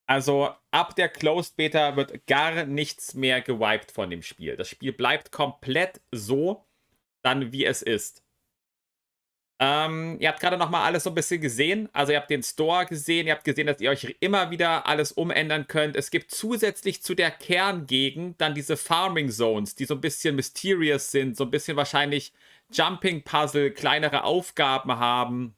Also ab der Closed Beta wird gar nichts mehr gewiped von dem Spiel. Das Spiel bleibt komplett so, dann wie es ist. Ihr habt gerade nochmal alles so ein bisschen gesehen. Also ihr habt den Store gesehen, ihr habt gesehen, dass ihr euch immer wieder alles umändern könnt. Es gibt zusätzlich zu der Kerngegend dann diese Farming Zones, die so ein bisschen mysterious sind, so ein bisschen wahrscheinlich Jumping Puzzle, kleinere Aufgaben haben.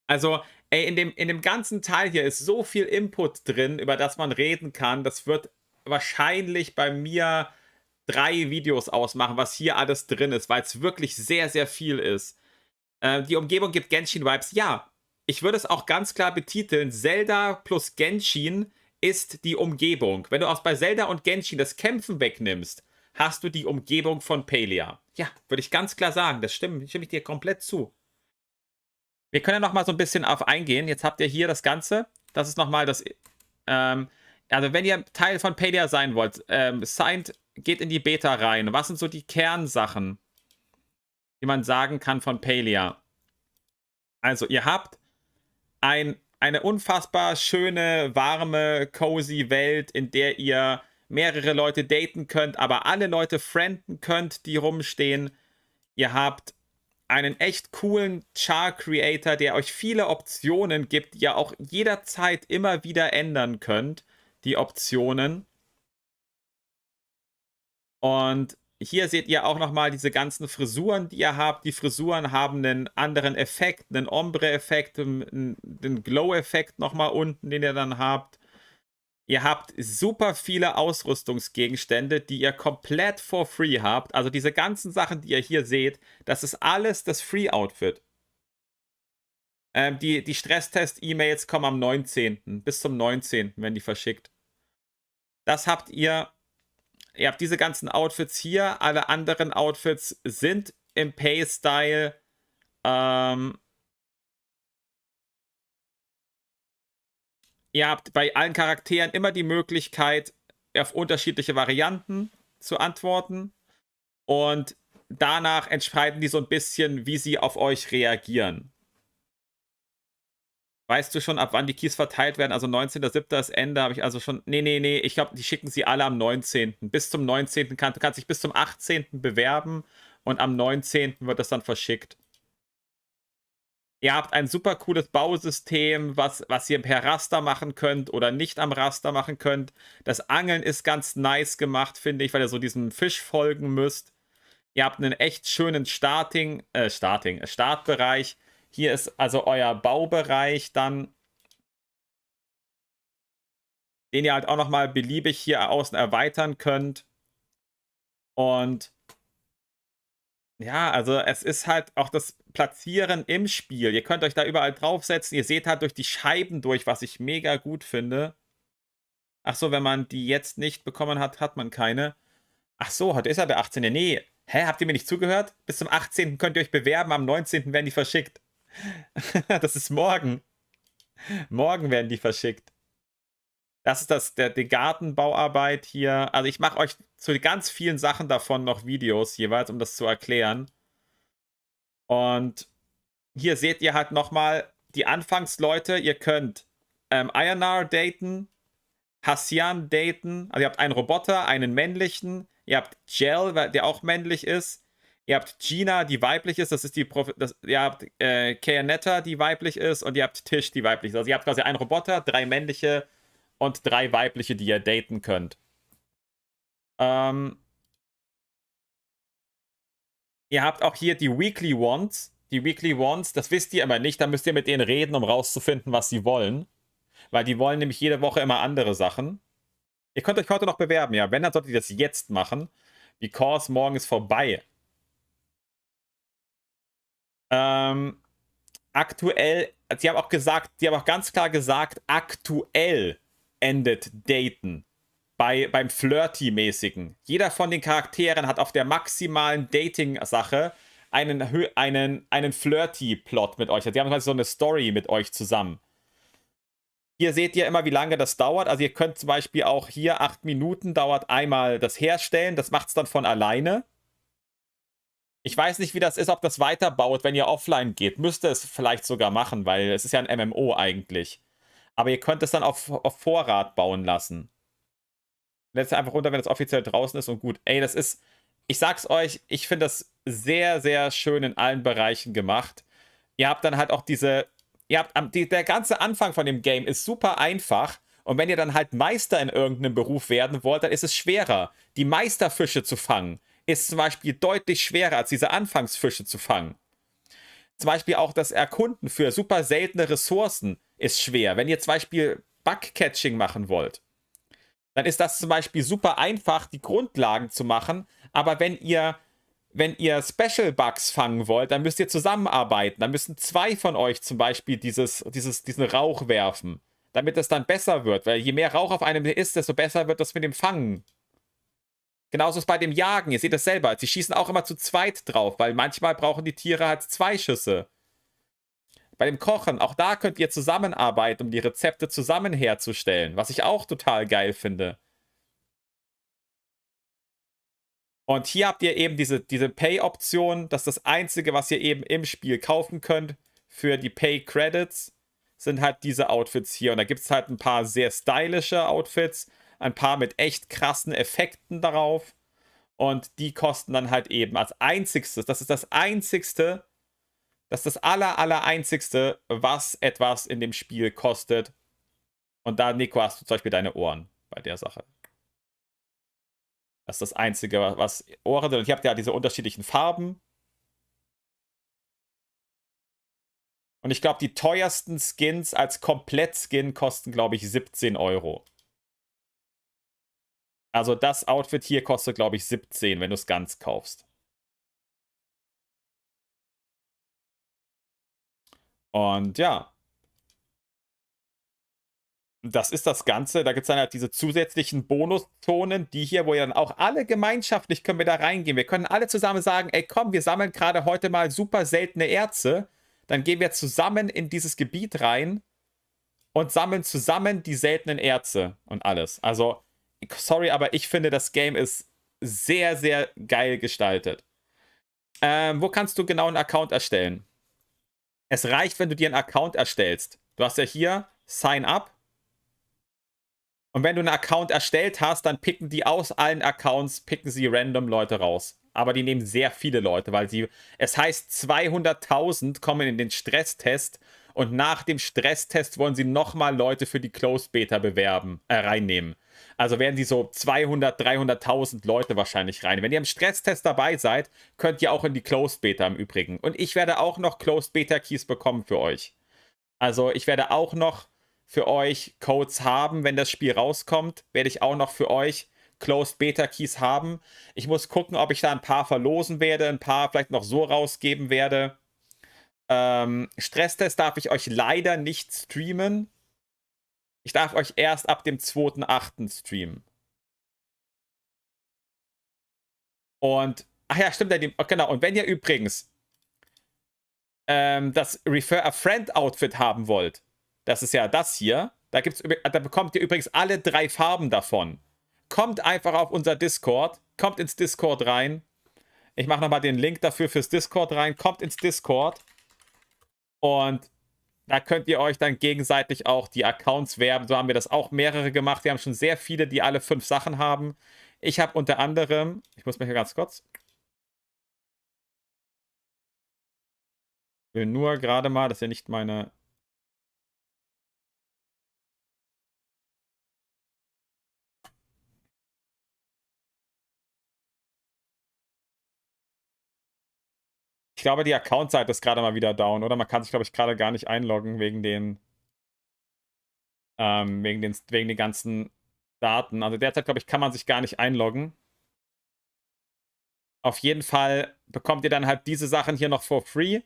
Also, ey, in dem ganzen Teil hier ist so viel Input drin, über das man reden kann. Das wird wahrscheinlich bei mir 3 Videos ausmachen, was hier alles drin ist, weil es wirklich sehr, sehr viel ist. Die Umgebung gibt Genshin-Vibes. Ja, ich würde es auch ganz klar betiteln. Zelda plus Genshin ist die Umgebung. Wenn du auch bei Zelda und Genshin das Kämpfen wegnimmst, hast du die Umgebung von Palia. Ja, würde ich ganz klar sagen. Das stimme ich dir komplett zu. Wir können ja noch mal so ein bisschen auf eingehen. Jetzt habt ihr hier das Ganze. Das ist nochmal das... also wenn ihr Teil von Palia sein wollt, geht in die Beta rein. Was sind so die Kernsachen, die man sagen kann von Palia? Also ihr habt ein eine unfassbar schöne, warme, cozy Welt, in der ihr mehrere Leute daten könnt, aber alle Leute frienden könnt, die rumstehen. Ihr habt einen echt coolen Char-Creator, der euch viele Optionen gibt, die ihr auch jederzeit immer wieder ändern könnt, die Optionen. Und hier seht ihr auch nochmal diese ganzen Frisuren, die ihr habt. Die Frisuren haben einen anderen Effekt, einen Ombre-Effekt, einen Glow-Effekt nochmal unten, den ihr dann habt. Ihr habt super viele Ausrüstungsgegenstände, die ihr komplett for free habt. Also diese ganzen Sachen, die ihr hier seht, das ist alles das Free-Outfit. Die Stresstest-E-Mails kommen am 19. Bis zum 19. werden die verschickt. Das habt ihr. Ihr habt diese ganzen Outfits hier. Alle anderen Outfits sind im Pay-Style. Ihr habt bei allen Charakteren immer die Möglichkeit, auf unterschiedliche Varianten zu antworten. Und danach entscheiden die so ein bisschen, wie sie auf euch reagieren. Weißt du schon, ab wann die Keys verteilt werden? Also 19.07. ist Ende, habe ich also schon... Nee. Ich glaube, die schicken sie alle am 19. Bis zum 19. Du kannst dich bis zum 18. bewerben und am 19. wird das dann verschickt. Ihr habt ein super cooles Bausystem, was ihr per Raster machen könnt oder nicht am Raster machen könnt. Das Angeln ist ganz nice gemacht, finde ich, weil ihr so diesem Fisch folgen müsst. Ihr habt einen echt schönen Startbereich. Hier ist also euer Baubereich dann, den ihr halt auch nochmal beliebig hier außen erweitern könnt. Und ja, also es ist halt auch das Platzieren im Spiel. Ihr könnt euch da überall draufsetzen. Ihr seht halt durch die Scheiben durch, was ich mega gut finde. Ach so, wenn man die jetzt nicht bekommen hat, hat man keine. Ach so, heute ist ja der 18. Nee. Hä, habt ihr mir nicht zugehört? Bis zum 18. könnt ihr euch bewerben, am 19. werden die verschickt. Das ist morgen. Morgen werden die verschickt. Das ist die Gartenbauarbeit hier. Also ich mache euch zu ganz vielen Sachen davon noch Videos jeweils, um das zu erklären. Und hier seht ihr halt nochmal die Anfangsleute. Ihr könnt Ayanar daten, Hassian daten. Also ihr habt einen Roboter, einen männlichen. Ihr habt Gel, der auch männlich ist. Ihr habt Gina, die weiblich ist. Das ist ihr habt Kayanetta, die weiblich ist. Und ihr habt Tisch, die weiblich ist. Also ihr habt quasi einen Roboter, 3 männliche und 3 weibliche, die ihr daten könnt. Ihr habt auch hier die Weekly Ones. Die Weekly Ones, das wisst ihr immer nicht. Da müsst ihr mit denen reden, um rauszufinden, was sie wollen. Weil die wollen nämlich jede Woche immer andere Sachen. Ihr könnt euch heute noch bewerben, ja. Wenn, dann solltet ihr das jetzt machen. Because morgen ist vorbei. Aktuell, sie haben auch ganz klar gesagt, aktuell endet Daten beim Flirty-mäßigen. Jeder von den Charakteren hat auf der maximalen Dating-Sache einen Flirty-Plot mit euch. Also die haben quasi so eine Story mit euch zusammen. Hier seht ihr immer, wie lange das dauert. Also ihr könnt zum Beispiel auch hier 8 Minuten dauert einmal das Herstellen. Das macht es dann von alleine. Ich weiß nicht, wie das ist, ob das weiterbaut, wenn ihr offline geht. Müsste es vielleicht sogar machen, weil es ist ja ein MMO eigentlich. Aber ihr könnt es dann auf Vorrat bauen lassen. Lässt einfach runter, wenn es offiziell draußen ist und gut. Ey, das ist, ich sag's euch, ich finde das sehr, sehr schön in allen Bereichen gemacht. Ihr habt dann halt auch der ganze Anfang von dem Game ist super einfach. Und wenn ihr dann halt Meister in irgendeinem Beruf werden wollt, dann ist es schwerer. Die Meisterfische zu fangen ist zum Beispiel deutlich schwerer, als diese Anfangsfische zu fangen. Zum Beispiel auch das Erkunden für super seltene Ressourcen ist schwer. Wenn ihr zum Beispiel Bugcatching machen wollt, dann ist das zum Beispiel super einfach, die Grundlagen zu machen. Aber wenn ihr Special Bugs fangen wollt, dann müsst ihr zusammenarbeiten. Dann müssen 2 von euch zum Beispiel diesen Rauch werfen, damit es dann besser wird. Weil je mehr Rauch auf einem ist, desto besser wird das mit dem Fangen. Genauso ist es bei dem Jagen. Ihr seht das selber. Sie schießen auch immer zu zweit drauf, weil manchmal brauchen die Tiere halt 2 Schüsse. Bei dem Kochen, auch da könnt ihr zusammenarbeiten, um die Rezepte zusammen herzustellen, was ich auch total geil finde. Und hier habt ihr eben diese Pay-Option. Das ist das Einzige, was ihr eben im Spiel kaufen könnt für die Pay-Credits. sind halt diese Outfits hier. Und da gibt es halt ein paar sehr stylische Outfits, ein paar mit echt krassen Effekten darauf. Und die kosten dann halt eben als einzigstes, das ist das einzigste, das ist das einzigste, was etwas in dem Spiel kostet. Und da, Nico, hast du zum Beispiel deine Ohren bei der Sache. Das ist das Einzige, was Ohren sind. Und ihr habt ja diese unterschiedlichen Farben. Und ich glaube, die teuersten Skins als Komplett-Skin kosten, glaube ich, 17 Euro. Also das Outfit hier kostet, glaube ich, 17, wenn du es ganz kaufst. Und ja. Das ist das Ganze. Da gibt es dann halt diese zusätzlichen Bonuszonen, die hier, wo ihr dann auch alle gemeinschaftlich können wir da reingehen. Wir können alle zusammen sagen, ey komm, wir sammeln gerade heute mal super seltene Erze. Dann gehen wir zusammen in dieses Gebiet rein und sammeln zusammen die seltenen Erze und alles. Also, sorry, aber ich finde, das Game ist sehr, sehr geil gestaltet. Wo kannst du genau einen Account erstellen? Es reicht, wenn du dir einen Account erstellst. Du hast ja hier Sign Up. Und wenn du einen Account erstellt hast, dann picken die aus allen Accounts, picken sie random Leute raus. Aber die nehmen sehr viele Leute, weil es heißt 200.000 kommen in den Stresstest und nach dem Stresstest wollen sie nochmal Leute für die Closed Beta reinnehmen. Also werden sie so 200, 300.000 Leute wahrscheinlich rein. Wenn ihr im Stresstest dabei seid, könnt ihr auch in die Closed Beta im Übrigen. Und ich werde auch noch Closed Beta Keys bekommen für euch. Also ich werde auch noch für euch Codes haben, wenn das Spiel rauskommt, werde ich auch noch für euch Closed Beta Keys haben. Ich muss gucken, ob ich da ein paar verlosen werde, ein paar vielleicht noch so rausgeben werde. Stresstest darf ich euch leider nicht streamen. Ich darf euch erst ab dem 2.8. streamen. Und, ach ja, stimmt, genau. Und wenn ihr übrigens das Refer a Friend Outfit haben wollt, das ist ja das hier, da bekommt ihr übrigens alle 3 Farben davon. Kommt einfach auf unser Discord, kommt ins Discord rein. Ich mache nochmal den Link dafür fürs Discord rein. Kommt ins Discord und da könnt ihr euch dann gegenseitig auch die Accounts werben. So haben wir das auch mehrere gemacht. Wir haben schon sehr viele, die alle 5 Sachen haben. Ich habe unter anderem, ich muss mal hier ganz kurz, will nur gerade mal, das ist ja nicht meine... Ich glaube, die Account-Seite ist gerade mal wieder down, oder? Man kann sich, glaube ich, gerade gar nicht einloggen wegen den ganzen Daten. Also derzeit, glaube ich, kann man sich gar nicht einloggen. Auf jeden Fall bekommt ihr dann halt diese Sachen hier noch for free.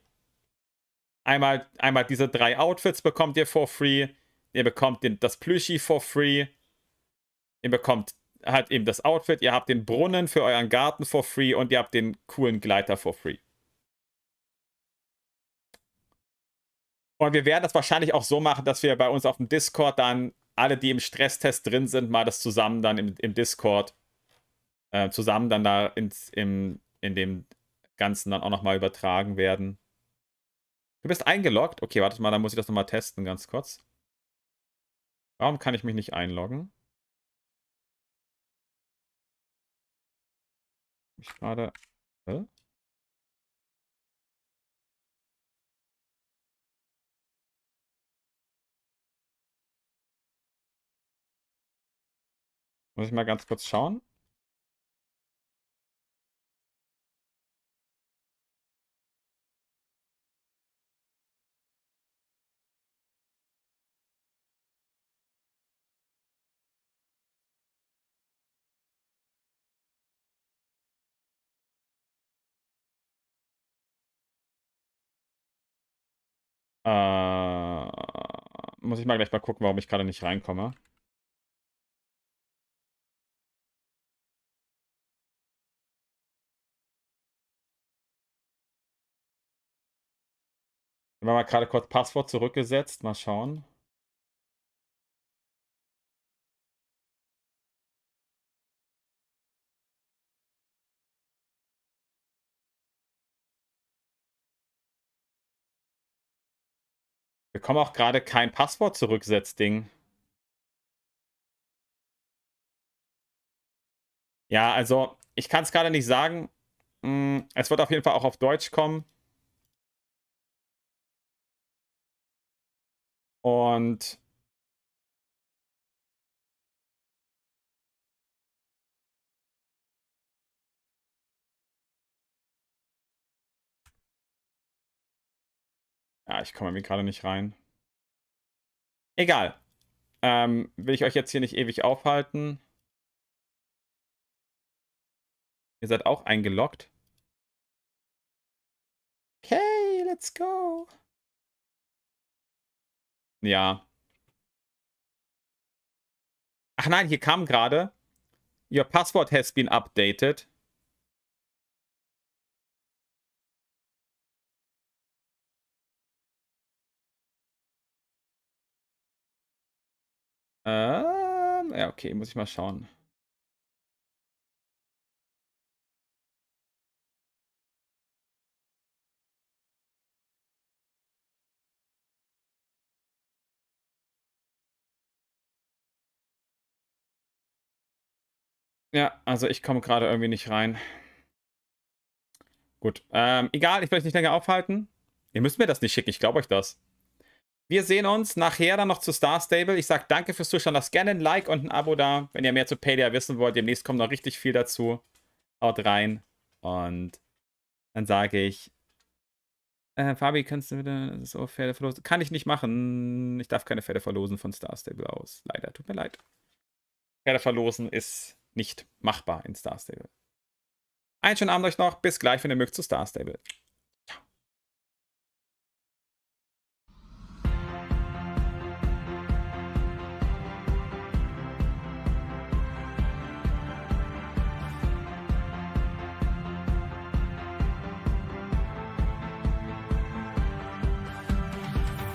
Einmal diese 3 Outfits bekommt ihr for free. Ihr bekommt das Plüschi for free. Ihr bekommt halt eben das Outfit. Ihr habt den Brunnen für euren Garten for free und ihr habt den coolen Gleiter for free. Und wir werden das wahrscheinlich auch so machen, dass wir bei uns auf dem Discord dann alle, die im Stresstest drin sind, mal das zusammen dann im Discord zusammen dann da in dem Ganzen dann auch nochmal übertragen werden. Du bist eingeloggt? Okay, warte mal, dann muss ich das nochmal testen, ganz kurz. Warum kann ich mich nicht einloggen? Ich gerade... Hä? Muss ich mal ganz kurz schauen? Muss ich mal gleich mal gucken, warum ich gerade nicht reinkomme. Wir haben mal gerade kurz Passwort zurückgesetzt. Mal schauen. bekomme auch gerade kein Passwort zurücksetzding. Ja, also, ich kann es gerade nicht sagen. Es wird auf jeden Fall auch auf Deutsch kommen. Und ja, ich komme irgendwie gerade nicht rein. Egal. Will ich euch jetzt hier nicht ewig aufhalten. Ihr seid auch eingeloggt. Okay, let's go. Ja. Ach nein, hier kam gerade. Your password has been updated. Ja, okay, muss ich mal schauen. Ja, also ich komme gerade irgendwie nicht rein. Gut, egal, ich will euch nicht länger aufhalten. Ihr müsst mir das nicht schicken, ich glaube euch das. Wir sehen uns nachher dann noch zu Star Stable. Ich sage danke fürs Zuschauen. Lasst gerne ein Like und ein Abo da, wenn ihr mehr zu Palia wissen wollt. Demnächst kommt noch richtig viel dazu. Haut rein. Und dann sage ich, Fabi, kannst du wieder so Pferde verlosen? Kann ich nicht machen. Ich darf keine Pferde verlosen von Star Stable aus. Leider, tut mir leid. Pferde verlosen ist nicht machbar in Star Stable. Einen schönen Abend euch noch. Bis gleich, wenn ihr mögt, zu Star Stable.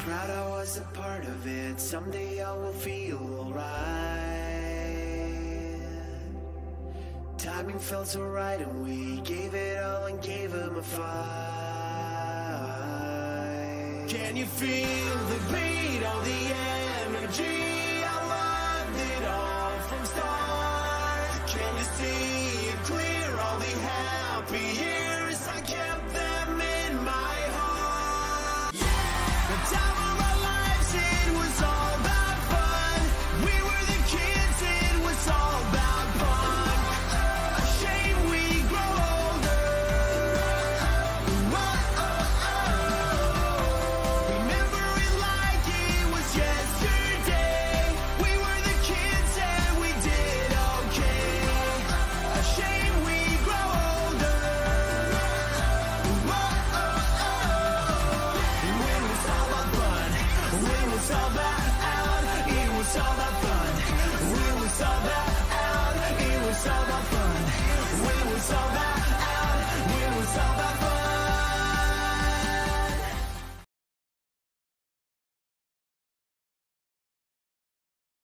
Proud I was a part of it. Someday I will feel alright. Timing felt so right, and we gave it all and gave him a fight. Can you feel the beat, all the energy?